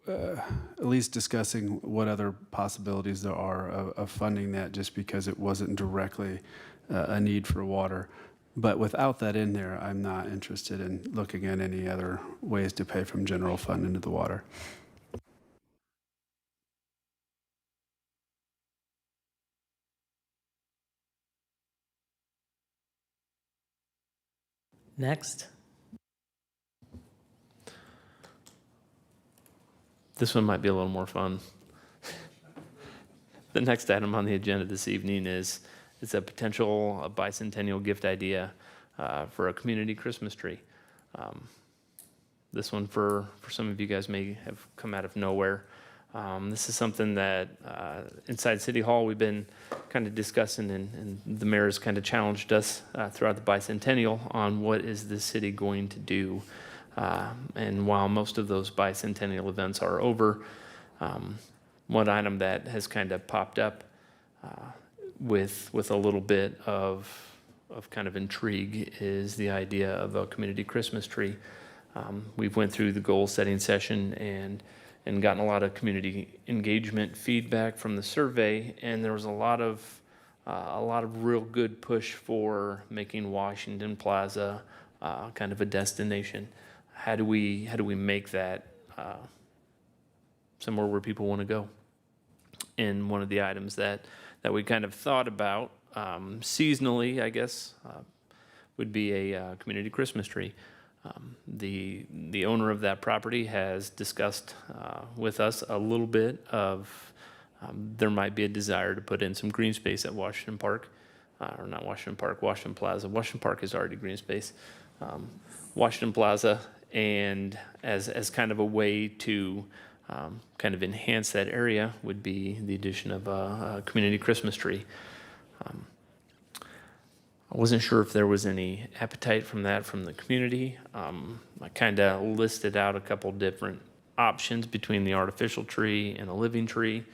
Speaker 5: at least discussing what other possibilities there are of funding that, just because it wasn't directly a need for water. But without that in there, I'm not interested in looking at any other ways to pay from general fund into the water.
Speaker 3: Next.
Speaker 11: This one might be a little more fun. The next item on the agenda this evening is a potential bicentennial gift idea for a community Christmas tree. This one for some of you guys may have come out of nowhere. This is something that inside City Hall we've been kind of discussing, and the mayor has kind of challenged us throughout the bicentennial on what is the city going to do. And while most of those bicentennial events are over, one item that has kind of popped up with a little bit of kind of intrigue is the idea of a community Christmas tree. We've went through the goal setting session and gotten a lot of community engagement feedback from the survey, and there was a lot of real good push for making Washington Plaza kind of a destination. How do we make that somewhere where people want to go? And one of the items that we kind of thought about seasonally, I guess, would be a community Christmas tree. The owner of that property has discussed with us a little bit of there might be a desire to put in some green space at Washington Park, or not Washington Park, Washington Plaza. Washington Park is already green space. Washington Plaza, and as kind of a way to kind of enhance that area would be the addition of a community Christmas tree. I wasn't sure if there was any appetite from the community. I kind of listed out a couple different options between the artificial tree and a living tree.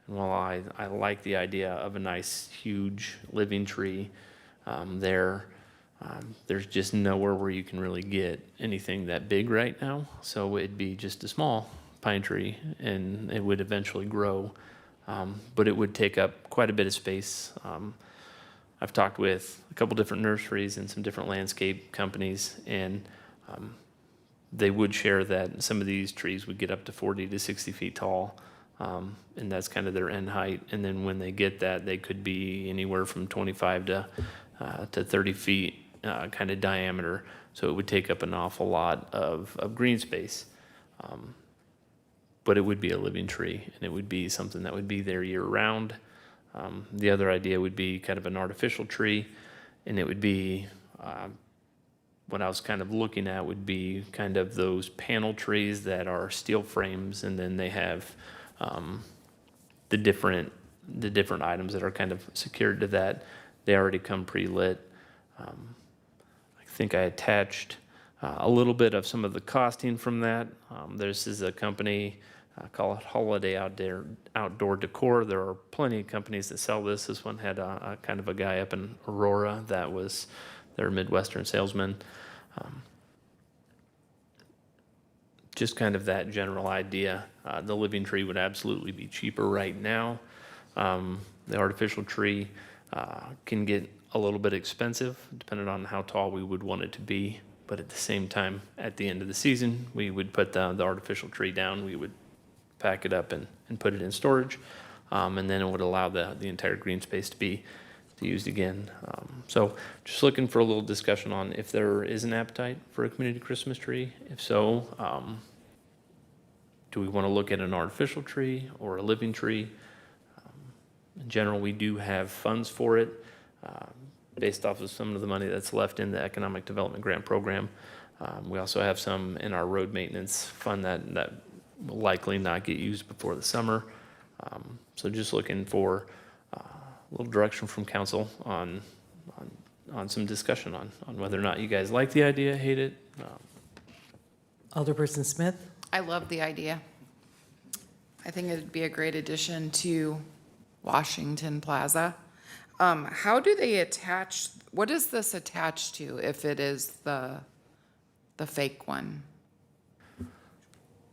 Speaker 11: And while I like the idea of a nice, huge living tree there's just nowhere where you can really get anything that big right now. So it'd be just a small pine tree, and it would eventually grow, but it would take up quite a bit of space. I've talked with a couple different nurseries and some different landscape companies, and they would share that some of these trees would get up to 40 to 60 feet tall, and that's kind of their end height. And then when they get that, they could be anywhere from 25 to 30 feet kind of diameter. So it would take up an awful lot of green space. But it would be a living tree, and it would be something that would be there year round. The other idea would be kind of an artificial tree, and it would be, what I was kind of looking at would be kind of those panel trees that are steel frames, and then they have the different items that are kind of secured to that. They already come pre-lit. I think I attached a little bit of some of the costing from that. This is a company call it holiday outdoor decor. There are plenty of companies that sell this. This one had a kind of a guy up in Aurora that was their Midwestern salesman. Just kind of that general idea. The living tree would absolutely be cheaper right now. The artificial tree can get a little bit expensive depending on how tall we would want it to be. But at the same time, at the end of the season, we would put the artificial tree down. We would pack it up and put it in storage. And then it would allow the entire green space to be used again. So just looking for a little discussion on if there is an appetite for a community Christmas tree. If so, do we want to look at an artificial tree or a living tree? In general, we do have funds for it based off of some of the money that's left in the Economic Development Grant Program. We also have some in our road maintenance fund that will likely not get used before the summer. So just looking for a little direction from council on some discussion on whether or not you guys like the idea, hate it.
Speaker 3: Alderperson Smith?
Speaker 10: I love the idea. I think it'd be a great addition to Washington Plaza. How do they attach, what is this attached to if it is the fake one?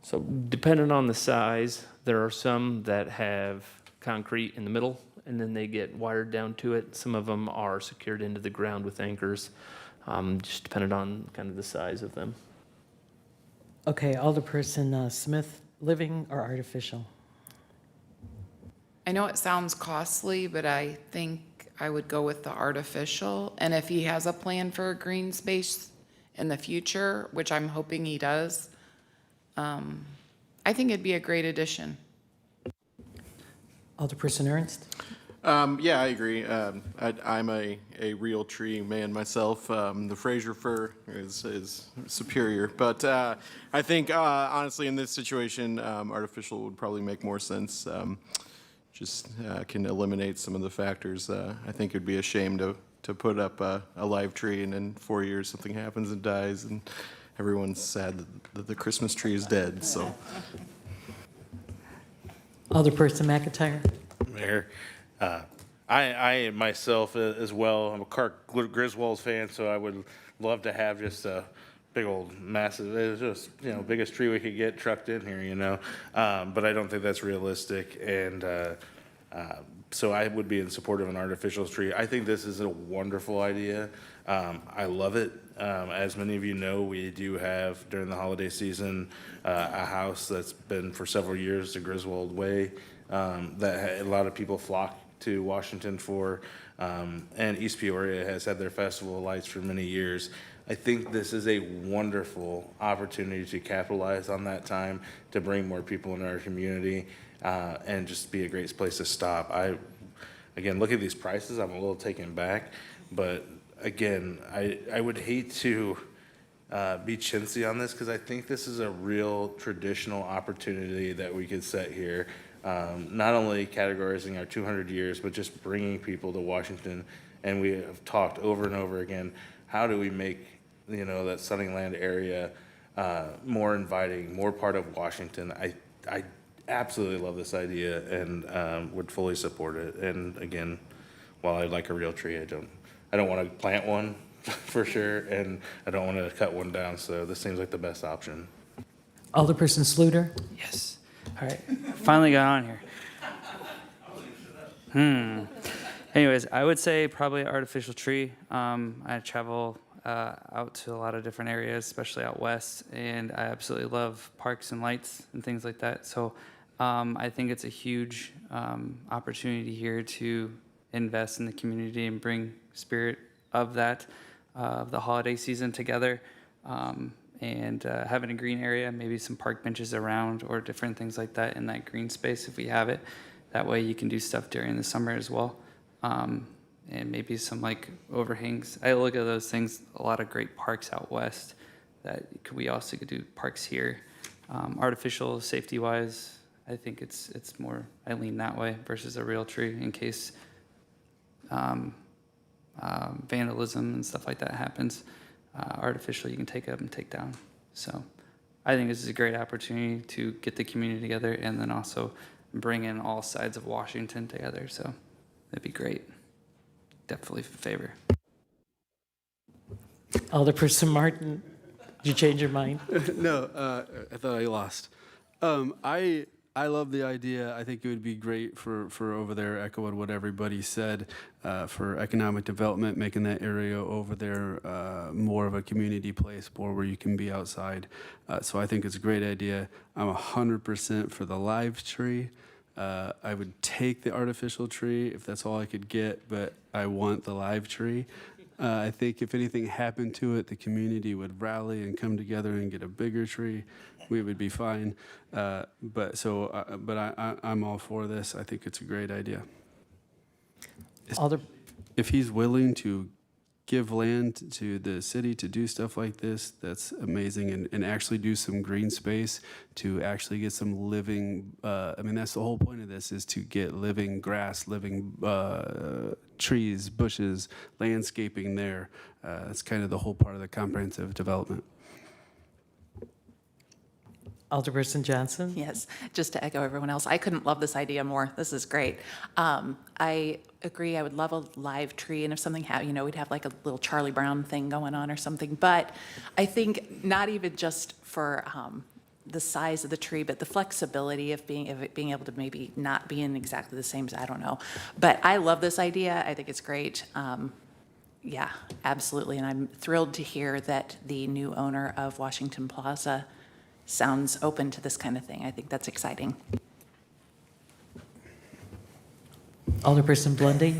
Speaker 11: So depending on the size, there are some that have concrete in the middle and then they get wired down to it. Some of them are secured into the ground with anchors, just depending on kind of the size of them.
Speaker 3: Okay, Alderperson Smith, living or artificial?
Speaker 10: I know it sounds costly, but I think I would go with the artificial. And if he has a plan for a green space in the future, which I'm hoping he does, I think it'd be a great addition.
Speaker 3: Alderperson Ernst?
Speaker 2: Yeah, I agree. I'm a real tree man myself. The Fraser fir is superior, but I think honestly in this situation, artificial would probably make more sense. Just can eliminate some of the factors. I think it'd be a shame to put up a live tree and in 4 years something happens and dies and everyone's sad that the Christmas tree is dead. So,
Speaker 3: Alderperson McIntyre?
Speaker 14: Mayor, I myself as well, I'm a Clark Griswold's fan, so I would love to have just a big old massive, it's just, biggest tree we could get trucked in here, but I don't think that's realistic, and so I would be in support of an artificial tree. I think this is a wonderful idea. I love it. As many of you know, we do have, during the holiday season, a house that's been for several years, the Griswold Way, that a lot of people flock to Washington for, and East Peoria has had their Festival of Lights for many years. I think this is a wonderful opportunity to capitalize on that time, to bring more people into our community, and just be a great place to stop. Again, look at these prices, I'm a little taken back, but again, I would hate to be chintzy on this because I think this is a real traditional opportunity that we could set here. Not only categorizing our 200 years, but just bringing people to Washington. And we have talked over and over again, how do we make, that Sunnyland area more inviting, more part of Washington? I absolutely love this idea and would fully support it. And again, while I like a real tree, I don't want to plant one for sure, and I don't want to cut one down. So this seems like the best option.
Speaker 3: Alderperson Sluter?
Speaker 6: Yes. All right, finally got on here. Anyways, I would say probably artificial tree. I travel out to a lot of different areas, especially out west, and I absolutely love parks and lights and things like that. So I think it's a huge opportunity here to invest in the community and bring spirit of that, of the holiday season together. And having a green area, maybe some park benches around or different things like that in that green space if we have it. That way you can do stuff during the summer as well. And maybe some overhangs. I look at those things, a lot of great parks out west that we also could do parks here. Artificial safety wise, I think it's more, I lean that way versus a real tree in case vandalism and stuff like that happens. Artificial you can take up and take down. So I think this is a great opportunity to get the community together and then also bring in all sides of Washington together. So that'd be great. Definitely in favor.
Speaker 3: Alderperson Martin, did you change your mind?
Speaker 5: No, I thought I lost. I love the idea. I think it would be great for over there, echoing what everybody said, for economic development, making that area over there more of a community place, more where you can be outside. So I think it's a great idea. I'm 100% for the live tree. I would take the artificial tree if that's all I could get, but I want the live tree. I think if anything happened to it, the community would rally and come together and get a bigger tree. We would be fine. But I'm all for this. I think it's a great idea. If he's willing to give land to the city to do stuff like this, that's amazing. And actually do some green space to actually get some living, I mean, that's the whole point of this, is to get living grass, living trees, bushes, landscaping there. That's kind of the whole part of the comprehensive development.
Speaker 3: Alderperson Johnson?
Speaker 15: Yes, just to echo everyone else, I couldn't love this idea more. This is great. I agree. I would love a live tree, and if something we'd have like a little Charlie Brown thing going on or something. But I think not even just for the size of the tree, but the flexibility of it being able to maybe not be in exactly the same. I don't know, but I love this idea. I think it's great. Yeah, absolutely, and I'm thrilled to hear that the new owner of Washington Plaza sounds open to this kind of thing. I think that's exciting.
Speaker 3: Alderperson Blondie?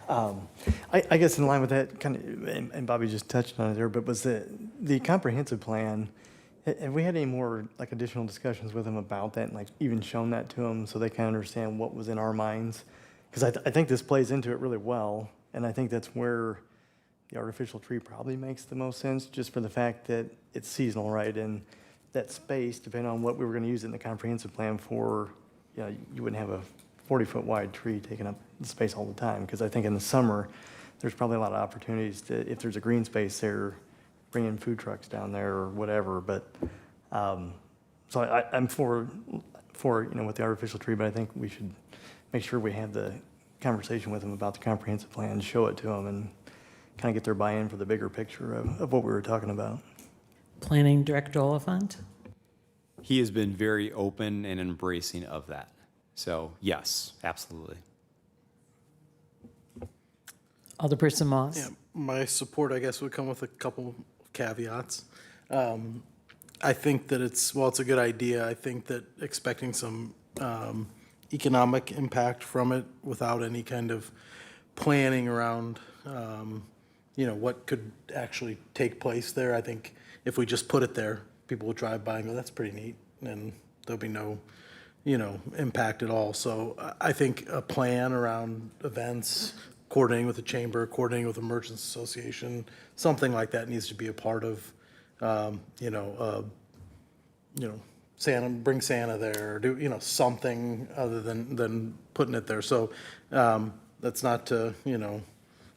Speaker 13: I guess in line with that, kind of, and Bobby just touched on it there, but was the comprehensive plan, have we had any more like additional discussions with them about that, and like even shown that to them so they can understand what was in our minds? Because I think this plays into it really well, and I think that's where the artificial tree probably makes the most sense, just for the fact that it's seasonal, right? And that space, depending on what we were going to use it in the comprehensive plan for, you wouldn't have a 40-foot wide tree taking up the space all the time. Because I think in the summer, there's probably a lot of opportunities to, if there's a green space there, bring in food trucks down there or whatever. But so I'm for with the artificial tree, but I think we should make sure we have the conversation with them about the comprehensive plan, show it to them, and kind of get their buy-in for the bigger picture of what we were talking about.
Speaker 3: Planning Director Oliphant?
Speaker 12: He has been very open and embracing of that. So yes, absolutely.
Speaker 3: Alderperson Moss?
Speaker 1: Yeah, my support, I guess, would come with a couple caveats. I think that it's a good idea. I think that expecting some economic impact from it without any kind of planning around, what could actually take place there. I think if we just put it there, people will drive by and go, that's pretty neat, and there'll be no, impact at all. So I think a plan around events, coordinating with the chamber, coordinating with the Merchants Association, something like that needs to be a part of, Santa, bring Santa there, do, something other than putting it there. So that's not to,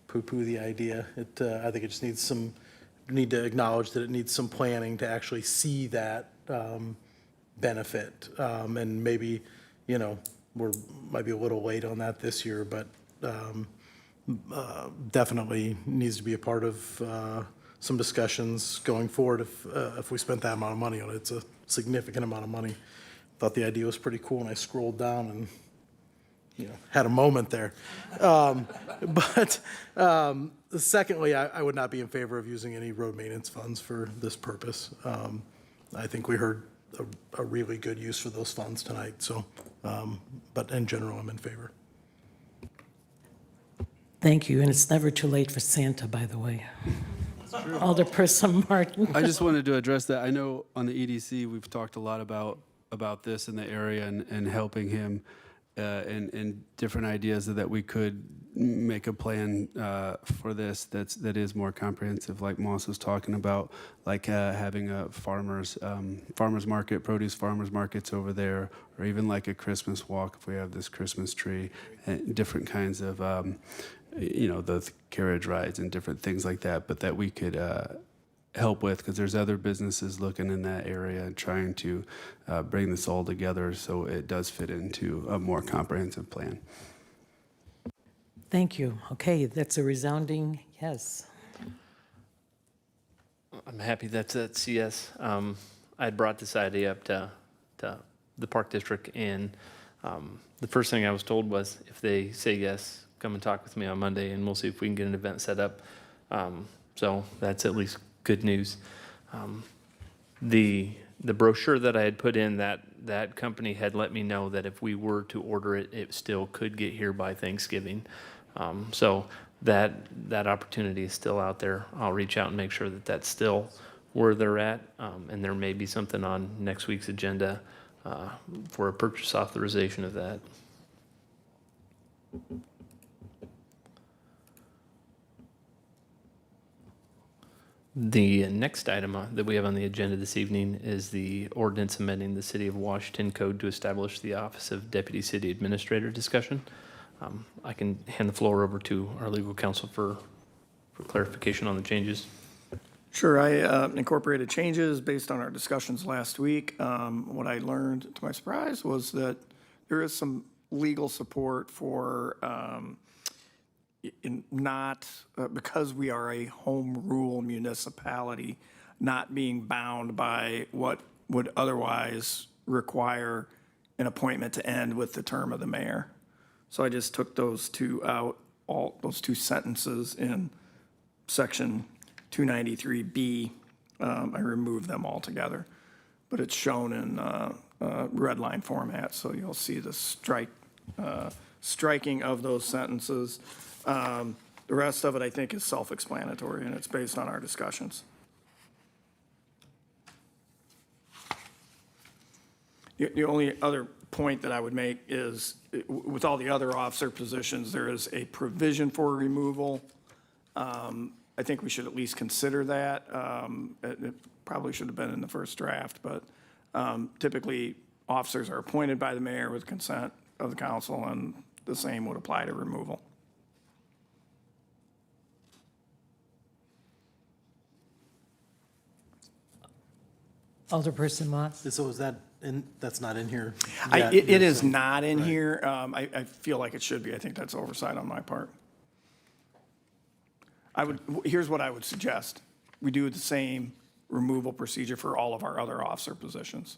Speaker 1: poo-poo the idea. I think it just needs need to acknowledge that it needs some planning to actually see that benefit. And maybe, might be a little late on that this year, but definitely needs to be a part of some discussions going forward if we spent that amount of money on it. It's a significant amount of money. Thought the idea was pretty cool, and I scrolled down and had a moment there. But secondly, I would not be in favor of using any road maintenance funds for this purpose. I think we heard a really good use for those funds tonight. So, but in general, I'm in favor.
Speaker 3: Thank you, and it's never too late for Santa, by the way. Alderperson Martin.
Speaker 5: I just wanted to address that. I know on the EDC, we've talked a lot about this in the area and helping him and different ideas that we could make a plan for this that is more comprehensive, like Moss was talking about, like having a farmers market, produce farmers markets over there, or even like a Christmas walk if we have this Christmas tree, and different kinds of the carriage rides and different things like that, but that we could help with, because there's other businesses looking in that area and trying to bring this all together so it does fit into a more comprehensive plan.
Speaker 3: Thank you. Okay, that's a resounding yes.
Speaker 11: I'm happy that's at CS. I brought this idea up to the Park District, and the first thing I was told was, if they say yes, come and talk with me on Monday, and we'll see if we can get an event set up. So that's at least good news. The brochure that I had put in, that company had let me know that if we were to order it, it still could get here by Thanksgiving. So that opportunity is still out there. I'll reach out and make sure that that's still where they're at, and there may be something on next week's agenda for a purchase authorization of that. The next item that we have on the agenda this evening is the ordinance amending the City of Washington Code to establish the Office of Deputy City Administrator discussion. I can hand the floor over to our legal counsel for clarification on the changes.
Speaker 16: Sure, I incorporated changes based on our discussions last week. What I learned, to my surprise, was that there is some legal support for because we are a home rule municipality, not being bound by what would otherwise require an appointment to end with the term of the mayor. So I just took those two out, those two sentences in section 293B. I removed them altogether, but it's shown in red line format, so you'll see the striking of those sentences. The rest of it, I think, is self-explanatory, and it's based on our discussions. The only other point that I would make is, with all the other officer positions, there is a provision for removal. I think we should at least consider that. It probably should have been in the first draft, but typically, officers are appointed by the mayor with consent of the council, and the same would apply to removal.
Speaker 3: Alderperson Moss?
Speaker 1: So is that that's not in here?
Speaker 16: It is not in here. I feel like it should be. I think that's oversight on my part. Here's what I would suggest. We do the same removal procedure for all of our other officer positions.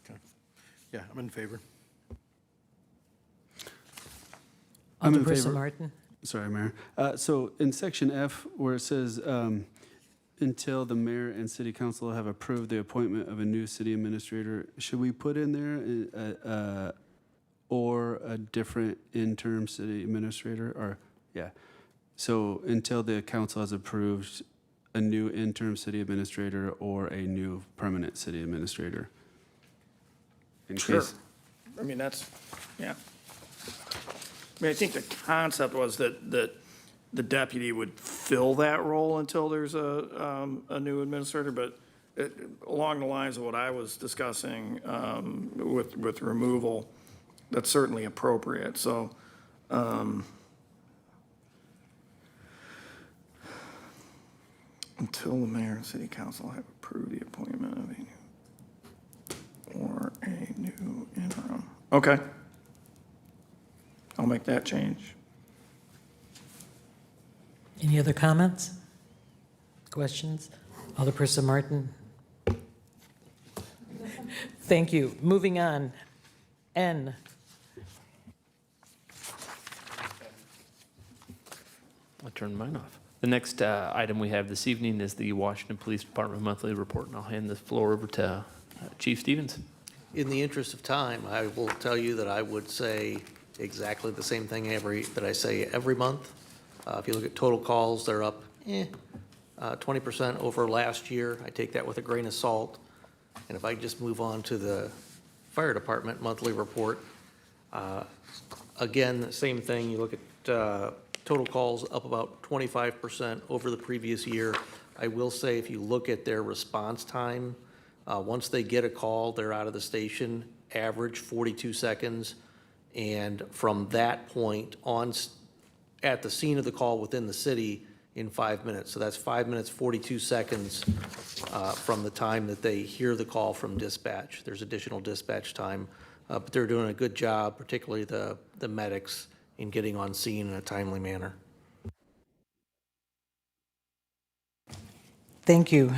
Speaker 1: Okay. Yeah, I'm in favor.
Speaker 5: I'm in
Speaker 3: Alderperson
Speaker 5: favor.
Speaker 3: Martin?
Speaker 5: Sorry, Mayor. So in section F, where it says, until the mayor and city council have approved the appointment of a new city administrator, should we put in there or a different interim city administrator? Or, yeah. So until the council has approved a new interim city administrator or a new permanent city administrator? In
Speaker 16: Sure.
Speaker 5: case-
Speaker 16: I mean, yeah. I mean, I think the concept was that the deputy would fill that role until there's a new administrator, but along the lines of what I was discussing with removal, that's certainly appropriate. So until the mayor and city council have approved the appointment of a new interim. Okay. I'll make that change.
Speaker 3: Any other comments? Questions? Alderperson Martin? Thank you. Moving on. N.
Speaker 11: I'll turn mine off. The next item we have this evening is the Washington Police Department monthly report, and I'll hand the floor over to Chief Stevens.
Speaker 17: In the interest of time, I will tell you that I would say exactly the same thing that I say every month. If you look at total calls, they're up 20% over last year. I take that with a grain of salt. And if I just move on to the fire department monthly report, again, same thing. You look at total calls up about 25% over the previous year. I will say, if you look at their response time, once they get a call, they're out of the station, average 42 seconds. And from that point on, at the scene of the call within the city, in 5 minutes. So that's 5 minutes, 42 seconds from the time that they hear the call from dispatch. There's additional dispatch time, but they're doing a good job, particularly the medics, in getting on scene in a timely manner.
Speaker 3: Thank you.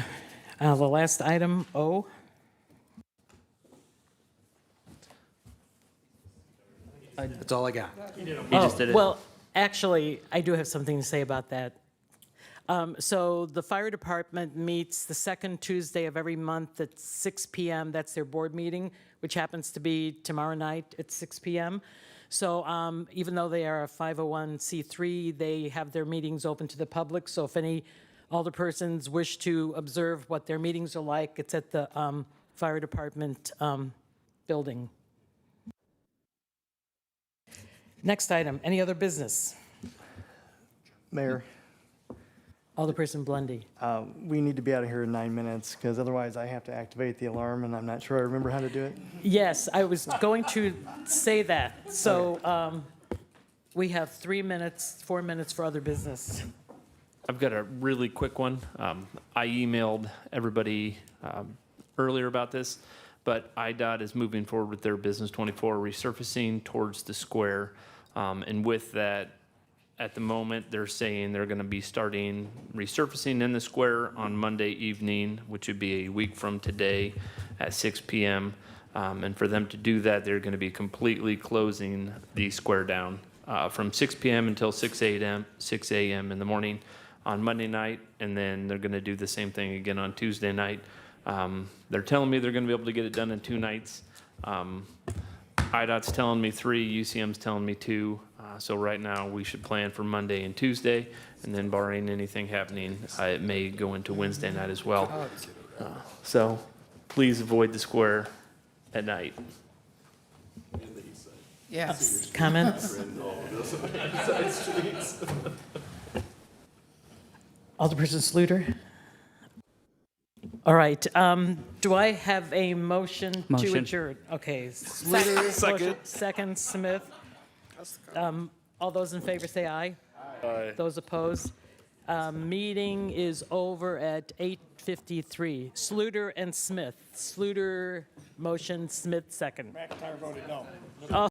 Speaker 3: The last item, O.
Speaker 17: That's all I got.
Speaker 6: He just did it.
Speaker 3: Well, actually, I do have something to say about that. So the fire department meets the second Tuesday of every month at 6 PM. That's their board meeting, which happens to be tomorrow night at 6 PM. So even though they are a 501c3, they have their meetings open to the public. So if any alderpersons wish to observe what their meetings are like, it's at the fire department building. Next item, any other business?
Speaker 13: Mayor,
Speaker 3: Alderperson Blondie.
Speaker 13: we need to be out of here in 9 minutes, because otherwise I have to activate the alarm, and I'm not sure I remember how to do it.
Speaker 3: Yes, I was going to say that. So we have 3 minutes, 4 minutes for other business.
Speaker 11: I've got a really quick one. I emailed everybody earlier about this, but IDOT is moving forward with their Business 24 resurfacing towards the square. And with that, at the moment, they're saying they're going to be starting resurfacing in the square on Monday evening, which would be a week from today at 6 PM. And for them to do that, they're going to be completely closing the square down from 6 PM until 6 a.m. in the morning on Monday night, and then they're going to do the same thing again on Tuesday night. They're telling me they're going to be able to get it done in 2 nights. IDOT's telling me 3, UCM's telling me 2. So right now, we should plan for Monday and Tuesday, and then barring anything happening, it may go into Wednesday night as well. So please avoid the square at night.
Speaker 10: Yes.
Speaker 3: Comments? Alderperson Sluter? All right, do I have a motion to
Speaker 6: Motion.
Speaker 3: adjourn? Okay. Sluter,
Speaker 14: Second.
Speaker 3: motion, second, Smith. All those in favor say aye.
Speaker 14: Aye.
Speaker 3: Those opposed? Meeting is over at 8:53. Sluter and Smith. Sluter, motion, Smith, second.
Speaker 16: McIntyre voted no.